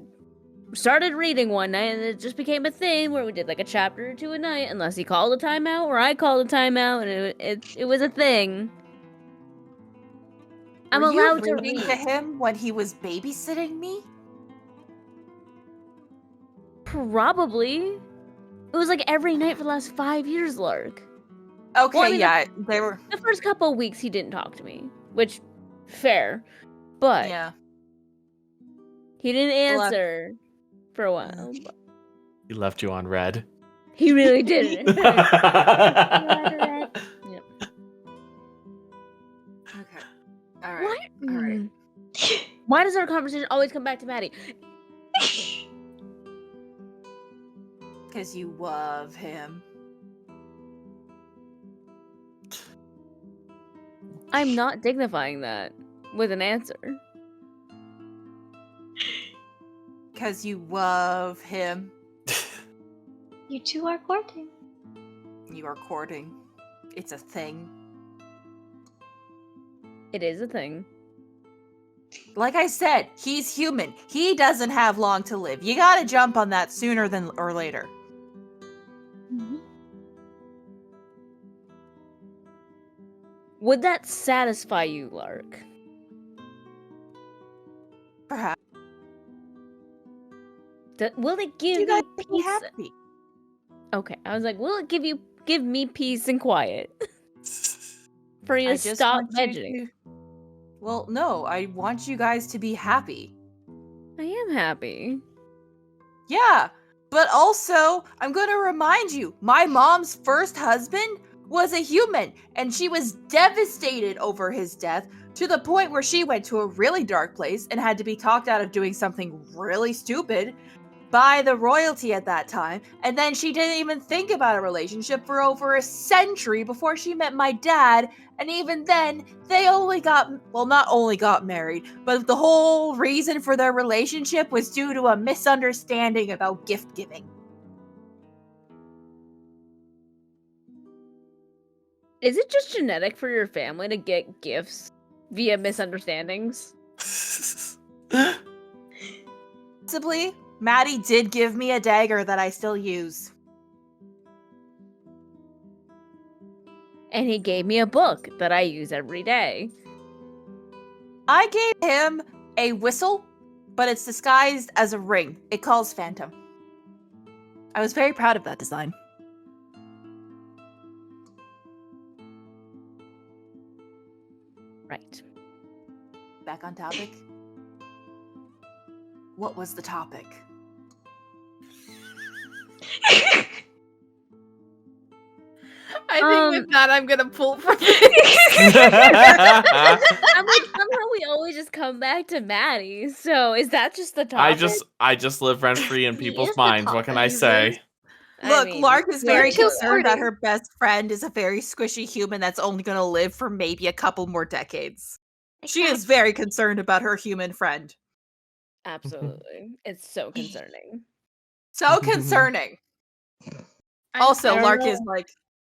started reading one night, and it just became a thing where we did like a chapter or two a night, unless he called a timeout or I called a timeout, and it was a thing. I'm Were allowed you to reading read. to him when he was babysitting me? Probably. It was like every night for the last 5 years, Lark. Okay, Well, I mean, yeah, they were. The first couple of weeks he didn't talk to me, which, fair. But Yeah. he didn't answer for a while. He left you on red. He really didn't. Red. Yep. Okay. All right. What? All right. Why does our conversation always come back to Maddie? Because you love him. I'm not dignifying that with an answer. Because you love him. You two are courting. You are courting. It's a thing. It is a thing. Like I said, he's human. He doesn't have long to live. You gotta jump on that sooner than or later. Mm-hmm. Would that satisfy you, Lark? Perhaps. Will it give You guys you be peace? happy. Okay, I was like, will it give me peace and quiet? For you to stop want you mentioning. to- Well, no, I want you guys to be happy. I am happy. Yeah, but also, I'm gonna remind you, my mom's first husband was a human, and she was devastated over his death to the point where she went to a really dark place and had to be talked out of doing something really stupid by the royalty at that time. And then she didn't even think about a relationship for over a century before she met my dad. And even then, they not only got married, but the whole reason for their relationship was due to a misunderstanding about gift giving. Is it just genetic for your family to get gifts via misunderstandings? Possibly, Maddie did give me a dagger that I still use. And he gave me a book that I use every day. I gave him a whistle, but it's disguised as a ring. It calls Phantom. I was very proud of that design. Right. Back on topic. What was the topic? I think with that, I'm gonna pull from I'm like, somehow we always just come back to Maddie. So is that just the topic? I just live rent free in He people's is the minds. What can I topic. say? Look, Lark is very You're too concerned that flirty. her best friend is a very squishy human that's only going to live for maybe a couple more decades. She is very concerned about her human friend. Absolutely. It's so concerning. So concerning. I Also, don't Lark know. is like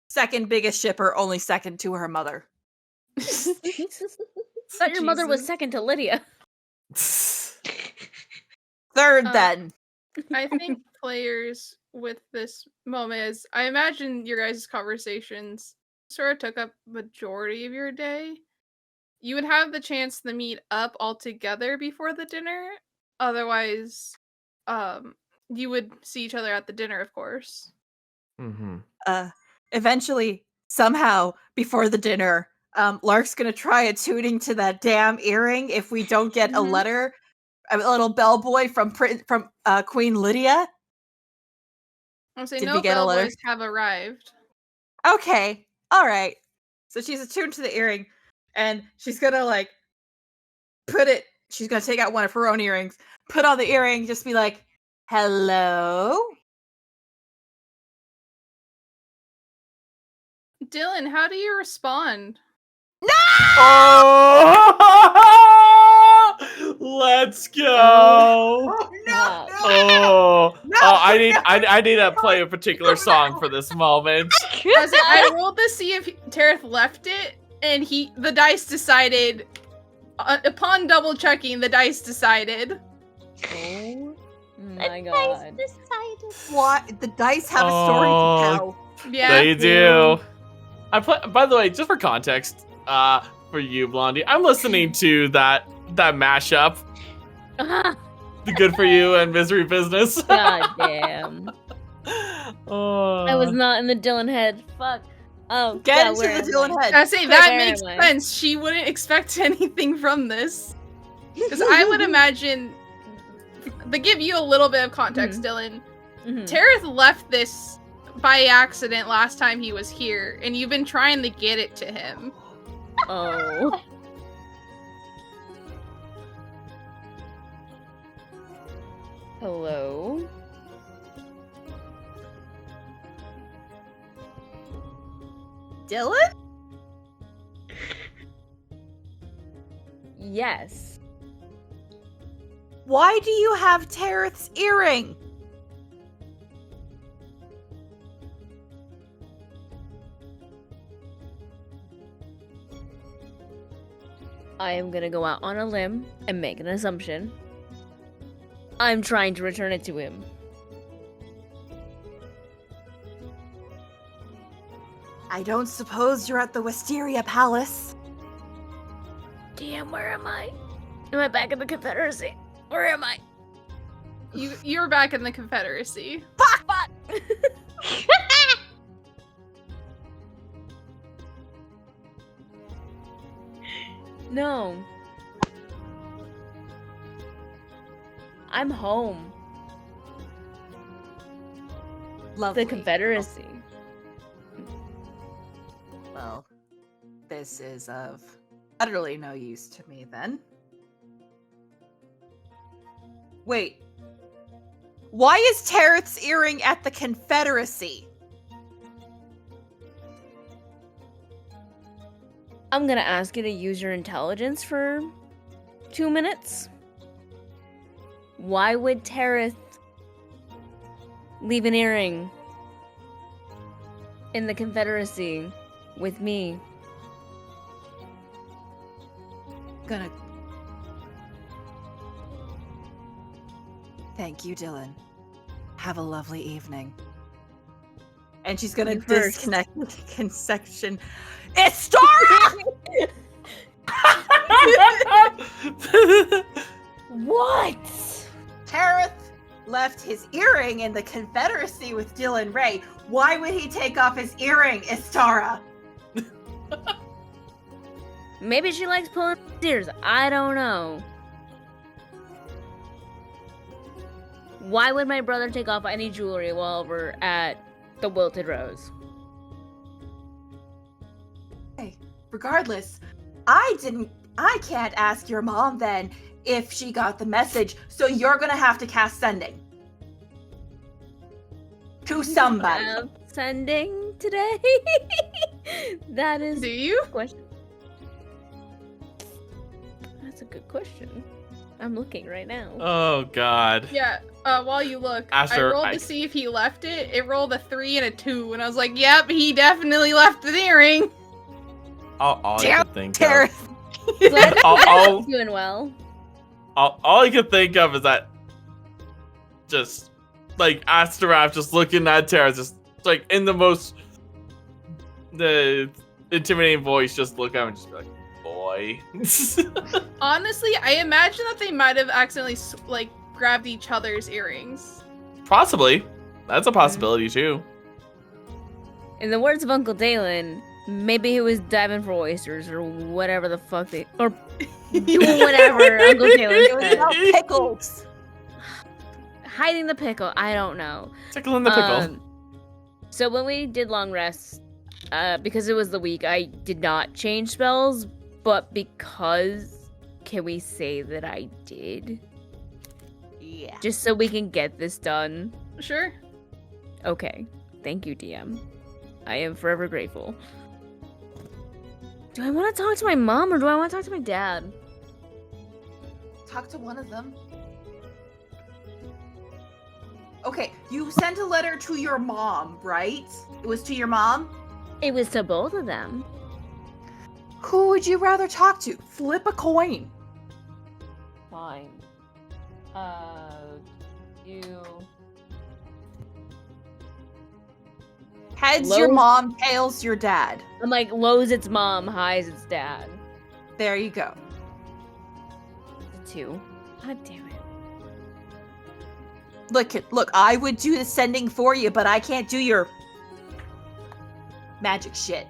second biggest shipper, only second to her mother. Thought your mother was Jesus. second to Lydia. Third, Uh, then. I think players with this moment is I imagine your guys' conversations sort of took up majority of your day. You would have the chance to meet up all together before the dinner. Otherwise, you would see each other at the dinner, of course. Mm-hmm. Eventually, somehow, before the dinner, Lark's gonna try attuning to that damn earring if we don't get a Mhm. letter, a little bellboy from Queen Lydia. I'm saying Did no we get a letter? bellboys have arrived. Okay, all right. So she's attuned to the earring, and she's gonna like put it. She's gonna take out one of her own earrings, put on the earring, just be like, "Hello." Dylan, how do you respond? Oh! Let's go. Oh no! Wow. Oh, No, I need to play a particular song for this moment. I rolled to see if Tareth left it, and the dice decided. Upon double checking, the dice decided. Oh my The god. dice decided. What? The dice have a story to tell. Yeah. They do. By the way, just for context, for you, Blondie, I'm listening to that mashup, the Good For You and Misery Business. God damn. Oh. I was not in the Dylan head. Fuck. Oh, Get God, into where the am I? Dylan head. I say Where that am makes I? sense. She wouldn't expect anything from this. Because I would imagine, to give you a little bit of context, Dylan, Mhm. Tareth left this by accident last time he was here, and you've been trying to get it to him. Oh. Hello? Dylan? Yes. Why do you have Tareth's earring? I am gonna go out on a limb and make an assumption. I'm trying to return it to him. I don't suppose you're at the Wisteria Palace. Damn, where am I? Am I back in the Confederacy? Where am I? You're back in the Confederacy. Fuck! No. I'm home. Lovely. The Confederacy. Well, this is of utterly no use to me then. Wait. Why is Tareth's earring at the Confederacy? I'm gonna ask you to use your intelligence for 2 minutes. Why would Tareth leave an earring in the Confederacy with me? Gonna. Thank you, Dylan. Have a lovely evening. And she's gonna You first. disconnect the conception. Istara! What? Tareth left his earring in the Confederacy with Dylan Ray. Why would he take off his earring, Istara? Maybe she likes pulling ears. I don't know. Why would my brother take off any jewelry while we're at the Wilted Rose? Hey, regardless, I can't ask your mom then if she got the message, so you're gonna have to cast sending. To somebody. Sending today? That is Do you? a question. That's a good question. I'm looking right now. Oh God. Yeah. While you look, Aster, I rolled to see if he left it. It rolled a 3 and a 2, and I was like, "Yep, he definitely left the earring." All I Damn, can think Tareth. Glad I'll- he's doing well. all I can think of is that just like Astaroth just looking at Tara, just like in the most intimidating voice, just look at him and just be like, boy. Honestly, I imagine that they might have accidentally grabbed each other's earrings. Possibly. That's a possibility too. In the words of Uncle Dalen, maybe he was diving for oysters or whatever the fuck they or doing whatever Uncle Dalen It was said. about pickles. Hiding the pickle. I don't know. Tickling the pickle. So when we did long rests, because it was the week, I did not change spells, but because can we say that I did? Yeah. Just so we can get this done. Sure. Okay. Thank you, DM. I am forever grateful. Do I want to talk to my mom or do I want to talk to my dad? talk to one of them. Okay, you sent a letter to your mom, right? It was to your mom? It was to both of them. Who would you rather talk to? Flip a coin. Fine. You. Heads your Lowe's- mom, tails your dad. I'm like, low's its mom, high's its dad. There you go. The 2. God damn it. Look, I would do the sending for you, but I can't do your magic shit.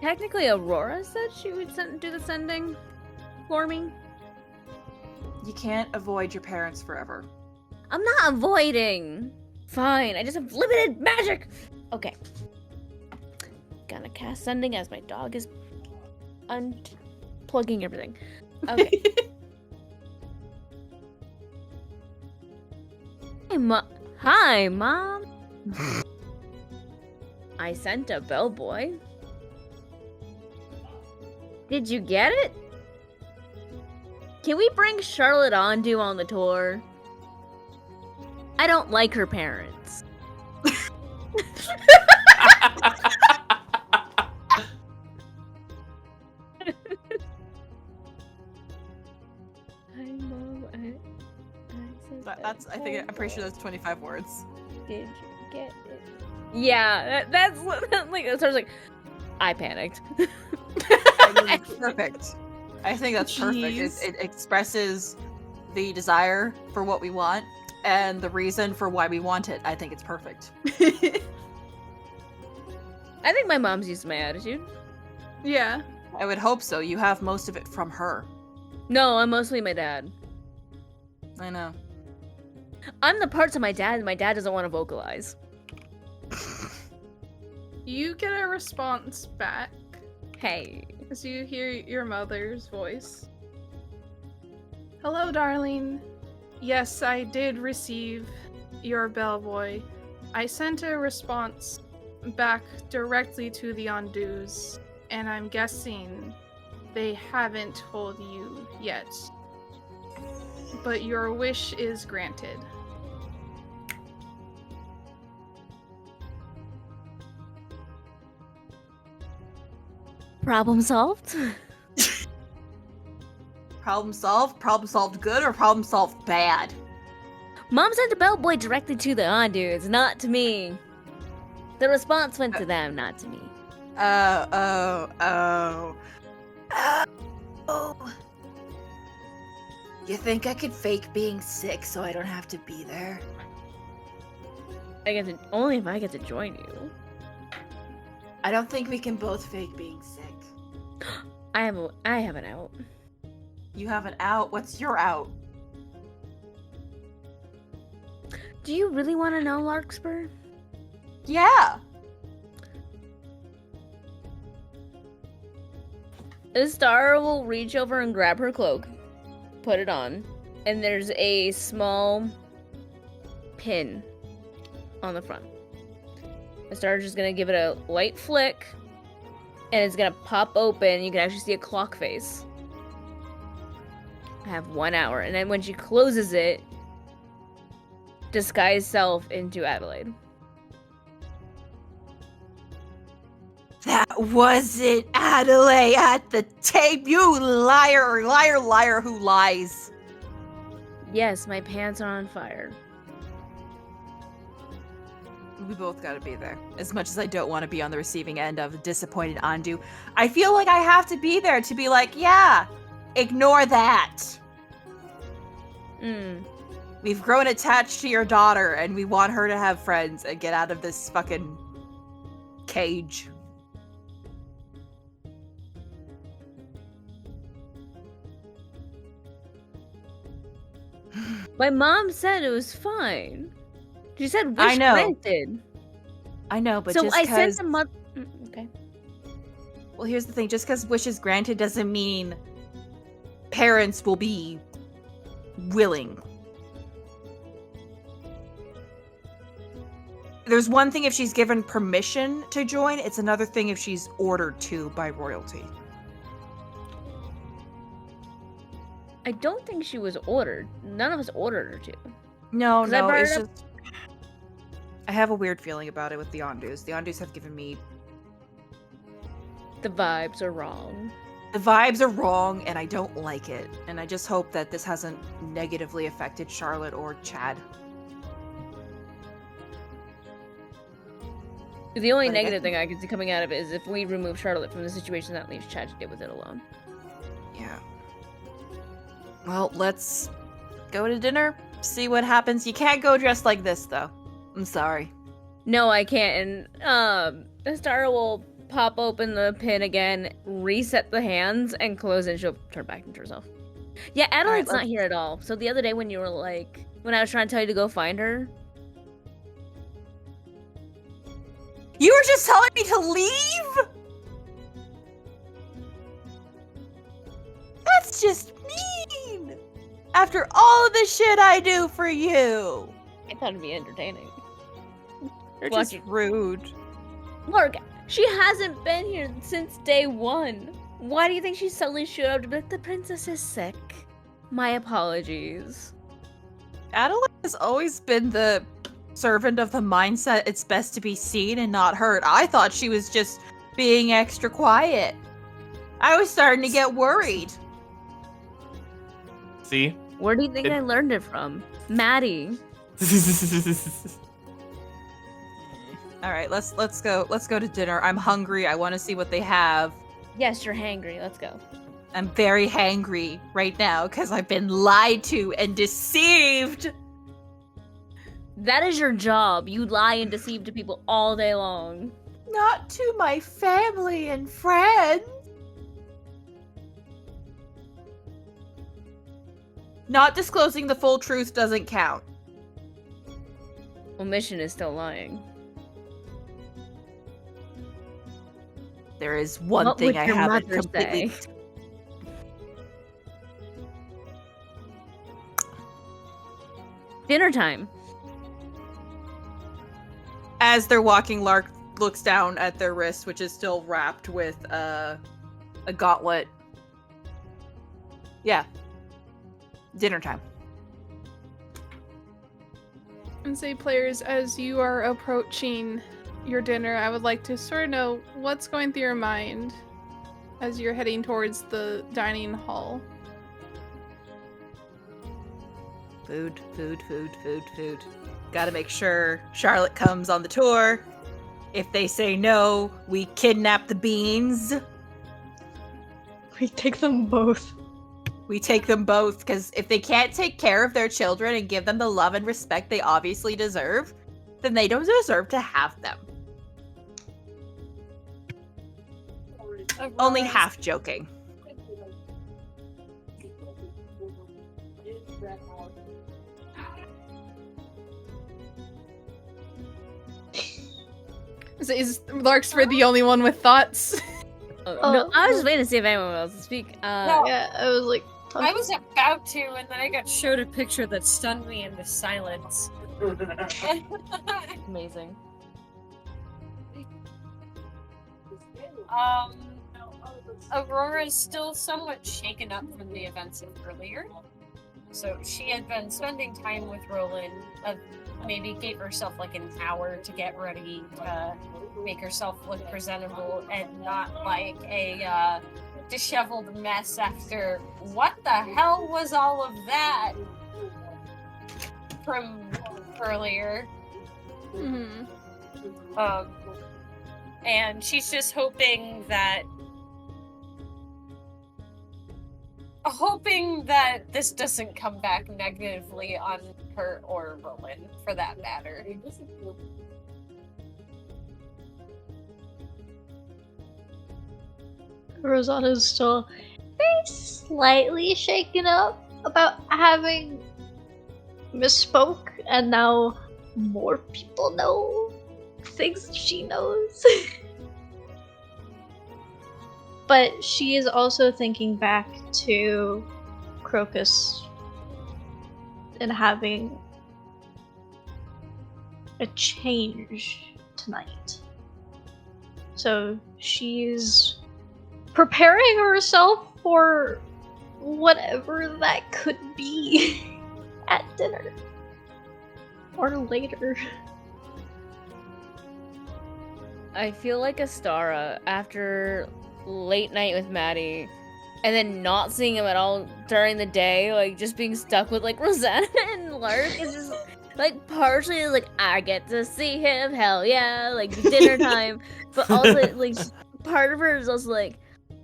Technically, Aurora said she would do the sending for me. You can't avoid your parents forever. I'm not avoiding. Fine, I just have limited magic. Okay. Gonna cast sending as my dog is unplugging everything. Okay. Hi, Mom. I sent a bellboy. Did you get it? Can we bring Charlotte Ondu on the tour? I don't like her parents. Hi, Mom. I'm pretty sure that's 25 words. Did you get it? Yeah, that's like I was like, I panicked. I mean, perfect. I think that's perfect. Jeez. It expresses the desire for what we want and the reason for why we want it. I think it's perfect. I think my mom's used to my attitude. Yeah. I would hope so. You have most of it from her. No, I'm mostly my dad. I know. I'm the parts of my dad and my dad doesn't want to vocalize. You get a response back Hey. as you hear your mother's voice. Hello, darling. Yes, I did receive your bellboy. I sent a response back directly to the Ondus, and I'm guessing they haven't told you yet. But your wish is granted. Problem solved? Problem solved? Problem solved good or problem solved bad? Mom sent the bellboy directly to the Ondus, not to me. The response went to them, not to me. Oh. You think I could fake being sick so I don't have to be there? I get to, only if I get to join you. I don't think we can both fake being sick. I have an out. You have an out? What's your out? Do you really want to know, Larkspur? Yeah! Star will reach over and grab her cloak, put it on, and there's a small pin on the front. Star's just gonna give it a light flick, and it's gonna pop open. You can actually see a clock face. I have 1 hour, and then when she closes it, disguise self into Adelaide. That wasn't Adelaide at the tape, you liar, liar, liar who lies. Yes, my pants are on fire. We both gotta be there. As much as I don't want to be on the receiving end of disappointed Ondu, I feel like I have to be there to be like, yeah, ignore that. We've grown attached to your daughter and we want her to have friends and get out of this fucking cage. My mom said it was fine. She said wish I know. granted. I know, but So just I sent 'cause- the mother. Okay. Well, here's the thing. Just because wish is granted doesn't mean parents will be willing. There's one thing if she's given permission to join. It's another thing if she's ordered to by royalty. I don't think she was ordered. None of us ordered her to. No, 'Cause I brought it's it up- just... I have a weird feeling about it with the Ondus. The Ondus have given me... The vibes are wrong. The vibes are wrong, and I don't like it. And I just hope that this hasn't negatively affected Charlotte or Chad. The only But I negative guess- thing I can see coming out of it is if we remove Charlotte from the situation, that leaves Chad to deal with it alone. Yeah. Well, let's go to dinner, see what happens. You can't go dressed like this, though. I'm sorry. No, I can't. And Astara will pop open the pin again, reset the hands, and close it, and she'll turn back into herself. Yeah, Adelaide's not here at all. So the other day when you were like, when I was trying to tell you to go find her, You were just telling me to leave? That's just mean! After all of the shit I do for you! I thought it'd be entertaining. You're Watch just it. rude. Mark, she hasn't been here since day one. Why do you think she suddenly showed up to be like, the princess is sick? My apologies. Adelaide has always been the servant of the mindset it's best to be seen and not heard. I thought she was just being extra quiet. I was starting to get worried. See? Where do you think I learned it from? Maddie. All right, let's go to dinner. I'm hungry. I want to see what they have. Yes, you're hangry. Let's go. I'm very hangry right now because I've been lied to and deceived. That is your job. You lie and deceive to people all day long. Not to my family and friends. Not disclosing the full truth doesn't count. Omission is still lying. There is one What thing would I your haven't mother completely... say? Dinner time. As they're walking, Lark looks down at their wrist, which is still wrapped with a gauntlet. Yeah. Dinner time. And say, players, as you are approaching your dinner, I would like to sort of know what's going through your mind as you're heading towards the dining hall. Food. Gotta make sure Charlotte comes on the tour. If they say no, we kidnap the beans. We take them both. We take them both, because if they can't take care of their children and give them the love and respect they obviously deserve, then they don't deserve to have them. Only half joking. Is Larkspur the only one with thoughts? No, I was just waiting to see if anyone else would speak. No. Yeah, I was like, I was about to, and then I got showed a picture that stunned me into silence. Amazing. Aurora's still somewhat shaken up from the events of earlier. So she had been spending time with Roland, maybe gave herself like an hour to get ready to make herself look presentable and not like a disheveled mess after what the hell was all of that from earlier. Mm-hmm. And she's just hoping that this doesn't come back negatively on her or Roland, for that matter. Rosana's still very slightly shaken up about having misspoke, and now more people know things she knows. But she is also thinking back to Crocus and having a change tonight. So she's preparing herself for whatever that could be at dinner. Or later. I feel like Astara, after late night with Maddie, and then not seeing him at all during the day, like just being stuck with like Rosanna and Lark is just like partially like I get to see him, hell yeah, like dinner time. But also like part of her is also like,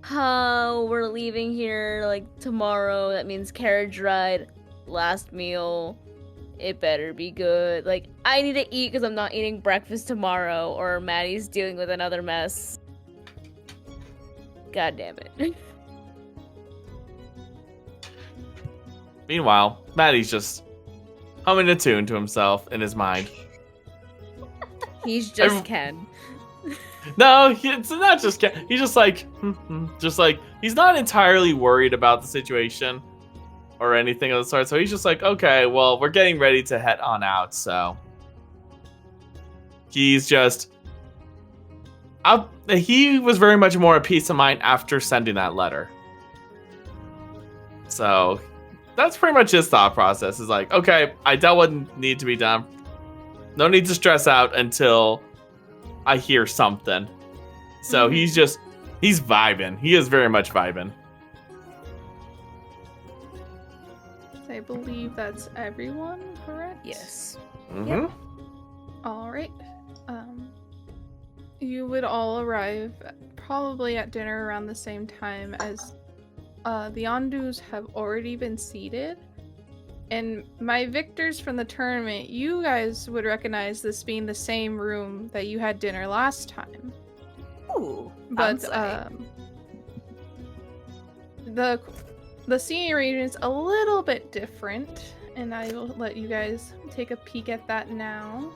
oh, we're leaving here like tomorrow. That means carriage ride, last meal. It better be good. Like, I need to eat because I'm not eating breakfast tomorrow, or Maddie's dealing with another mess. God damn it. Meanwhile, Maddie's just humming a tune to himself in his mind. He's just Ken. No, it's not just Ken. He's just like, he's not entirely worried about the situation or anything of the sort. So he's just like, okay, well, we're getting ready to head on out. So he's just, he was very much more at peace of mind after sending that letter. So that's pretty much his thought process. Is like, okay, I dealt what need to be done. No need to stress out until I hear something. So he's vibing. He is very much vibing. I believe that's everyone, correct? Yes. Mm-hmm. Yep. All right. You would all arrive probably at dinner around the same time as the Ondus have already been seated. And my victors from the tournament, you guys would recognize this being the same room that you had dinner last time. Ooh, But fancy. the seating arrangement's a little bit different, and I will let you guys take a peek at that now.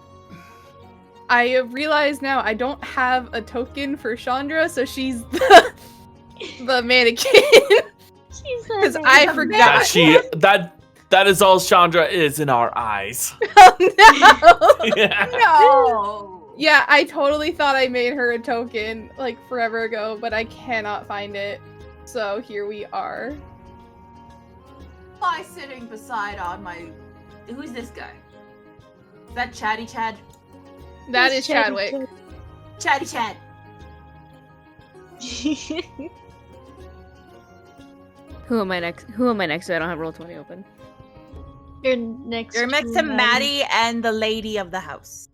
I realize now I don't have a token for Chandra, so she's the mannequin. Because I forgot. That is all Chandra is in our eyes. Oh no! Yeah. No! Yeah, I totally thought I made her a token like forever ago, but I cannot find it. So here we are. By sitting beside on my... Who's this guy? Is that Chatty Chad? That is Chadwick. Chatty Chad. Who am I next to? I don't have Roll20 open. You're next You're next to Maddie and the lady of the house.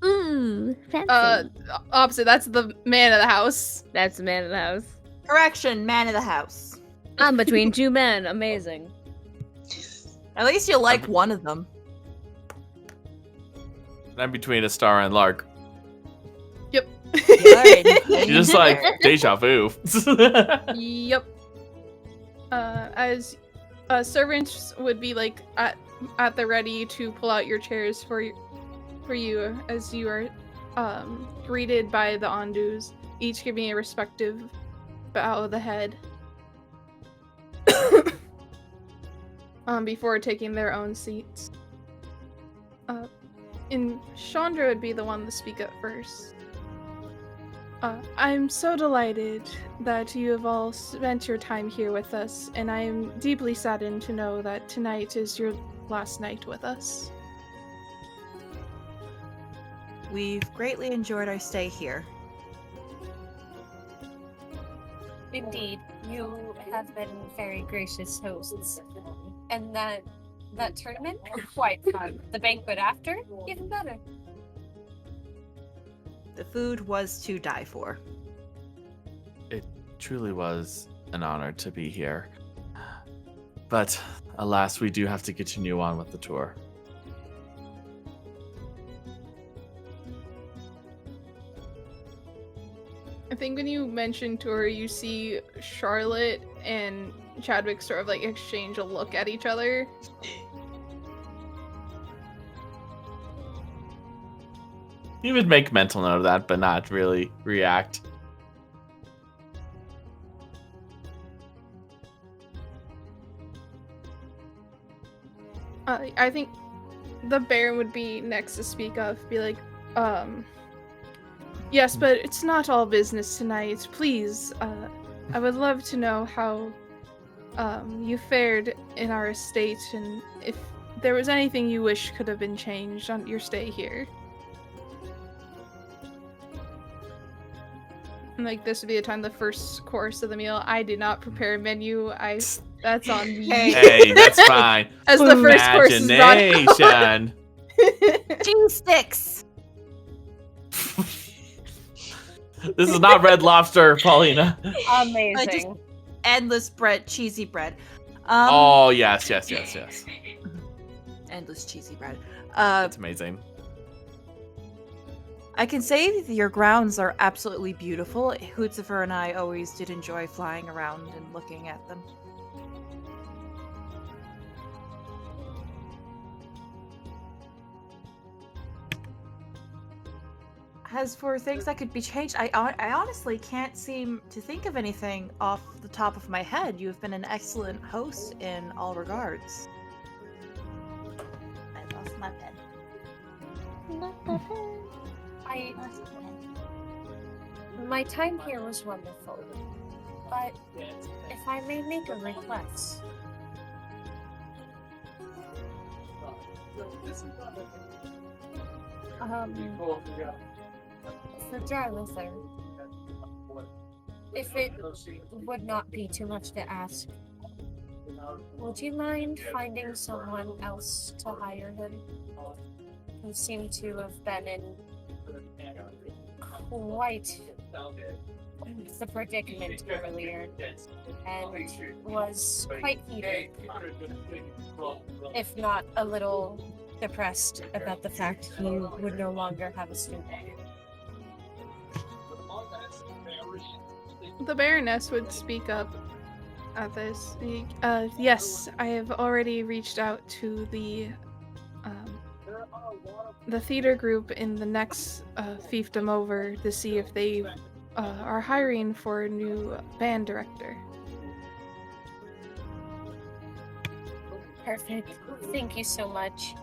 Ooh, fancy. Opposite. That's the man of the house. That's the man of the house. Correction, man of the house. I'm between two men. Amazing. At least you like one of them. I'm between Astara and Lark. Yep. You're just like deja vu. Yep. As servants would be like at the ready to pull out your chairs for you as you are greeted by the Ondus, each giving a respective bow of the head before taking their own seats. And Chandra would be the one to speak up first. I'm so delighted that you have all spent your time here with us, and I am deeply saddened to know that tonight is your last night with us. We've greatly enjoyed our stay here. Indeed, you have been very gracious hosts. And that tournament, quite fun. The banquet after, even better. The food was to die for. It truly was an honor to be here. But alas, we do have to continue on with the tour. I think when you mention tour, you see Charlotte and Chadwick sort of like exchange a look at each other. He would make mental note of that, but not really react. I think the Baron would be next to speak up, be like, yes, but it's not all business tonight. Please, I would love to know how you fared in our estate, and if there was anything you wish could have been changed on your stay here. And, like, this would be the first course of the meal. I did not prepare a menu. That's on me. Hey, that's fine. As the first course is brought out. Imagination. Cheese sticks. This is not Red Lobster, Paulina. Amazing. Endless bread, cheesy bread. Oh, yes. Endless cheesy bread. That's amazing. I can say that your grounds are absolutely beautiful. Hootzifer and I always did enjoy flying around and looking at them. As for things that could be changed, I honestly can't seem to think of anything off the top of my head. You have been an excellent host in all regards. I lost my pen. Not the pen. My time here was wonderful, but if I may make a request. For Jarlither, if it would not be too much to ask, would you mind finding someone else to hire him? He seemed to have been in quite the predicament earlier and was quite heated, if not a little depressed about the fact he would no longer have a student. The Baroness would speak up at this. Yes, I have already reached out to the theater group in the next fiefdom over to see if they are hiring for a new band director. Perfect. Thank you so much.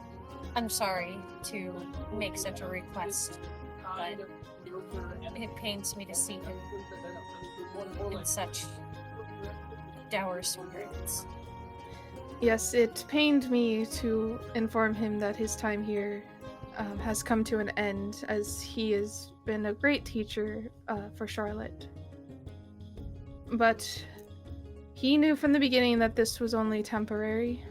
I'm sorry to make such a request, but it pains me to see him in such dour spirits. Yes, it pained me to inform him that his time here has come to an end, as he has been a great teacher for Charlotte. But he knew from the beginning that this was only temporary.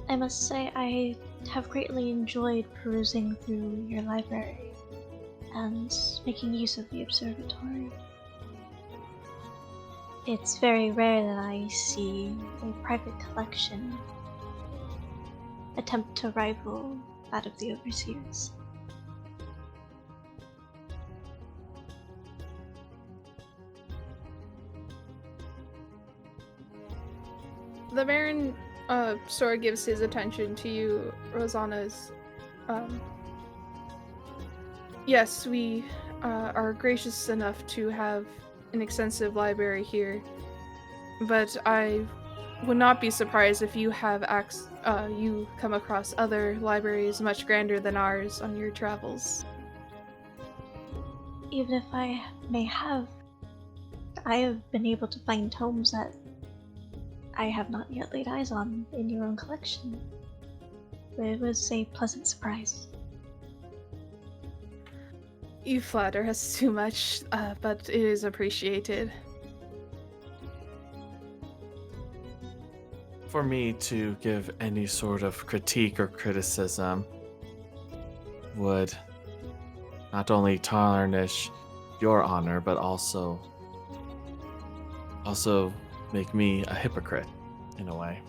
I must say I have greatly enjoyed perusing through your library and making use of the observatory. It's very rare that I see a private collection attempt to rival that of the overseers. The Baron sort of gives his attention to you, Rosanna's. Yes, we are gracious enough to have an extensive library here, but I would not be surprised if you have you come across other libraries much grander than ours on your travels. Even if I may have, I have been able to find tomes that I have not yet laid eyes on in your own collection. It was a pleasant surprise. You flatter us too much, but it is appreciated. For me to give any sort of critique or criticism would not only tarnish your honor, but also make me a hypocrite in a way.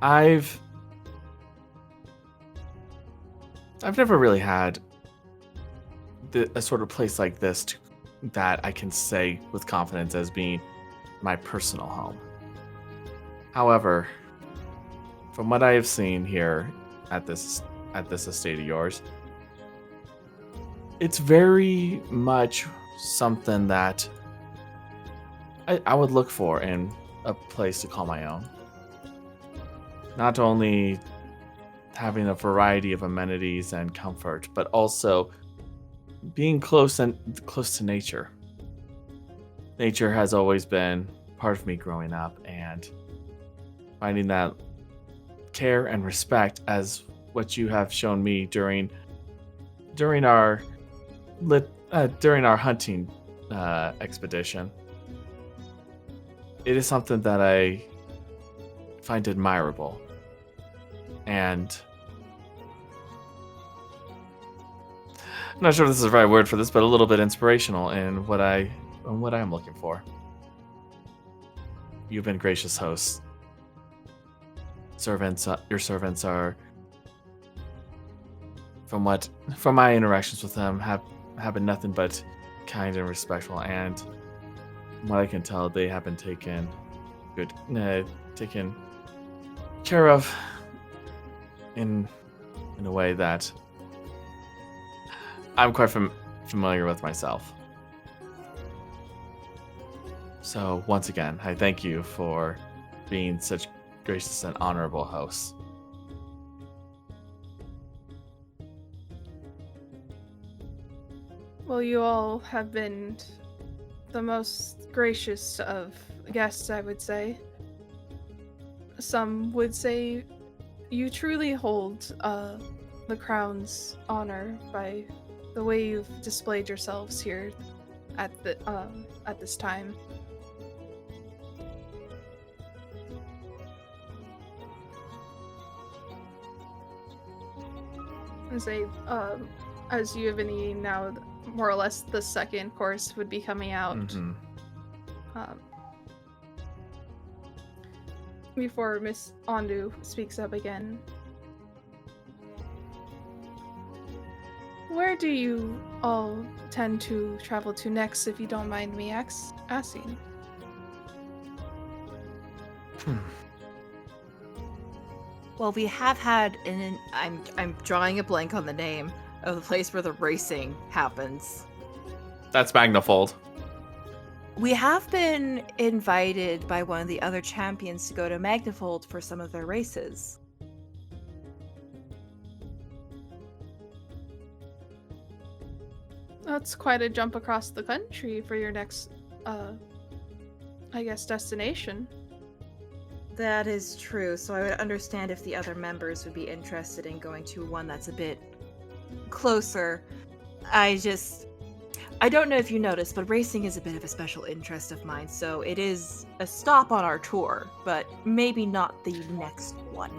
I've never really had a sort of place like this that I can say with confidence as being my personal home. However, from what I have seen here at this estate of yours, it's very much something that I would look for in a place to call my own. Not only having a variety of amenities and comfort, but also being close to nature. Nature has always been part of me growing up, and finding that care and respect as what you have shown me during our hunting expedition. It is something that I find admirable, and I'm not sure if this is the right word for this, but a little bit inspirational in what I am looking for. You've been gracious hosts. Your servants are, from my interactions with them, have been nothing but kind and respectful, and from what I can tell, they have been taken care of in a way that I'm quite familiar with myself. So once again, I thank you for being such gracious and honorable hosts. Well, you all have been the most gracious of guests, I would say. Some would say you truly hold the crown's honor by the way you've displayed yourselves here at this time. And say, as you have been eating now, more or less the second course would be coming out. Mm-hmm. Before Miss Ondu speaks up again. Where do you all tend to travel to next, if you don't mind me asking? Well, we have had I'm drawing a blank on the name of the place where the racing happens. That's Magnafold. We have been invited by one of the other champions to go to Magnafold for some of their races. That's quite a jump across the country for your next, I guess, destination. That is true, so I would understand if the other members would be interested in going to one that's a bit closer. I don't know if you noticed, but racing is a bit of a special interest of mine, so it is a stop on our tour, but maybe not the next one.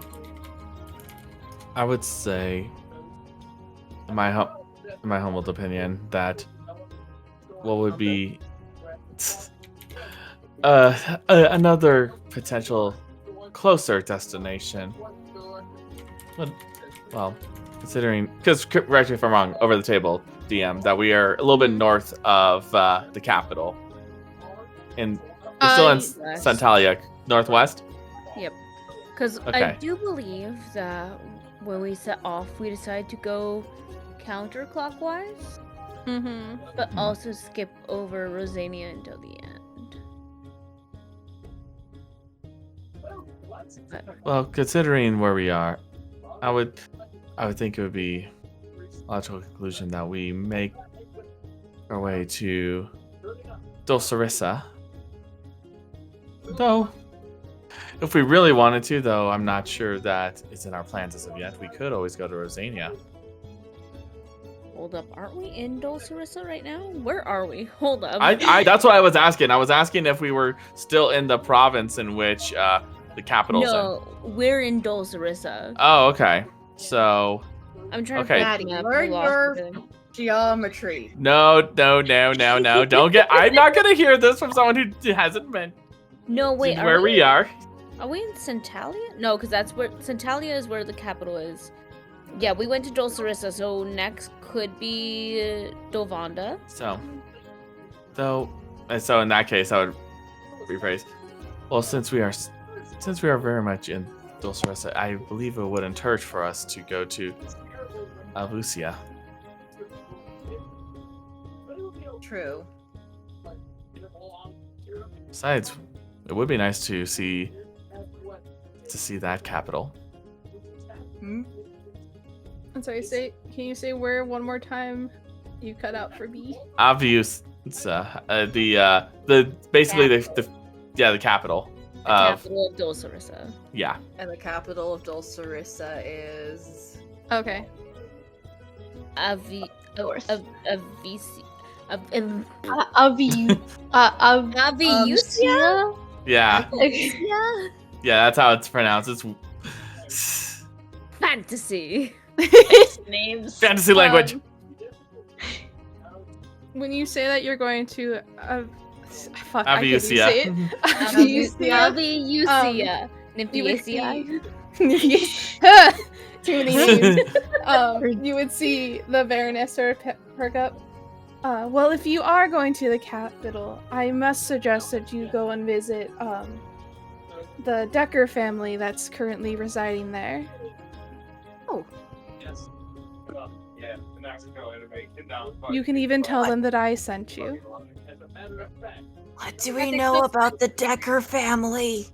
I would say, in my humble opinion, that what would be another potential closer destination. Well, considering, because correct me if I'm wrong, over the table, DM, that we are a little bit north of the capital, and we're still in Santalia, northwest. Yep. Because Okay. I do believe that when we set off, we decided to go counterclockwise, but also skip over Rosania until the end. Well, considering where we are, I would think it would be a logical conclusion that we make our way to Dulcerissa. Though, if we really wanted to, though, I'm not sure that it's in our plans as of yet. We could always go to Rosania. Hold up, aren't we in Dulcerissa right now? Where are we? Hold up. That's what I was asking. I was asking if we were still in the province in which the capital's in. No, we're in Dulcerissa. Oh, okay. So, I'm trying okay. to Maddie, learn your geometry. No. Don't get. I'm not gonna hear this from someone who hasn't been. No, wait. Where we are. Are we in Santalia? No, because that's where Santalia is, where the capital is. Yeah, we went to Dulcerissa, so next could be Dovanda. So in that case, I would rephrase. Well, since we are very much in Dulcerissa, I believe it wouldn't hurt for us to go to Avusia. True. Besides, it would be nice to see that capital. I'm sorry. Can you say where one more time? You cut out for B. Obvious. It's basically the capital. The capital of Dulcerissa. Yeah. And the capital of Dulcerissa is... Okay. Avisi. Aviusia? Yeah. Yeah. Yeah, that's how it's pronounced. It's Fantasy. Names. fantasy language. When you say that you're going to fuck, Aviusia. I can't even say it. Aviusia. Nymphaeaceae. Too many names. You would see the Baroness sort of perk up. Well, if you are going to the capital, I must suggest that you go and visit the Decker family that's currently residing there. Oh. You can even tell them that I sent you. What do we know about the Decker family?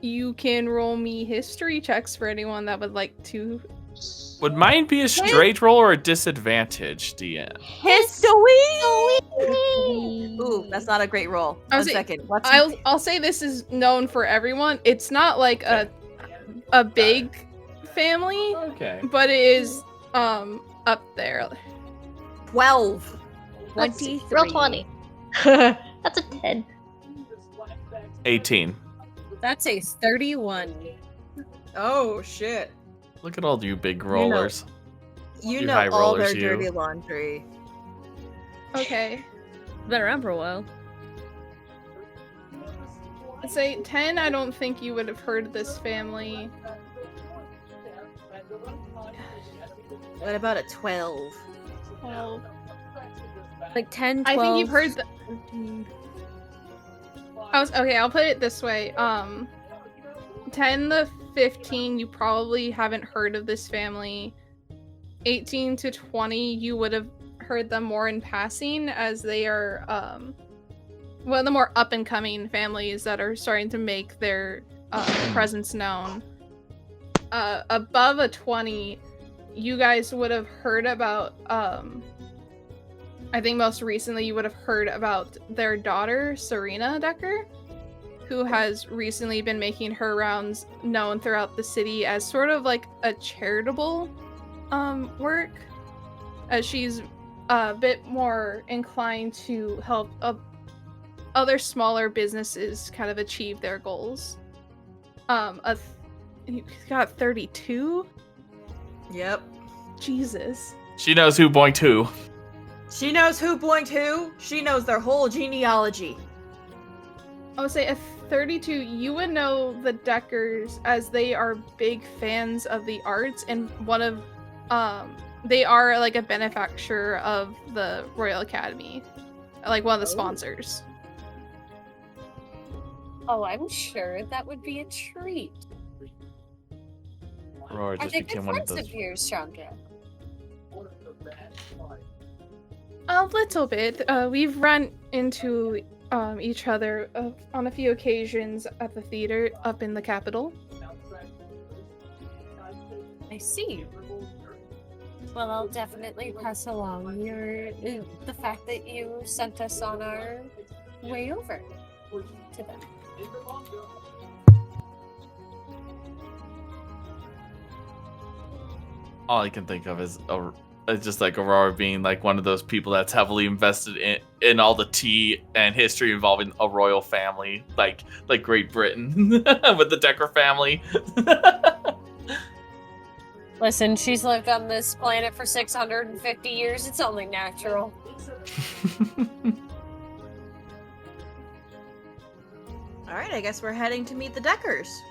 You can roll me history checks for anyone that would like to. Would mine be a straight roll or a disadvantage, DM? History! Ooh, that's not a great roll. I One was- second. I'll say this is known for everyone. It's not like a big family, Okay. but it is up there. 12. 23. Roll 20. That's a 10. 18. That's a 31. Oh, shit. Look at all you big rollers. You You know high all their rollers, you. dirty laundry. Okay. Been around for a while. I'd say 10, I don't think you would have heard of this family. What about a 12? Well, Like 10, 12. I think you've heard the. I'll put it this way. 10 to 15, you probably haven't heard of this family. 18 to 20, you would have heard them more in passing, as they are one of the more up and coming families that are starting to make their presence known. Above a 20, you guys would have heard about I think most recently you would have heard about their daughter, Serena Decker, who has recently been making her rounds known throughout the city as sort of like a charitable work, as she's a bit more inclined to help other smaller businesses kind of achieve their goals. You got 32? Yep. Jesus. She knows who boinked who. She knows who boinked who. She knows their whole genealogy. I would say a 32, you would know the Deckers as they are big fans of the arts, and they are like a benefactor of the Royal Academy, like one of the sponsors. Oh, I'm sure that would be a treat. Aurora Are just they good became one of friends those. of yours, Chandra? A little bit. We've run into each other on a few occasions at the theater up in the capital. I see. Well, I'll definitely pass along the fact that you sent us on our way over to them. All I can think of is just like Aurora being like one of those people that's heavily invested in all the tea and history involving a royal family, like Great Britain with the Decker family. Listen, she's lived on this planet for 650 years. It's only natural. Alright, I guess we're heading to meet the Deckers.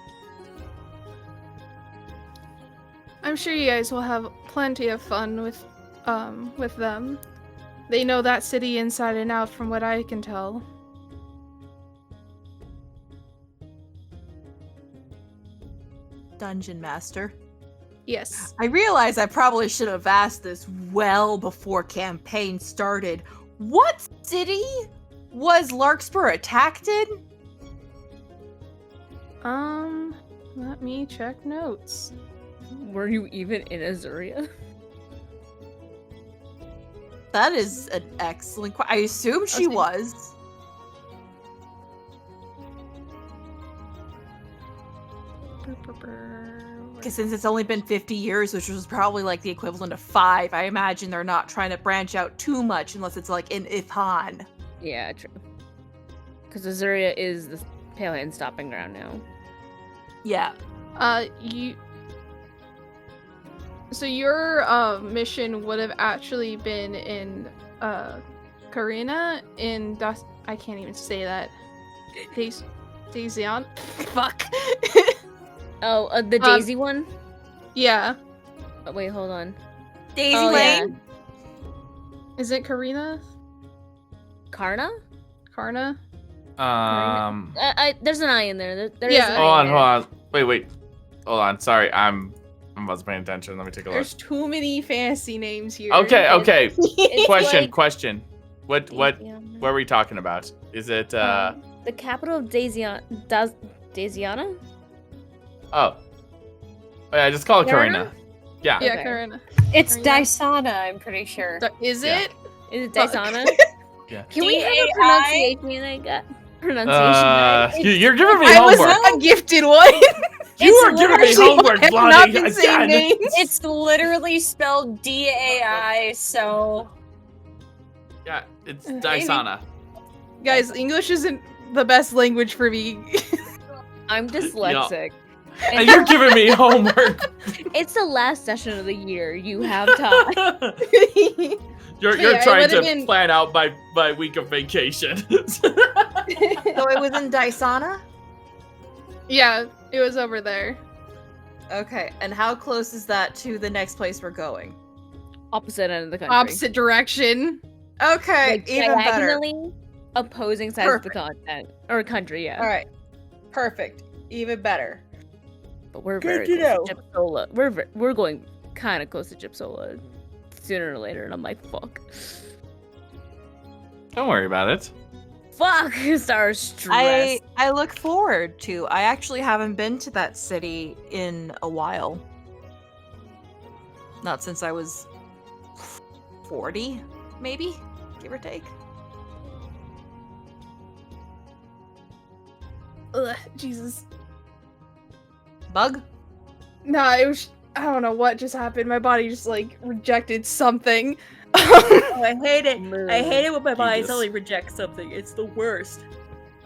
I'm sure you guys will have plenty of fun with them. They know that city inside and out, from what I can tell. Dungeon Master. Yes. I realize I probably should have asked this well before campaign started. What city was Larkspur attacked in? Let me check notes. Were you even in Azuria? That is an excellent question. I assume she Okay. was. Because since it's only been 50 years, which was probably like the equivalent of 5, I imagine they're not trying to branch out too much unless it's like in Ithan. Yeah, true. Because Azuria is the Pale Hand stopping ground now. Yeah. So your mission would have actually been in Karina in I can't even say that. Daisian. Fuck. Oh, the Daisy one? Yeah. Oh, wait, hold on. Daisy Oh, yeah. Lane? Is it Karina? Karna? Karna? There's an I in there. There is Yeah. an Hold I on, in hold there. on. Wait. Hold on. Sorry, I wasn't paying attention. Let me take a look. There's too many fancy names here. Okay. It's Question. What Daisiana. are we talking about? Is it The capital of Daisiana? Oh, yeah, just call it Karina? Karina. Yeah. Yeah, Okay. Karina. It's Karina? Dysana, I'm pretty sure. Is Yeah. it? Is it Fuck. Daisana? Yeah. Can we have a D-A-I? pronunciation right? You're giving me I was homework. a gifted one. You are giving me literally- homework, I've not Blondie. been saying Again. names. It's literally spelled D-A-I, so... Yeah, it's Dysana. Guys, English isn't the best language for me. I'm dyslexic. And you're giving me homework. It's the last session of the year. You have time. You're Yeah, I trying would've to been- plan out my week of vacation. So it was in Dysana? Yeah, it was over there. Okay, and how close is that to the next place we're going? Opposite end of the country. Opposite direction. Okay, Like, even better. diagonally opposing sides of the continent. Or country, yeah. Alright. Perfect. Even better. But we're Good very to close know. to Gypsola. We're going kind of close to Gypsola sooner or later, and I'm like, fuck. Don't worry about it. Fuck! Star stress. I look forward to. I actually haven't been to that city in a while. Not since I was 40, maybe, give or take. Ugh, Jesus. Bug? Nah, it was. I don't know what just happened. My body just like rejected something. I hate it. I hate it when my body Jesus. suddenly rejects something. It's the worst.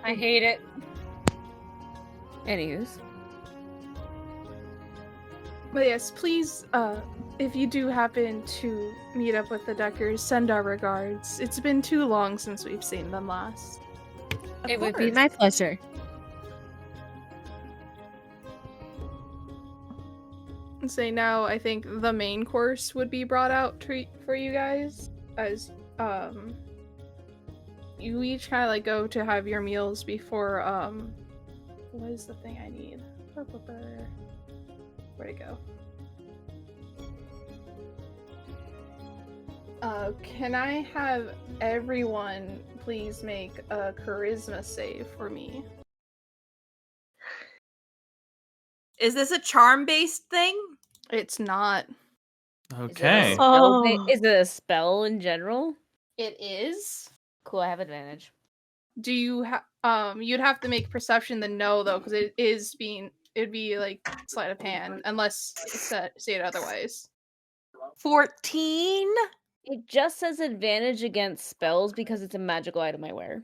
I hate it. Anyways. But yes, please, if you do happen to meet up with the Deckers, send our regards. It's been too long since we've seen them last. It would be my pleasure. And say now, I think the main course would be brought out for you guys, as you each kind of like go to have your meals before what is the thing I need? Where'd it go? Can I have everyone please make a charisma save for me? Is this a charm-based thing? It's not. Okay. Is it a spell in general? It is. Cool, I have advantage. Do you you'd have to make perception to know though, because it'd be like sleight of hand unless it's stated otherwise. 14? It just says advantage against spells because it's a magical item I wear.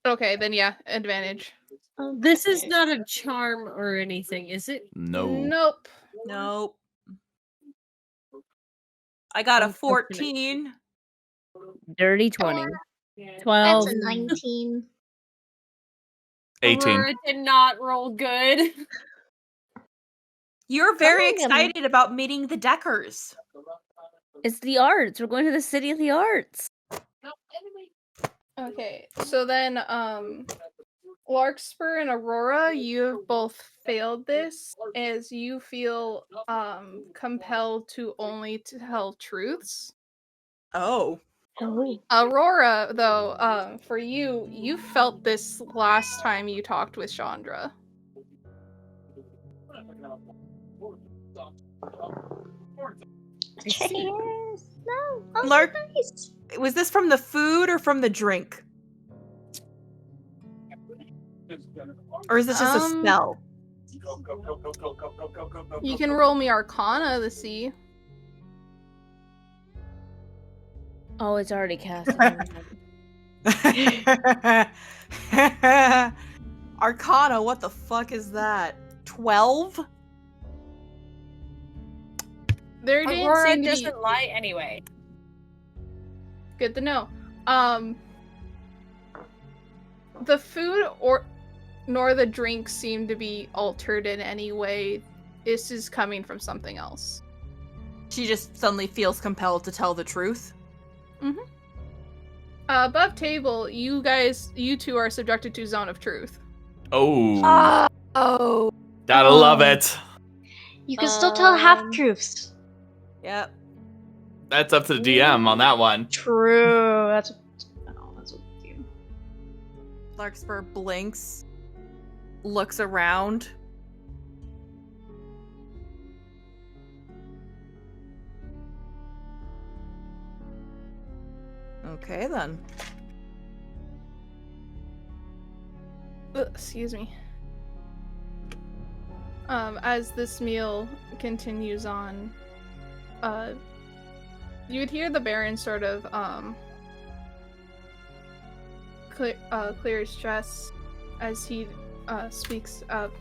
Okay, then yeah, advantage. This is not a charm or anything, is it? No. Nope. Nope. I got a Unfortunate. 14. Dirty 20. 12. That's a 19. 18. Aurora did not roll good. You're very I'm gonna- excited about meeting the Deckers. It's the arts. We're going to the city of the arts. Okay, so then Larkspur and Aurora, you have both failed this as you feel compelled to only tell truths. Oh. Aurora, though, for you felt this last time you talked with Chandra. Cheers! No, oh, Lark- nice. Was this from the food or from the drink? Or is this just a spell? You can roll me Arcana to see. Oh, it's already casted. Arcana, what the fuck is that? 12? There didn't Aurora seem to be doesn't lie anyway. good to know. The food nor the drink seem to be altered in any way. This is coming from something else. She just suddenly feels compelled to tell the truth. Above table, you two are subjected to Zone of Truth. Oh. Oh. Gotta love it. You can still tell half-truths. Yep. That's up to the DM on that one. True. That's what you. Larkspur blinks, looks around. Okay, then. Excuse me. As this meal continues on, you would hear the Baron sort of clear his chest as he speaks up.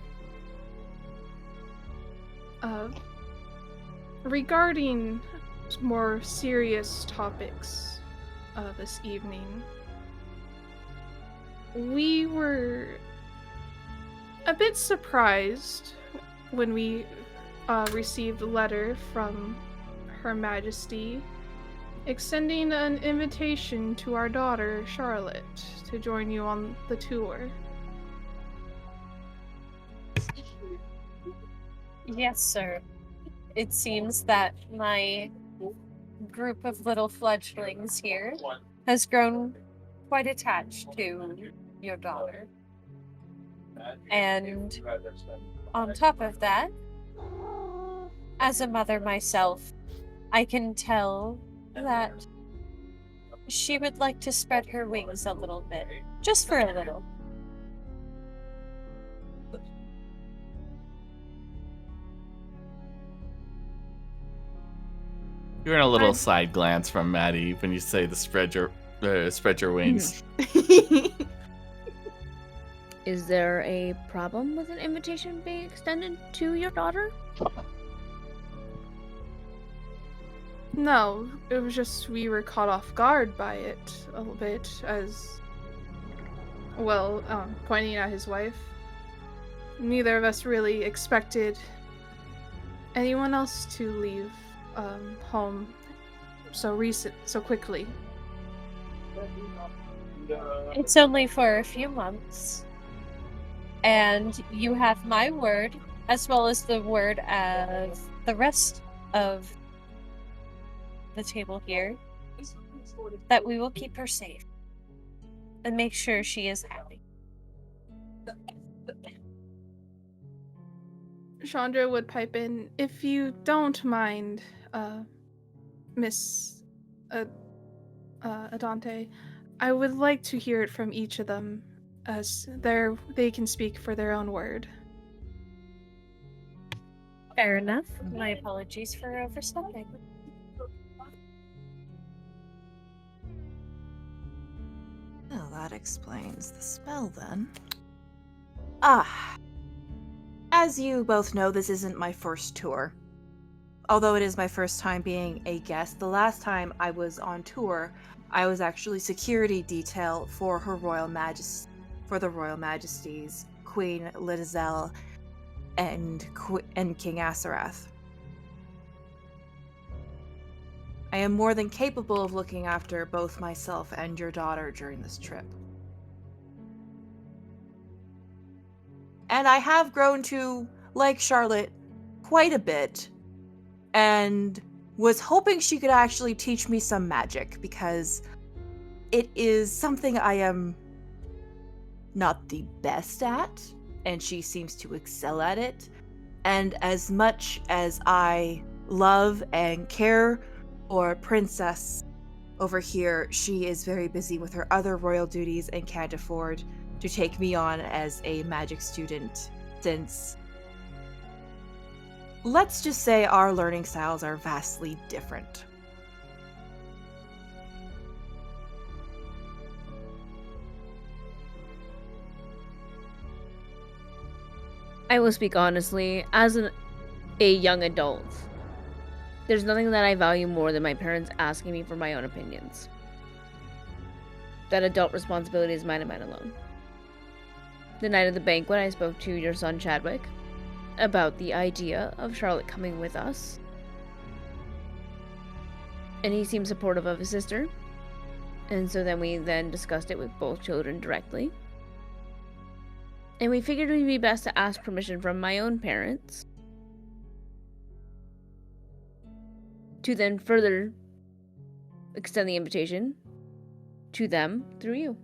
Regarding more serious topics this evening, we were a bit surprised when we received a letter from Her Majesty extending an invitation to our daughter, Charlotte, to join you on the tour. Yes, sir. It seems that my group of little fledglings here has grown quite attached to your daughter. And on top of that, as a mother myself, I can tell that she would like to spread her wings a little bit. Just for a little. You're in a little side glance from Maddie when you say the spread your wings. Is there a problem with an invitation being extended to your daughter? No, it was just we were caught off guard by it a little bit, as well, pointing at his wife. Neither of us really expected anyone else to leave home so quickly. It's only for a few months. And you have my word, as well as the word of the rest of the table here, that we will keep her safe and make sure she is happy. Chandra would pipe in, if you don't mind, Miss Adante, I would like to hear it from each of them, as they can speak for their own word. Fair enough. My apologies for overstepping. Well, that explains the spell then. As you both know, this isn't my first tour. Although it is my first time being a guest, the last time I was on tour, I was actually security detail for the Royal Majesties, Queen Lidzel and King Asarath. I am more than capable of looking after both myself and your daughter during this trip. And I have grown to like Charlotte quite a bit, and was hoping she could actually teach me some magic, because it is something I am not the best at, and she seems to excel at it. And as much as I love and care for Princess over here, she is very busy with her other royal duties and can't afford to take me on as a magic student, since let's just say our learning styles are vastly different. I will speak honestly. As a young adult, there's nothing that I value more than my parents asking me for my own opinions. That adult responsibility is mine and mine alone. The night of the banquet, I spoke to your son Chadwick about the idea of Charlotte coming with us. And he seemed supportive of his sister. And so then we discussed it with both children directly. And we figured it would be best to ask permission from my own parents to then further extend the invitation to them through you.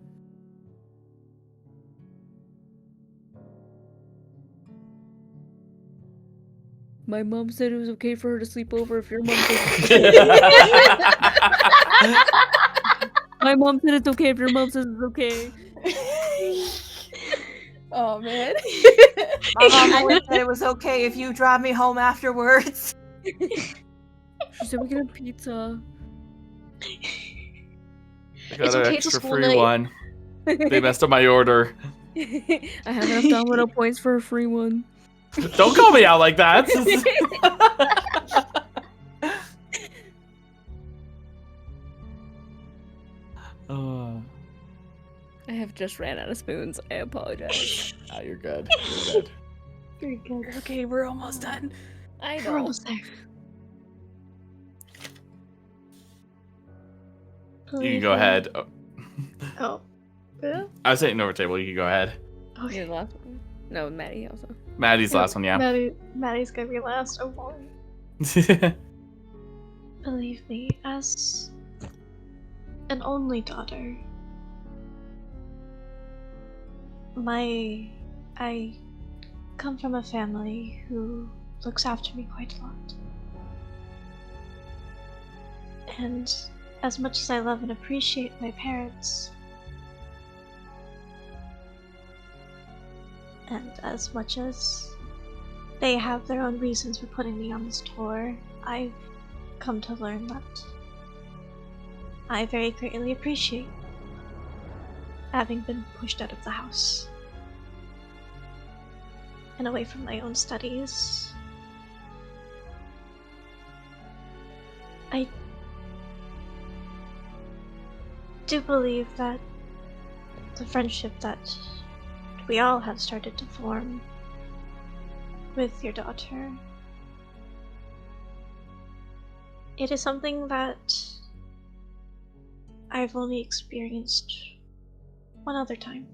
My mom said it was okay for her to sleep over if your mom said My mom said it's okay if your mom says it's okay. Oh man. My mom always said it was okay if you drive me home afterwards. She said we can have pizza. I got It's an okay, it's a extra school free night. one. They messed up my order. I have enough domino points for a free one. Don't call me out like that. I have just ran out of spoons. I apologize. Oh, you're good. You're good. Very good. Okay, we're almost done. I We're know. almost there. You can go ahead. Oh. Oh. Yeah? I was saying over table. You can go ahead. Okay. You're the last one. No, Maddie also. Maddie's the last one, yeah. Maddie's gonna be last. Oh boy. Believe me, as an only daughter, I come from a family who looks after me quite a lot. And as much as I love and appreciate my parents, and as much as they have their own reasons for putting me on this tour, I've come to learn that I very greatly appreciate having been pushed out of the house and away from my own studies. I do believe that the friendship that we all have started to form with your daughter, it is something that I've only experienced one other time.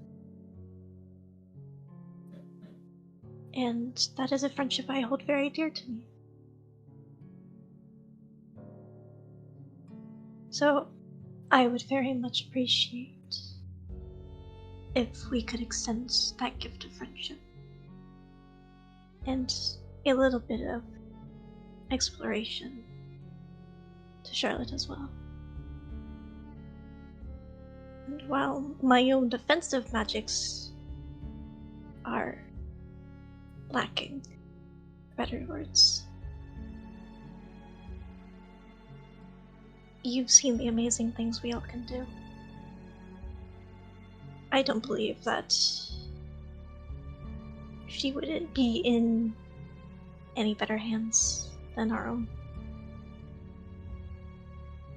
And that is a friendship I hold very dear to me. So, I would very much appreciate if we could extend that gift of friendship. And a little bit of exploration to Charlotte as well. And while my own defensive magics are lacking better words, you've seen the amazing things we all can do. I don't believe that she wouldn't be in any better hands than our own.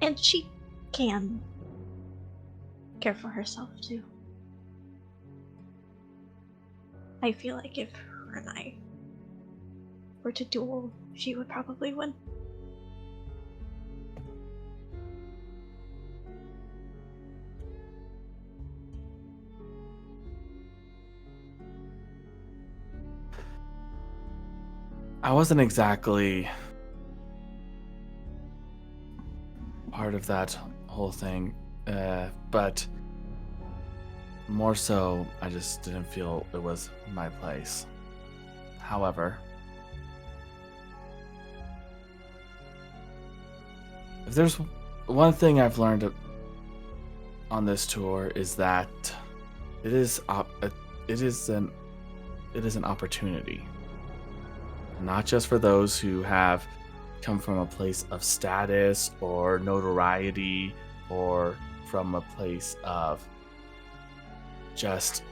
And she can care for herself too. I feel like if her and I were to duel, she would probably win. I wasn't exactly part of that whole thing, but more so, I just didn't feel it was my place. However, if there's one thing I've learned on this tour is that it is an opportunity, not just for those who have come from a place of status or notoriety, or from a place of just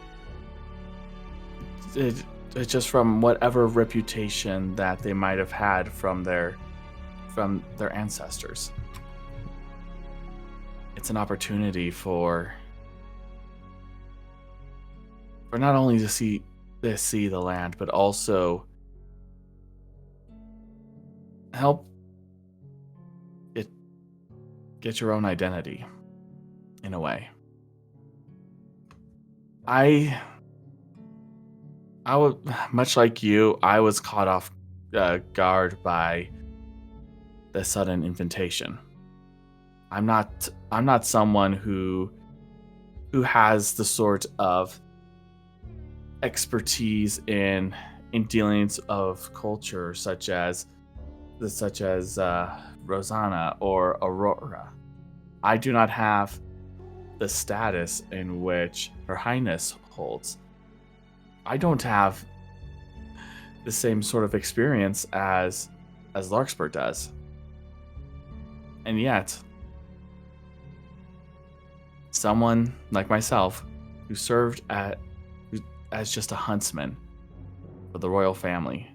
from whatever reputation that they might have had from their ancestors. It's an opportunity for not only to see the land, but also help it get your own identity in a way. I would, much like you, I was caught off guard by the sudden invitation. I'm not someone who has the sort of expertise in dealings of culture such as Rosanna or Aurora. I do not have the status in which Her Highness holds. I don't have the same sort of experience as Larkspur does. And yet, someone like myself who served as just a huntsman for the royal family,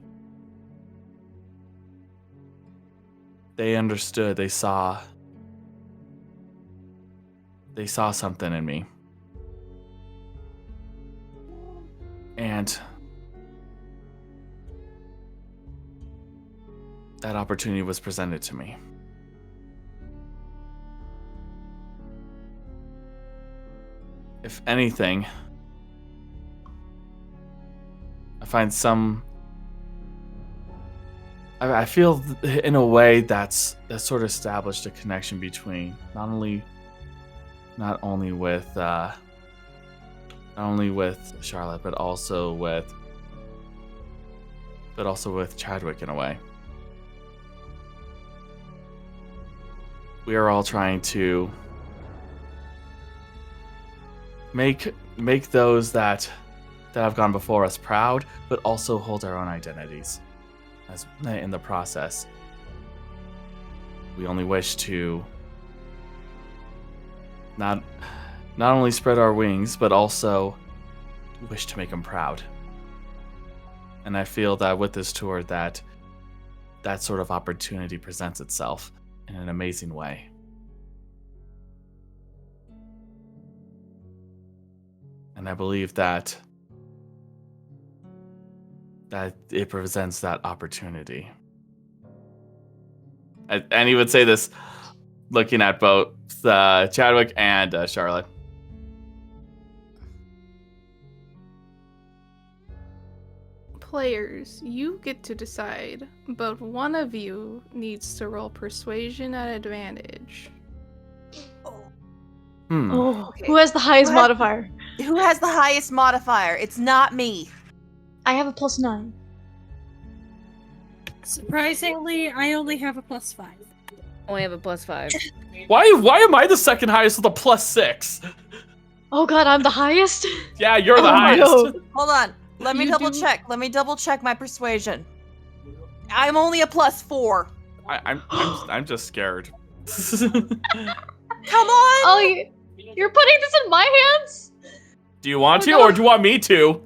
they understood, they saw something in me. And that opportunity was presented to me. If anything, I find I feel in a way that sort of established a connection between not only with Charlotte, but also with Chadwick in a way. We are all trying to make those that have gone before us proud, but also hold our own identities. As in the process, we only wish to not only spread our wings, but also wish to make them proud. And I feel that with this tour, that sort of opportunity presents itself in an amazing way. And I believe that it presents that opportunity. And he would say this looking at both Chadwick and Charlotte. Players, you get to decide, but one of you needs to roll persuasion at advantage. Oh, Okay. who has the highest modifier? Who has the highest modifier? It's not me. I have a +9. Surprisingly, I only have a +5. Only have a +5. Why am I the second highest with a +6? Oh god, I'm the highest? Yeah, you're the Oh, highest. no. Hold on. Let me You double do- check. Let me double check my persuasion. I'm only a +4. I'm just scared. Come on. Oh, you're putting this in my hands? Do you want to, no. or do you want me to?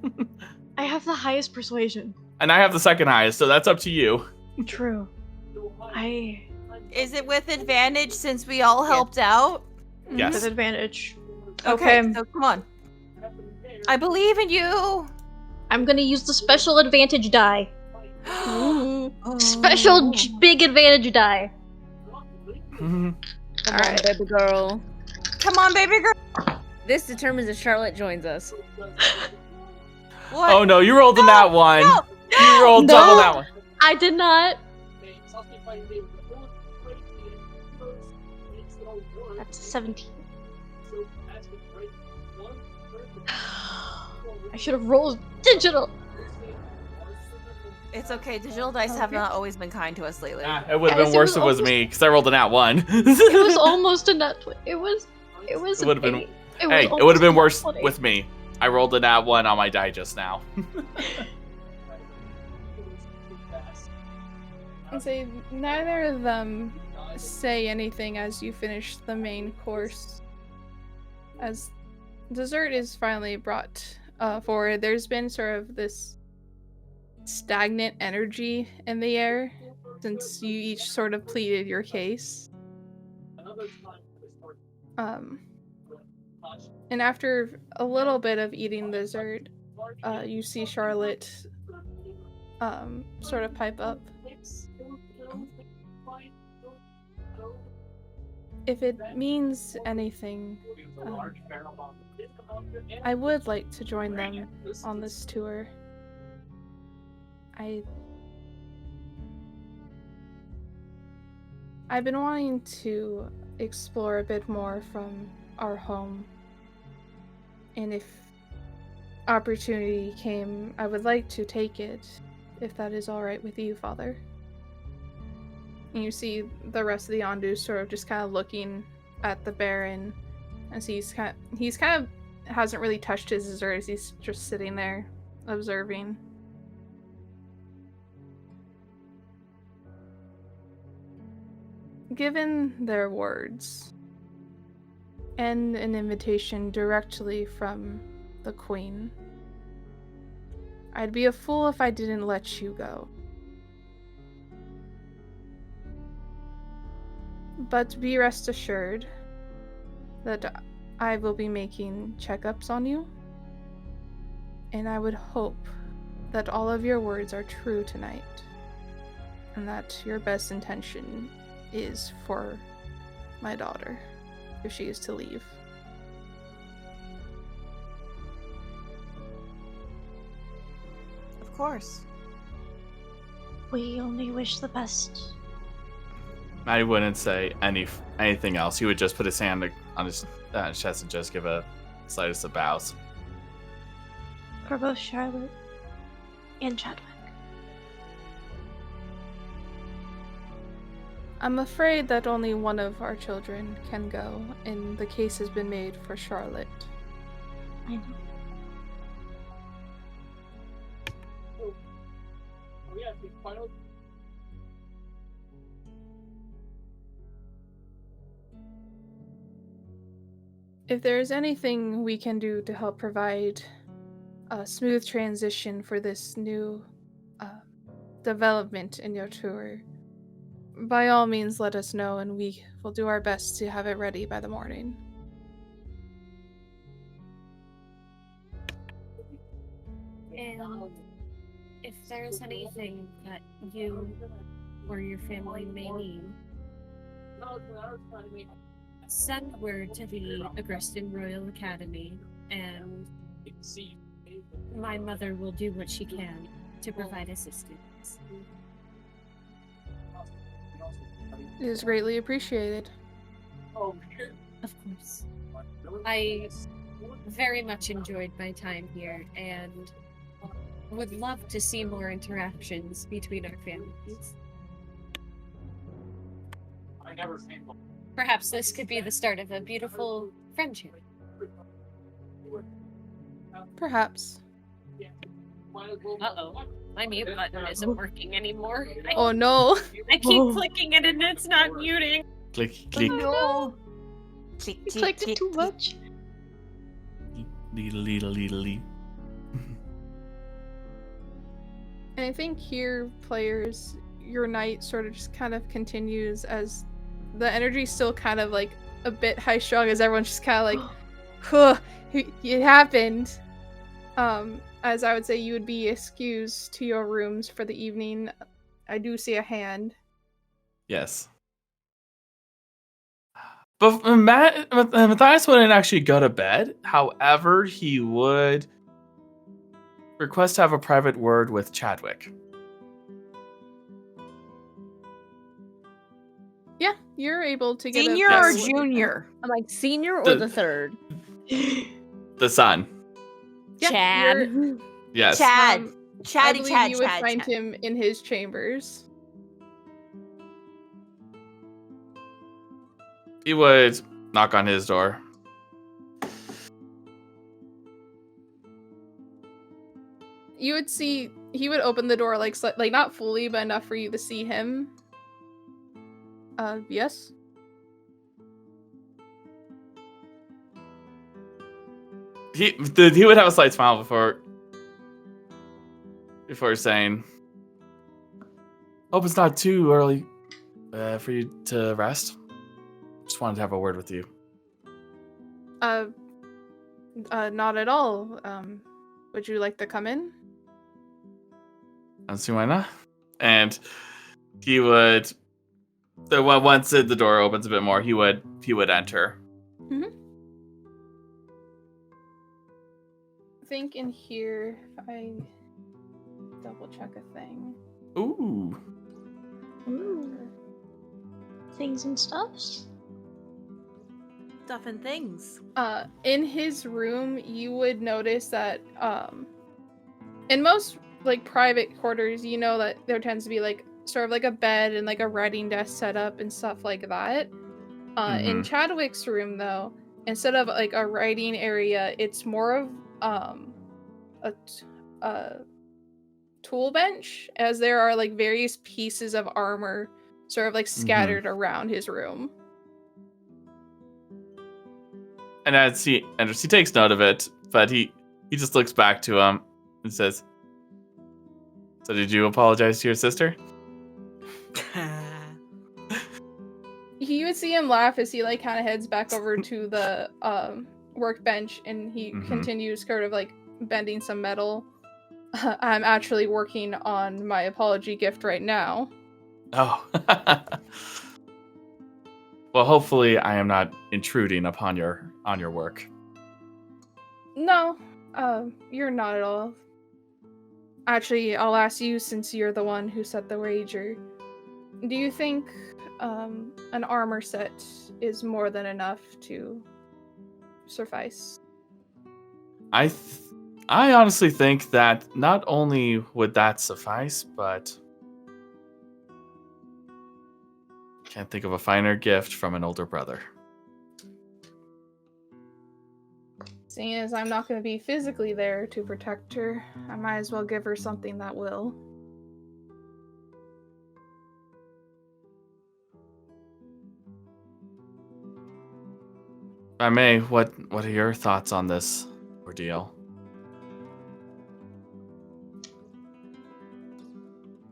I have the highest persuasion. And I have the second highest, so that's up to you. True. Is it with advantage since we all helped out? Yes. With advantage. Okay, Okay. so come on. I believe in you. I'm gonna use the special advantage die. Oh. Special big advantage die. Come Alright. on, baby girl. Come on, baby girl. This determines if Charlotte joins us. What? Oh no, you rolled in that one. No, You rolled No. double that one. I did not. That's a 17. I should have rolled digital. It's okay. Digital dice have not always been kind to us lately. It would have Guys, been it worse was if it was almost- me, because I rolled a nat 1. It was almost a nut. It was. It would have been. It Hey, was it would have been almost worse a nat 20. with me. I rolled a nat 1 on my die just now. And say neither of them say anything as you finish the main course. As dessert is finally brought forward, there's been sort of this stagnant energy in the air since you each sort of pleaded your case. And after a little bit of eating dessert, you see Charlotte sort of pipe up. If it means anything, I would like to join them on this tour. I've been wanting to explore a bit more from our home, and if opportunity came, I would like to take it, if that is alright with you, Father. And you see the rest of the Yondu sort of just kind of looking at the Baron, as he's kind of hasn't really touched his dessert, as he's just sitting there observing. Given their words and an invitation directly from the Queen, I'd be a fool if I didn't let you go. But be rest assured that I will be making checkups on you, and I would hope that all of your words are true tonight, and that your best intention is for my daughter, if she is to leave. Of course. We only wish the best. I wouldn't say anything else. He would just put his hand on his chest and just give a slightest of bows. For both Charlotte and Chadwick. I'm afraid that only one of our children can go, and the case has been made for Charlotte. I know. If there's anything we can do to help provide a smooth transition for this new development in your tour, by all means let us know, and we will do our best to have it ready by the morning. And if there's anything that you or your family may need, send word to the Agreston Royal Academy, and my mother will do what she can to provide assistance. It is greatly appreciated. Of course. I very much enjoyed my time here, and would love to see more interactions between our families. Perhaps this could be the start of a beautiful friendship. Perhaps. Uh-oh. My mute button isn't working anymore. Oh no! I keep clicking it and it's not muting. Click, click. No. Click, You click, clicked it click, too click. much. Leedle. And I think here, players, your night sort of just kind of continues as the energy's still kind of like a bit high strung, as everyone's just kind of like, huh, it happened. As I would say, you would be excused to your rooms for the evening. I do see a hand. Yes. But Matthias wouldn't actually go to bed. However, he would request to have a private word with Chadwick. Yeah, you're able to get Senior a or Yes. junior? I'm like senior or The- the third? The son. Yeah, Chad. you're- Yes. Chad. I believe you would find him in his chambers. He would knock on his door. You would see he would open the door like not fully, but enough for you to see him. Yes. He would have a slight smile before saying, "Hope it's not too early for you to rest. Just wanted to have a word with you." Not at all. Would you like to come in? I don't see why not. And he would. Once the door opens a bit more, he would enter. Mm-hmm. I think in here, if I double check a thing. Ooh. Things and stuffs. Stuff and things. In his room, you would notice that in most like private quarters, you know that there tends to be like sort of like a bed and like a writing desk set up and stuff like that. In Chadwick's room, though, instead of like a writing area, it's more of a tool bench, as there are like various pieces of armor sort of like scattered around his room. And as he enters, he takes note of it, but he just looks back to him and says, "So did you apologize to your sister?" You would see him laugh as he like kind of heads back over to the workbench, and he continues sort of like bending some metal. I'm actually working on my apology gift right now. Oh. Well, hopefully I am not intruding upon your work. No, you're not at all. Actually, I'll ask you, since you're the one who set the wager. Do you think an armor set is more than enough to suffice? I honestly think that not only would that suffice, but can't think of a finer gift from an older brother. Seeing as I'm not going to be physically there to protect her, I might as well give her something that will. If I may, what are your thoughts on this ordeal?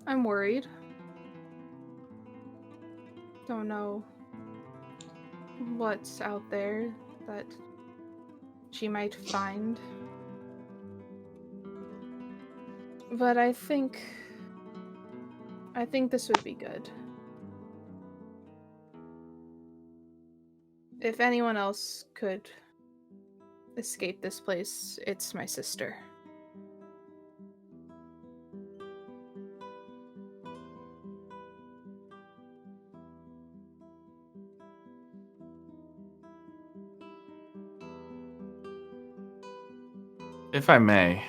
I'm worried. Don't know what's out there that she might find. But I think this would be good. If anyone else could escape this place, it's my sister. If I may,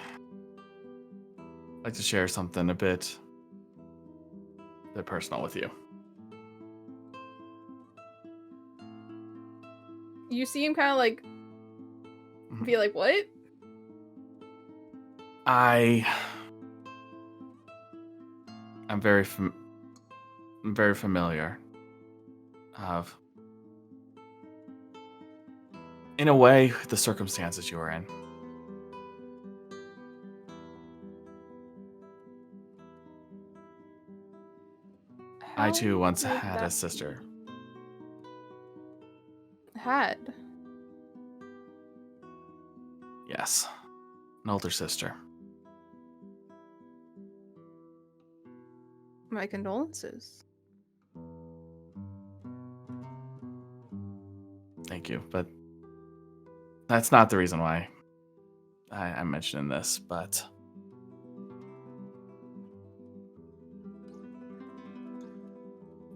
I'd like to share something a bit personal with you. You see him kind of like be like, what? I'm very familiar of, in a way, the circumstances you were in. I too once had a sister. Had? Yes, an older sister. My condolences. Thank you, but that's not the reason why I'm mentioning this, but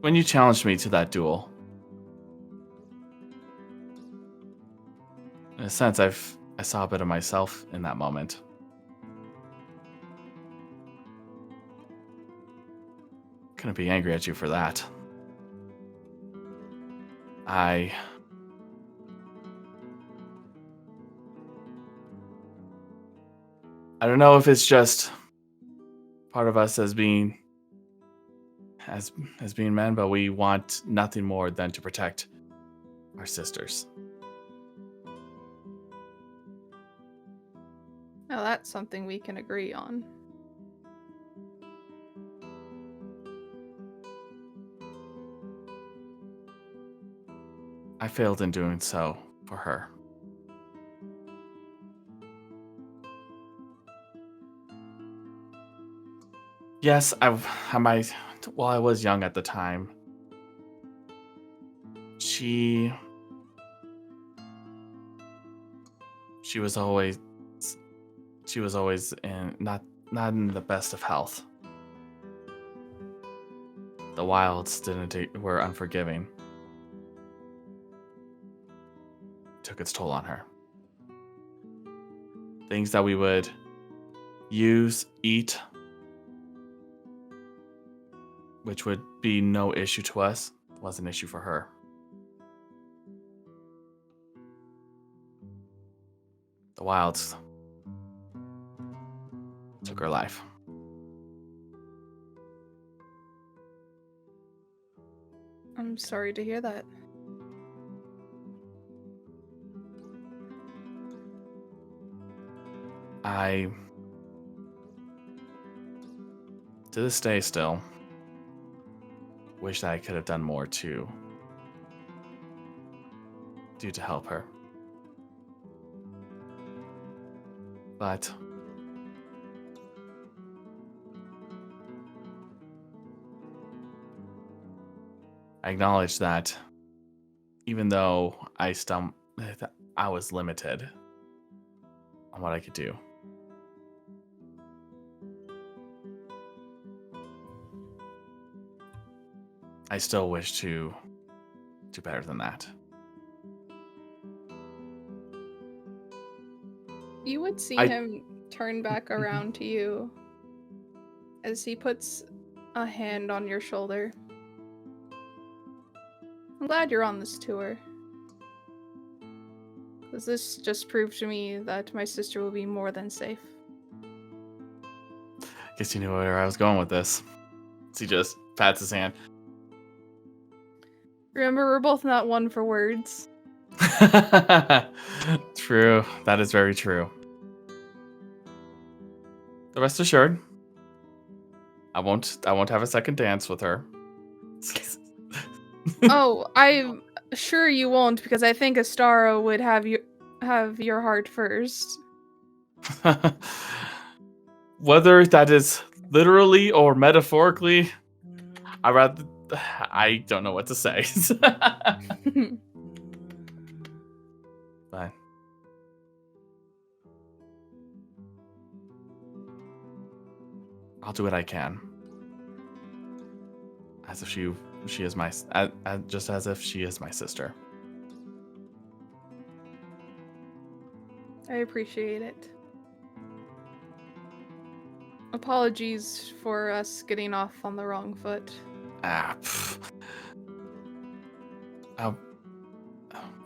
when you challenged me to that duel, in a sense, I saw a bit of myself in that moment. Couldn't be angry at you for that. I don't know if it's just part of us as being men, but we want nothing more than to protect our sisters. Now that's something we can agree on. I failed in doing so for her. Yes, I was young at the time. She was always in not in the best of health. The wilds were unforgiving. Took its toll on her. Things that we would use, eat, which would be no issue to us, was an issue for her. The wilds took her life. I'm sorry to hear that. I, to this day still, wish that I could have done more to help her. But I acknowledge that even though I was limited on what I could do. I still wish to do better than that. You would see him turn back around to you as he puts a hand on your shoulder. I'm glad you're on this tour. Because this just proved to me that my sister will be more than safe. Guess you knew where I was going with this. He just pats his hand. Remember, we're both not one for words. True. That is very true. The rest assured, I won't have a second dance with her. Oh, I'm sure you won't, because I think Astara would have your heart first. Whether that is literally or metaphorically, I don't know what to say. But I'll do what I can. As if she is my just as if she is my sister. I appreciate it. Apologies for us getting off on the wrong foot.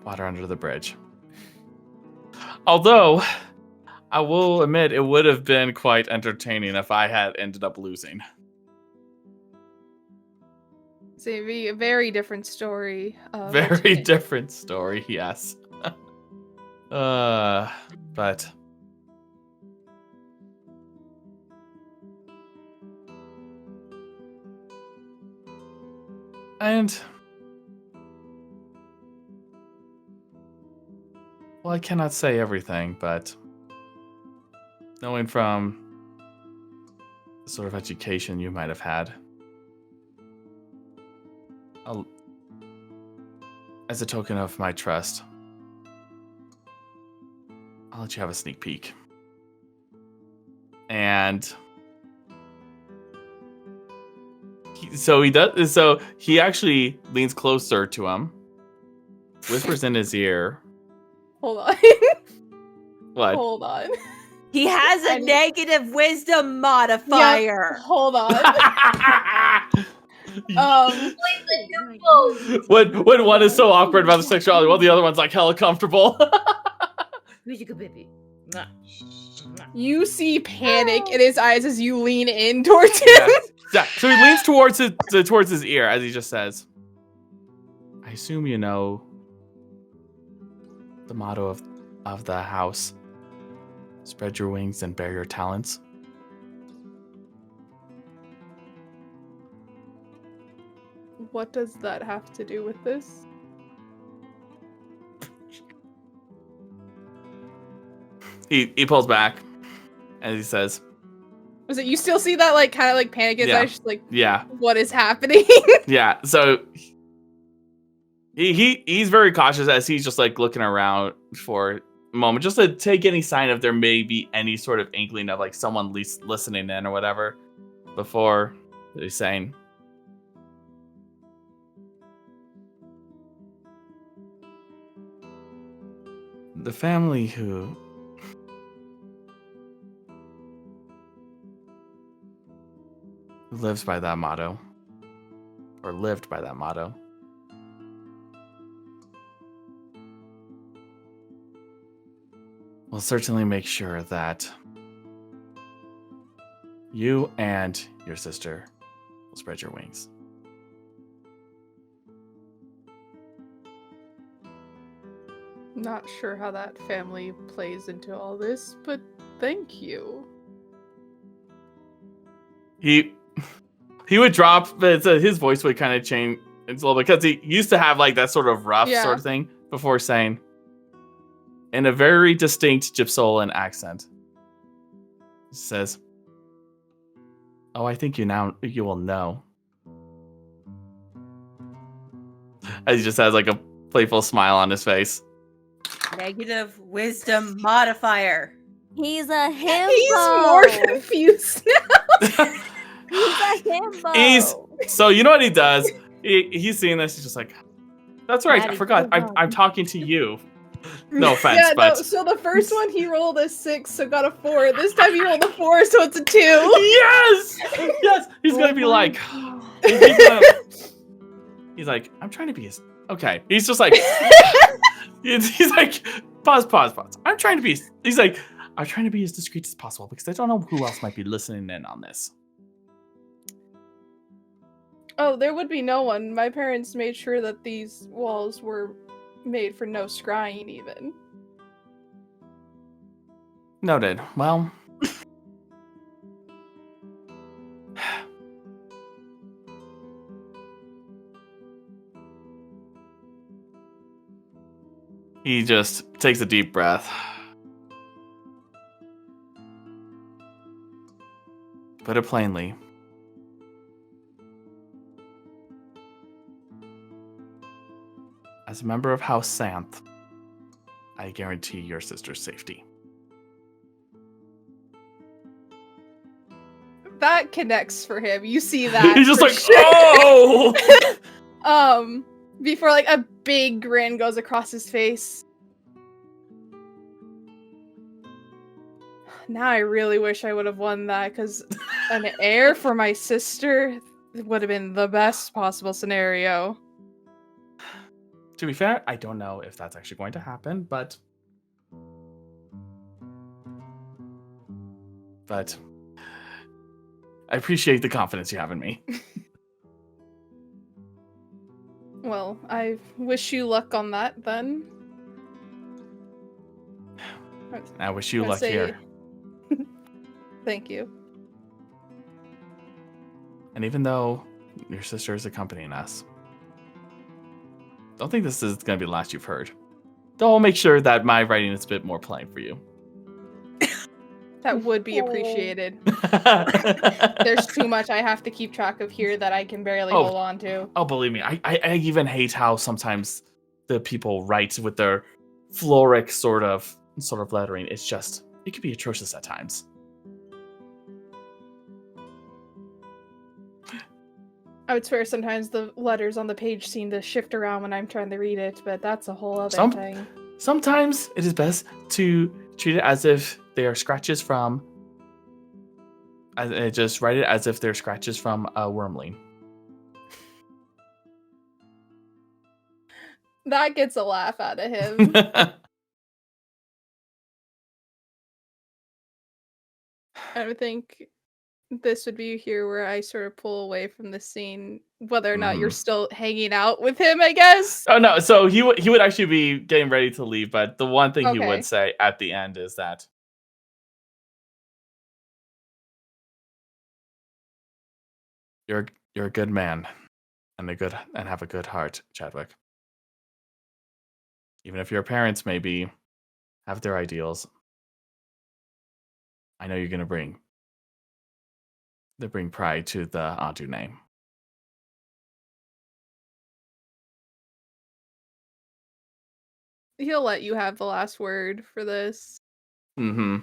Water under the bridge. Although, I will admit, it would have been quite entertaining if I had ended up losing. It's a very different story. Very different story, yes. But... And... Well, I cannot say everything, but... Knowing from the sort of education you might have had, as a token of my trust, I'll let you have a sneak peek. And he actually leans closer to him, whispers in his ear. Hold on. What? Hold on. He has a negative wisdom modifier. Yeah, hold on. When one is so awkward about the sexuality, while the other one's like hella comfortable. You see panic in his eyes as you lean in towards him. Yeah. So he leans towards his ear as he just says, "I assume you know the motto of the house. Spread your wings and bear your talents." What does that have to do with this? He pulls back and he says, Was it you still see that like kind of like panic in his eyes, just like yeah, what is happening? yeah. So he's very cautious as he's just like looking around for a moment, just to take any sign of there may be any sort of inkling of like someone listening in or whatever before he's saying, "The family who lives by that motto, or lived by that motto, will certainly make sure that you and your sister will spread your wings." Not sure how that family plays into all this, but thank you. He would drop, but his voice would kind of change a little bit because he used to have like that sort of rough sort of thing before saying, in a very distinct Gypsolian accent, he says, "Oh, I think you will know." As he just has like a playful smile on his face. Negative wisdom modifier. He's a himbo. He's more confused now. He's a himbo. So you know what he does? He's seeing this. He's just like, "That's right. I forgot. I'm talking to you." No offense, but so the first one he rolled a 6, so got a 4. This time he rolled a 4, so it's a 2. Yes. He's gonna be like, he's like, "I'm trying to be as okay." He's just like, he's like, pause. I'm trying to be. He's like, "I'm trying to be as discreet as possible because I don't know who else might be listening in on this." Oh, there would be no one. My parents made sure that these walls were made for no scrying, even. Noted. Well, he just takes a deep breath. Put it plainly, as a member of House Santh, I guarantee your sister's safety. That connects for him. You see that. He's just for like, sure. "Oh!" Before like a big grin goes across his face. Now I really wish I would have won that, because an heir for my sister would have been the best possible scenario. To be fair, I don't know if that's actually going to happen, but I appreciate the confidence you have in me. Well, I wish you luck on that, then. I wish you luck here. Thank you. And even though your sister is accompanying us, don't think this is going to be the last you've heard. Though I'll make sure that my writing is a bit more plain for you. That would be appreciated. There's too much I have to keep track of here that I can barely hold on to. Oh, believe me, I even hate how sometimes the people write with their floric sort of lettering. It's just, it can be atrocious at times. I would swear sometimes the letters on the page seem to shift around when I'm trying to read it, but that's a whole other thing. Sometimes it is best to treat it as if they are scratches from... just write it as if they're scratches from a wormling. That gets a laugh out of him. I think this would be here where I sort of pull away from the scene, whether or not you're still hanging out with him, I guess. Oh no, so he would actually be getting ready to leave, but the one thing he Okay. would say at the end is that you're a good man and have a good heart, Chadwick. Even if your parents maybe have their ideals, I know you're gonna bring pride to the Antu name. He'll let you have the last word for this. Mm-hmm.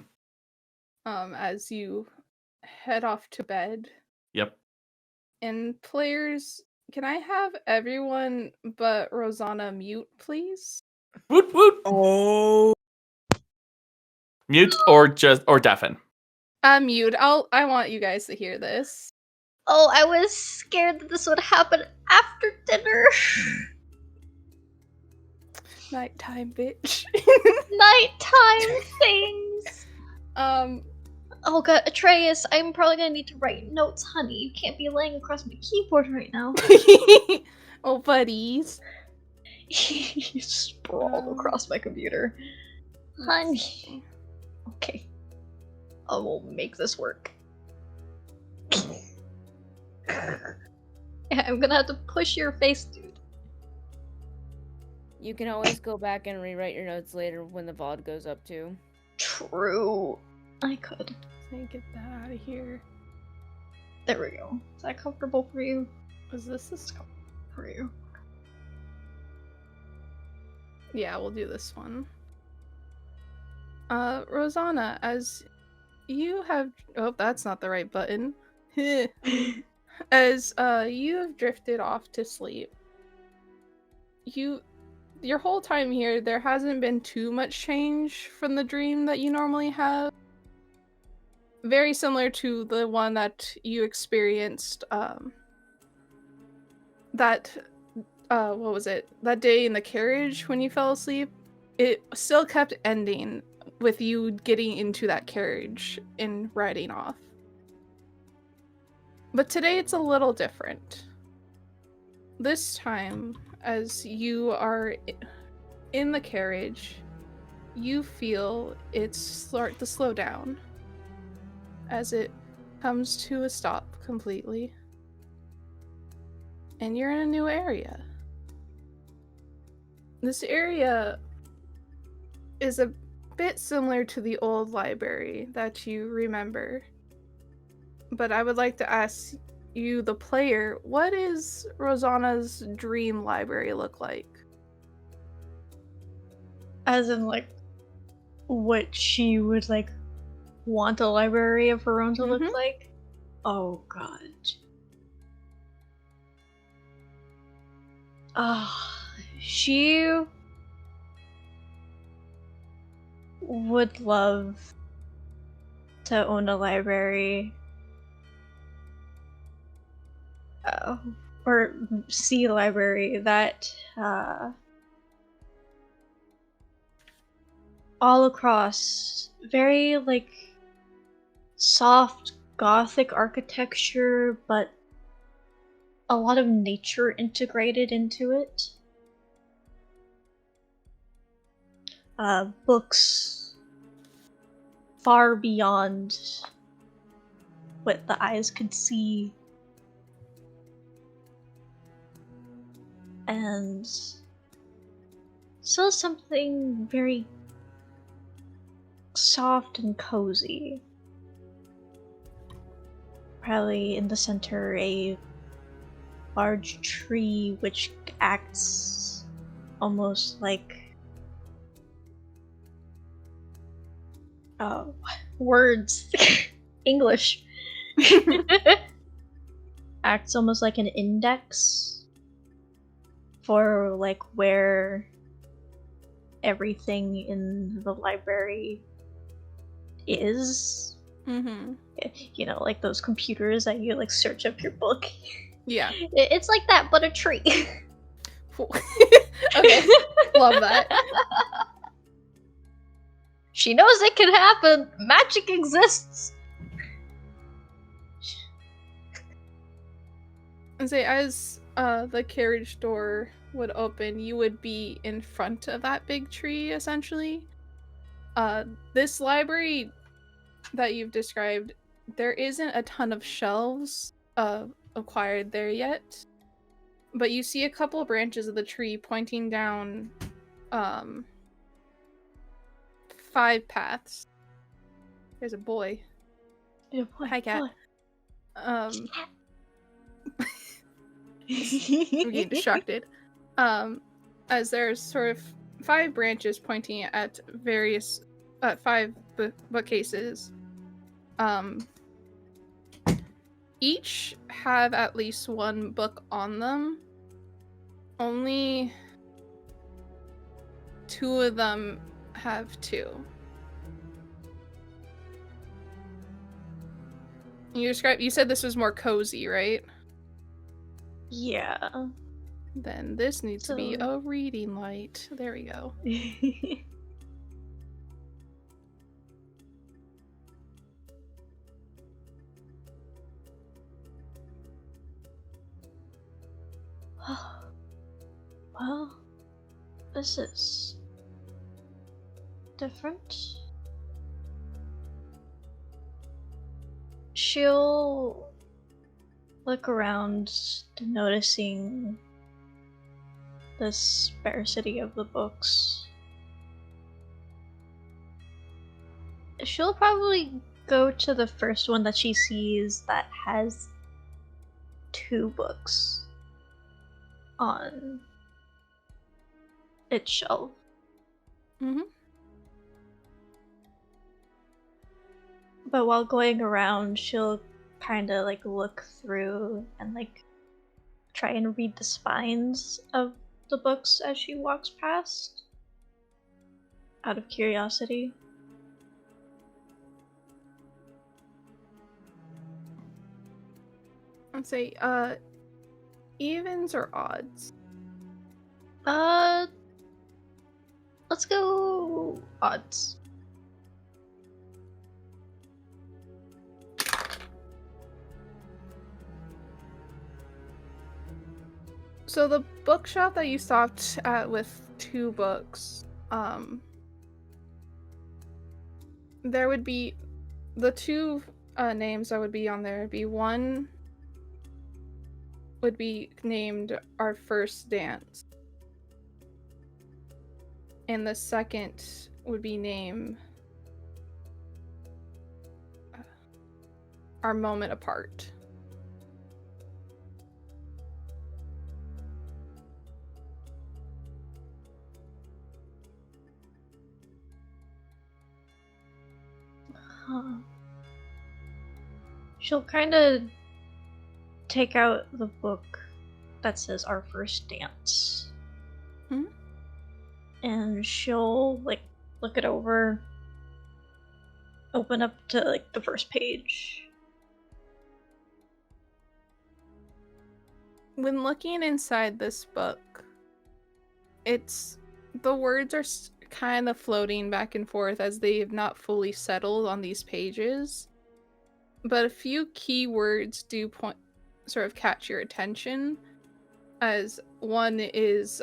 As you head off to bed. Yep. And players, can I have everyone but Rosanna mute, please? Woot woot. Oh. Mute or deafen. Mute. I want you guys to hear this. Oh, I was scared that this would happen after dinner. Nighttime, bitch. Nighttime things. Oh god, Atreus, I'm probably gonna need to write notes, honey. You can't be laying across my keyboard right now. Oh, buddies. He's sprawled across my computer. Honey. Okay. I will make this work. I'm gonna have to push your face, dude. You can always go back and rewrite your notes later when the VOD goes up too. True. I could. Let me get that out of here. There we go. Is that comfortable for you? Was this For you? Yeah, we'll do this one. Rosanna, as you have... Oh, that's not the right button. As you have drifted off to sleep, your whole time here, there hasn't been too much change from the dream that you normally have. Very similar to the one that you experienced, what was it? That day in the carriage when you fell asleep. It still kept ending with you getting into that carriage and riding off. But today it's a little different. This time, as you are in the carriage, you feel it start to slow down as it comes to a stop completely. And you're in a new area. This area is a bit similar to the old library that you remember. But I would like to ask you, the player, what is Rosanna's dream library look like? As in, like, what she would, like, want a library of her own to look like? Oh, God. She would love to own a library. Or see a library that all across very like soft gothic architecture, but a lot of nature integrated into it. Books far beyond what the eyes could see. And still something very soft and cozy. Probably in the center, a large tree which acts almost like words. English. Acts almost like an index for like where everything in the library is. Mm-hmm. You know, like those computers that you like search up your book. Yeah. It's like that, but a tree. Okay, love that. She knows it can happen. Magic exists. And say, as the carriage door would open, you would be in front of that big tree, essentially. This library that you've described, there isn't a ton of shelves acquired there yet, but you see a couple branches of the tree pointing down 5 paths. There's a boy. Yeah, boy, Hi, cat. boy. I'm getting distracted. As there's sort of 5 branches pointing at various 5 bookcases. Each have at least 1 book on them. Only 2 of them have 2. You said this was more cozy, right? Yeah. Then this needs to be a reading light. There we go. Well, this is different. She'll look around, noticing the sparsity of the books. She'll probably go to the first one that she sees that has 2 books on its shelf. Mm-hmm. But while going around, she'll kind of like look through and like try and read the spines of the books as she walks past, out of curiosity. I'd say, evens or odds? Let's go odds. So the bookshop that you stopped at with 2 books, there would be the 2 names that would be on there. Would be one would be named Our First Dance, and the second would be named Our Moment Apart. She'll kind of take out the book that says Our First Dance. And she'll like look it over, open up to like the first page. When looking inside this book, the words are kind of floating back and forth as they have not fully settled on these pages, but a few key words do sort of catch your attention. As one is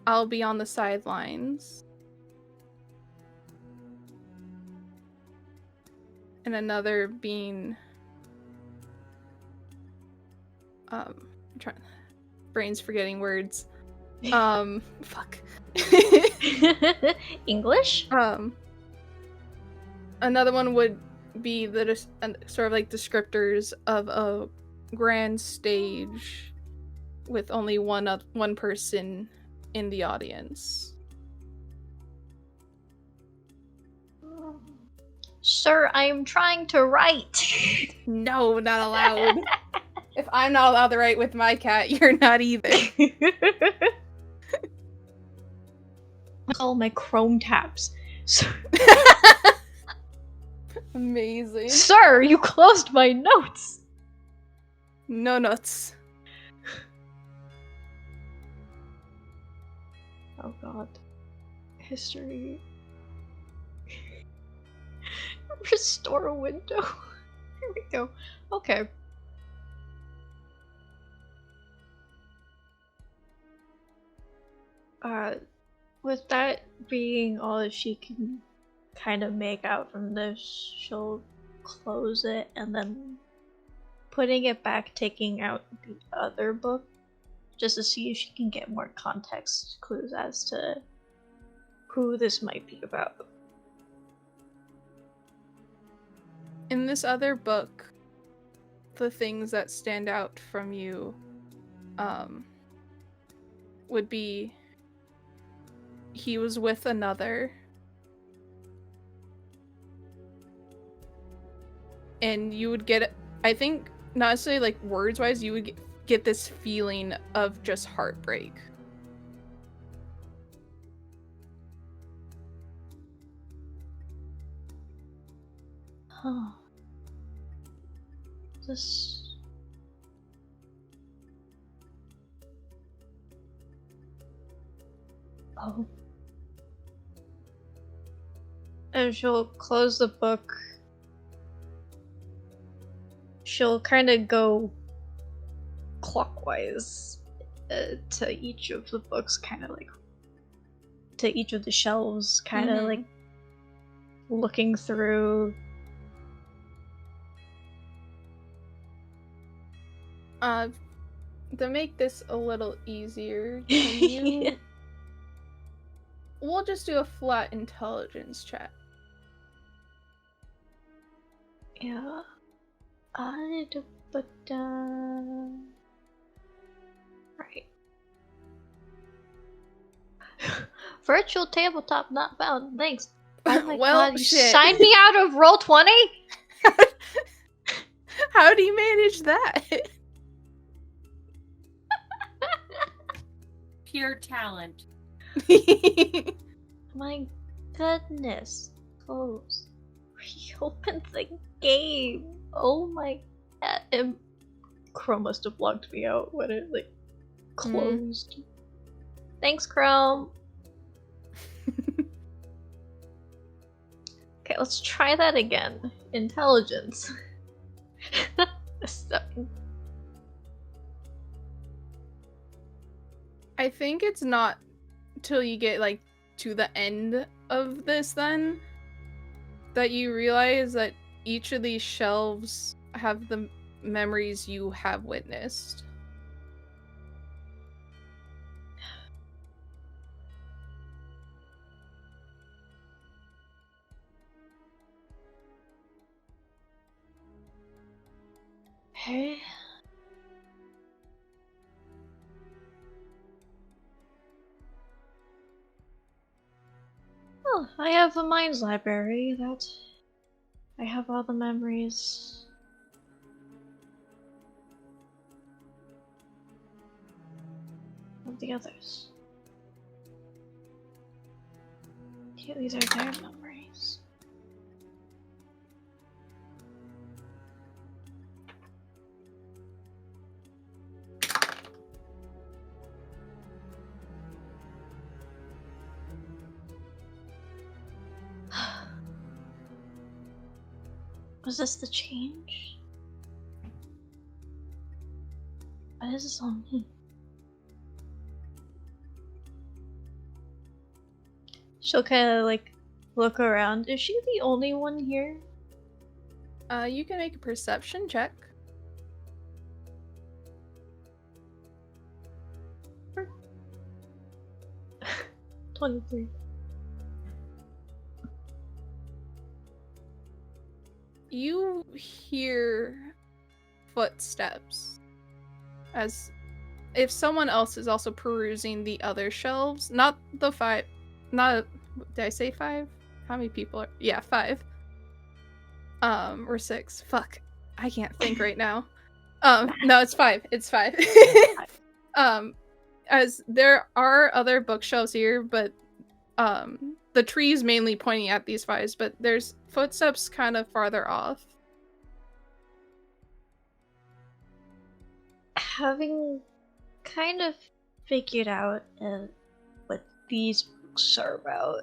I'll be on the sidelines, and another being brain's forgetting words. Fuck. English? Another one would be the sort of like descriptors of a grand stage with only one person in the audience. Sir, I am trying to write. No, not allowed. If I'm not allowed to write with my cat, you're not either. All my Chrome tabs. Amazing. Sir, you closed my notes. No notes. god. History. Restore a window. Here we go. Okay. With that being all that she can kind of make out from this, she'll close it and then putting it back, taking out the other book just to see if she can get more context clues as to who this might be about. In this other book, the things that stand out from you would be he was with another, and you would get, I think, not necessarily like words wise, you would get this feeling of just heartbreak. Oh. This... Oh. And she'll close the book. She'll kind of go clockwise to each of the books, kind of like to each of the shelves, kind of like looking through. To make this a little easier, can you... We'll just do a flat intelligence check. Yeah. Right. Virtual tabletop not found. Thanks. Oh my Well, god, you shit. signed me out of Roll20? How do you manage that? Pure talent. My goodness. Close. Reopen the game. Oh my god. Chrome must have logged me out when it like closed. Thanks, Chrome. Okay, let's try that again. Intelligence. I think it's not till you get like to the end of this then that you realize that each of these shelves have the memories you have witnessed. Hey. Oh, I have the Minds Library. That I have all the memories. Of the others. Okay, these are their memories. Was this the change? What does this all mean? She'll kind of like look around. Is she the only one here? You can make a perception check. Sure. 23. You hear footsteps as if someone else is also perusing the other shelves. Not the five. Not. Did I say 5? How many people are? Yeah, 5. Or 6. Fuck. I can't think right now. No, it's 5. It's 5. As there are other bookshelves here, but the tree's mainly pointing at these 5s, but there's footsteps kind of farther off. Having kind of figured out what these books are about.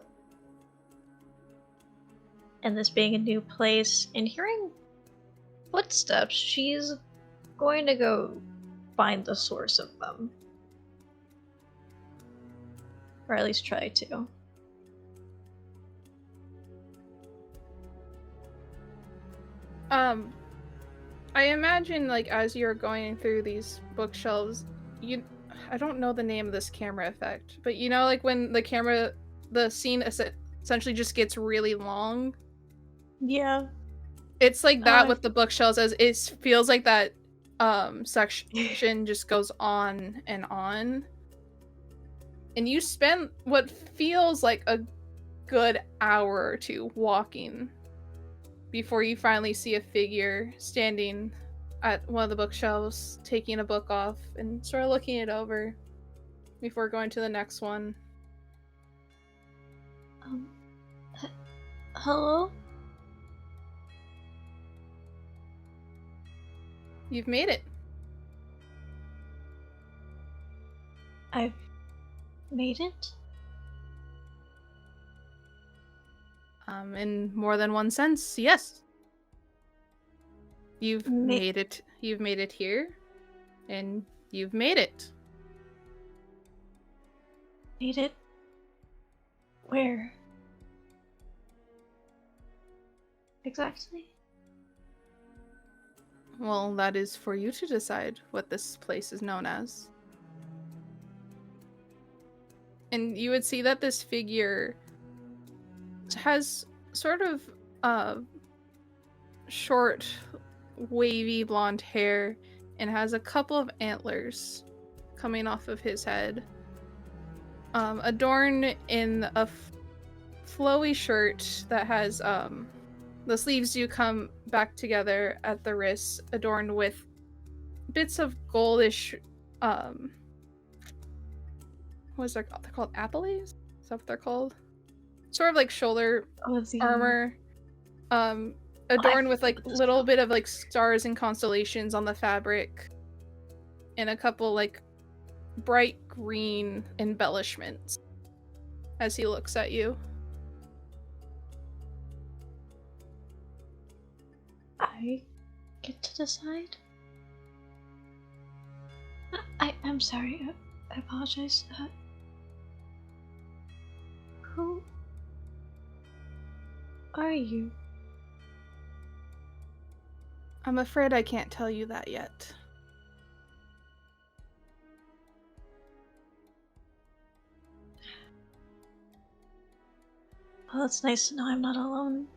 And this being a new place, and hearing footsteps, she's going to go find the source of them. Or at least try to. I imagine, like, as you're going through these bookshelves, I don't know the name of this camera effect, but you know, like, when the scene essentially just gets really long? Yeah. It's like that with the bookshelves, as it feels like that section just goes on. And you spend what feels like a good hour or two walking before you finally see a figure standing at one of the bookshelves, taking a book off and sort of looking it over before going to the next one. Hello? You've made it. I've made it? In more than one sense, yes. You've made it. You've made it here, and you've made it. Made it? Where? Exactly? Well, that is for you to decide what this place is known as. And you would see that this figure has sort of short, wavy blonde hair and has a couple of antlers coming off of his head. Adorned in a flowy shirt that has the sleeves do come back together at the wrists, adorned with bits of goldish what is that called? They're called apelays? Is that what they're called? Sort of like shoulder armor. Adorned with like little bit of like stars and constellations on the fabric. And a couple like bright green embellishments as he looks at you. I get to decide? I'm sorry. I apologize. Who are you? I'm afraid I can't tell you that yet. Well, it's nice to know I'm not alone.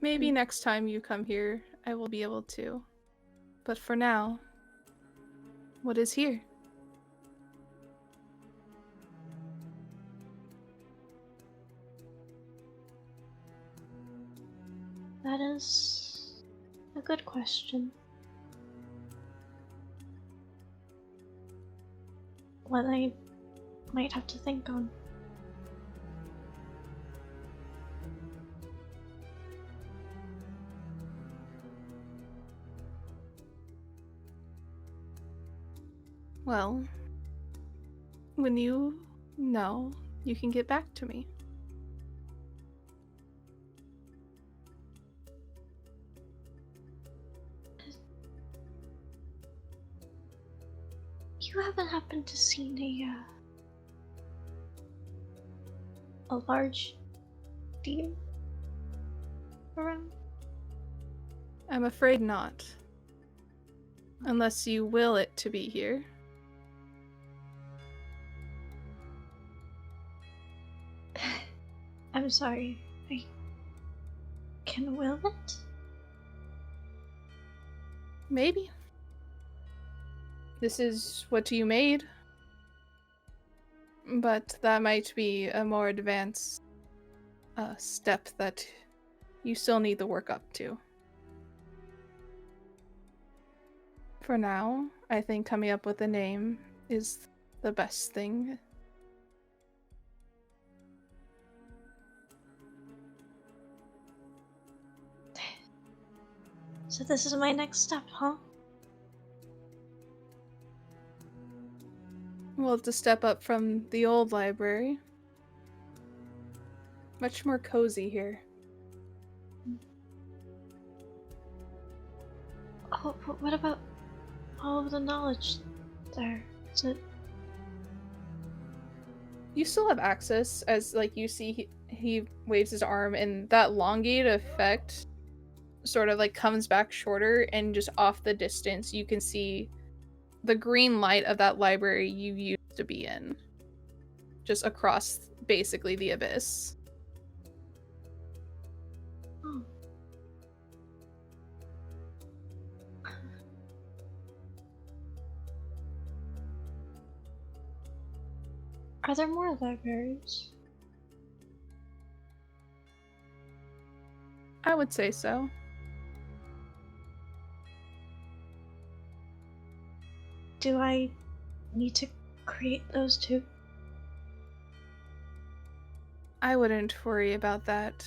Maybe next time you come here, I will be able to. But for now, what is here? That is a good question. One I might have to think on. Well, when you know, you can get back to me. You haven't happened to see a large deer around? I'm afraid not. Unless you will it to be here. I'm sorry. I can will it? Maybe. This is what you made. But that might be a more advanced step that you still need to work up to. For now, I think coming up with a name is the best thing. So this is my next step, huh? We'll have to step up from the old library. Much more cozy here. Oh, but what about all of the knowledge there? Is it... You still have access, as like you see he waves his arm, and that elongate effect sort of like comes back shorter, and just off the distance you can see the green light of that library you used to be in, just across basically the abyss. Oh. Are there more libraries? I would say so. Do I need to create those too? I wouldn't worry about that.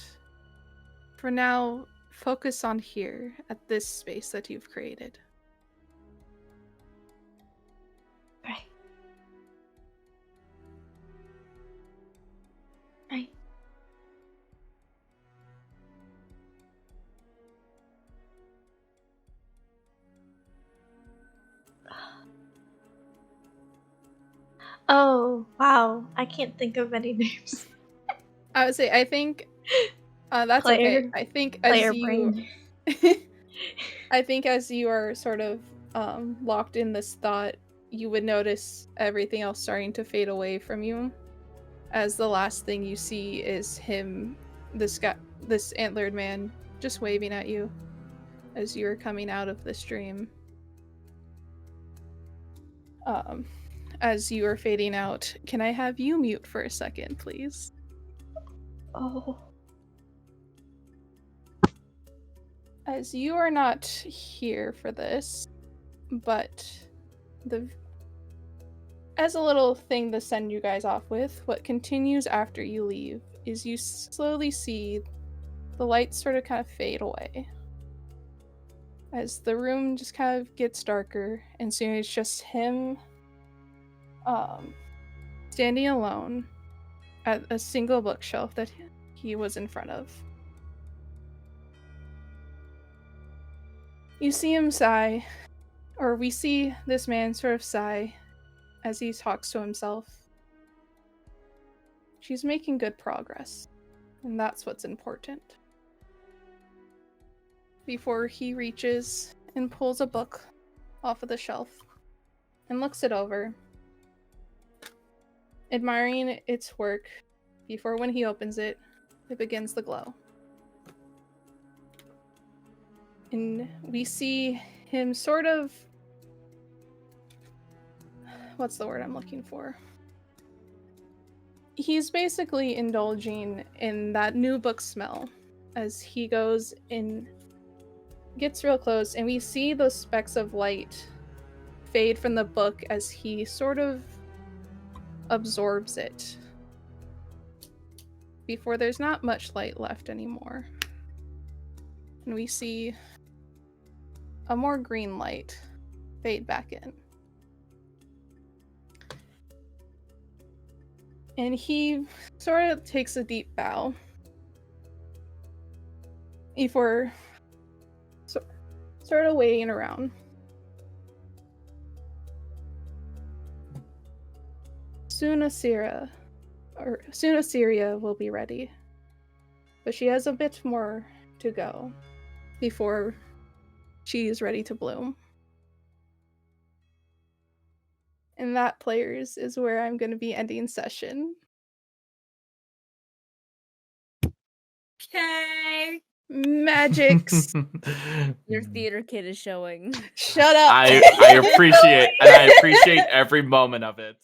For now, focus on here, at this space that you've created. Right. Right. Oh, wow. I can't think of any names. I would say, I think that's Player- okay. I think Player as you, brain. I think as you are sort of locked in this thought, you would notice everything else starting to fade away from you, as the last thing you see is him, this antlered man, just waving at you as you're coming out of this dream. As you are fading out, can I have you mute for a second, please? Oh. As you are not here for this, but as a little thing to send you guys off with, what continues after you leave is you slowly see the lights sort of kind of fade away. As the room just kind of gets darker, and soon it's just him standing alone at a single bookshelf that he was in front of. You see him sigh, or we see this man sort of sigh as he talks to himself. She's making good progress, and that's what's important. Before he reaches and pulls a book off of the shelf and looks it over, admiring its work, before when he opens it, it begins to glow. And we see him sort of... what's the word I'm looking for? He's basically indulging in that new book smell as he goes and gets real close, and we see those specks of light fade from the book as he sort of absorbs it, before there's not much light left anymore. And we see a more green light fade back in. And he sort of takes a deep bow before sort of waiting around. Soon Assyria will be ready, but she has a bit more to go before she is ready to bloom. And that, players, is where I'm going to be ending session. Okay. Magics. Your theater kid is showing. Shut up. I appreciate every moment of it.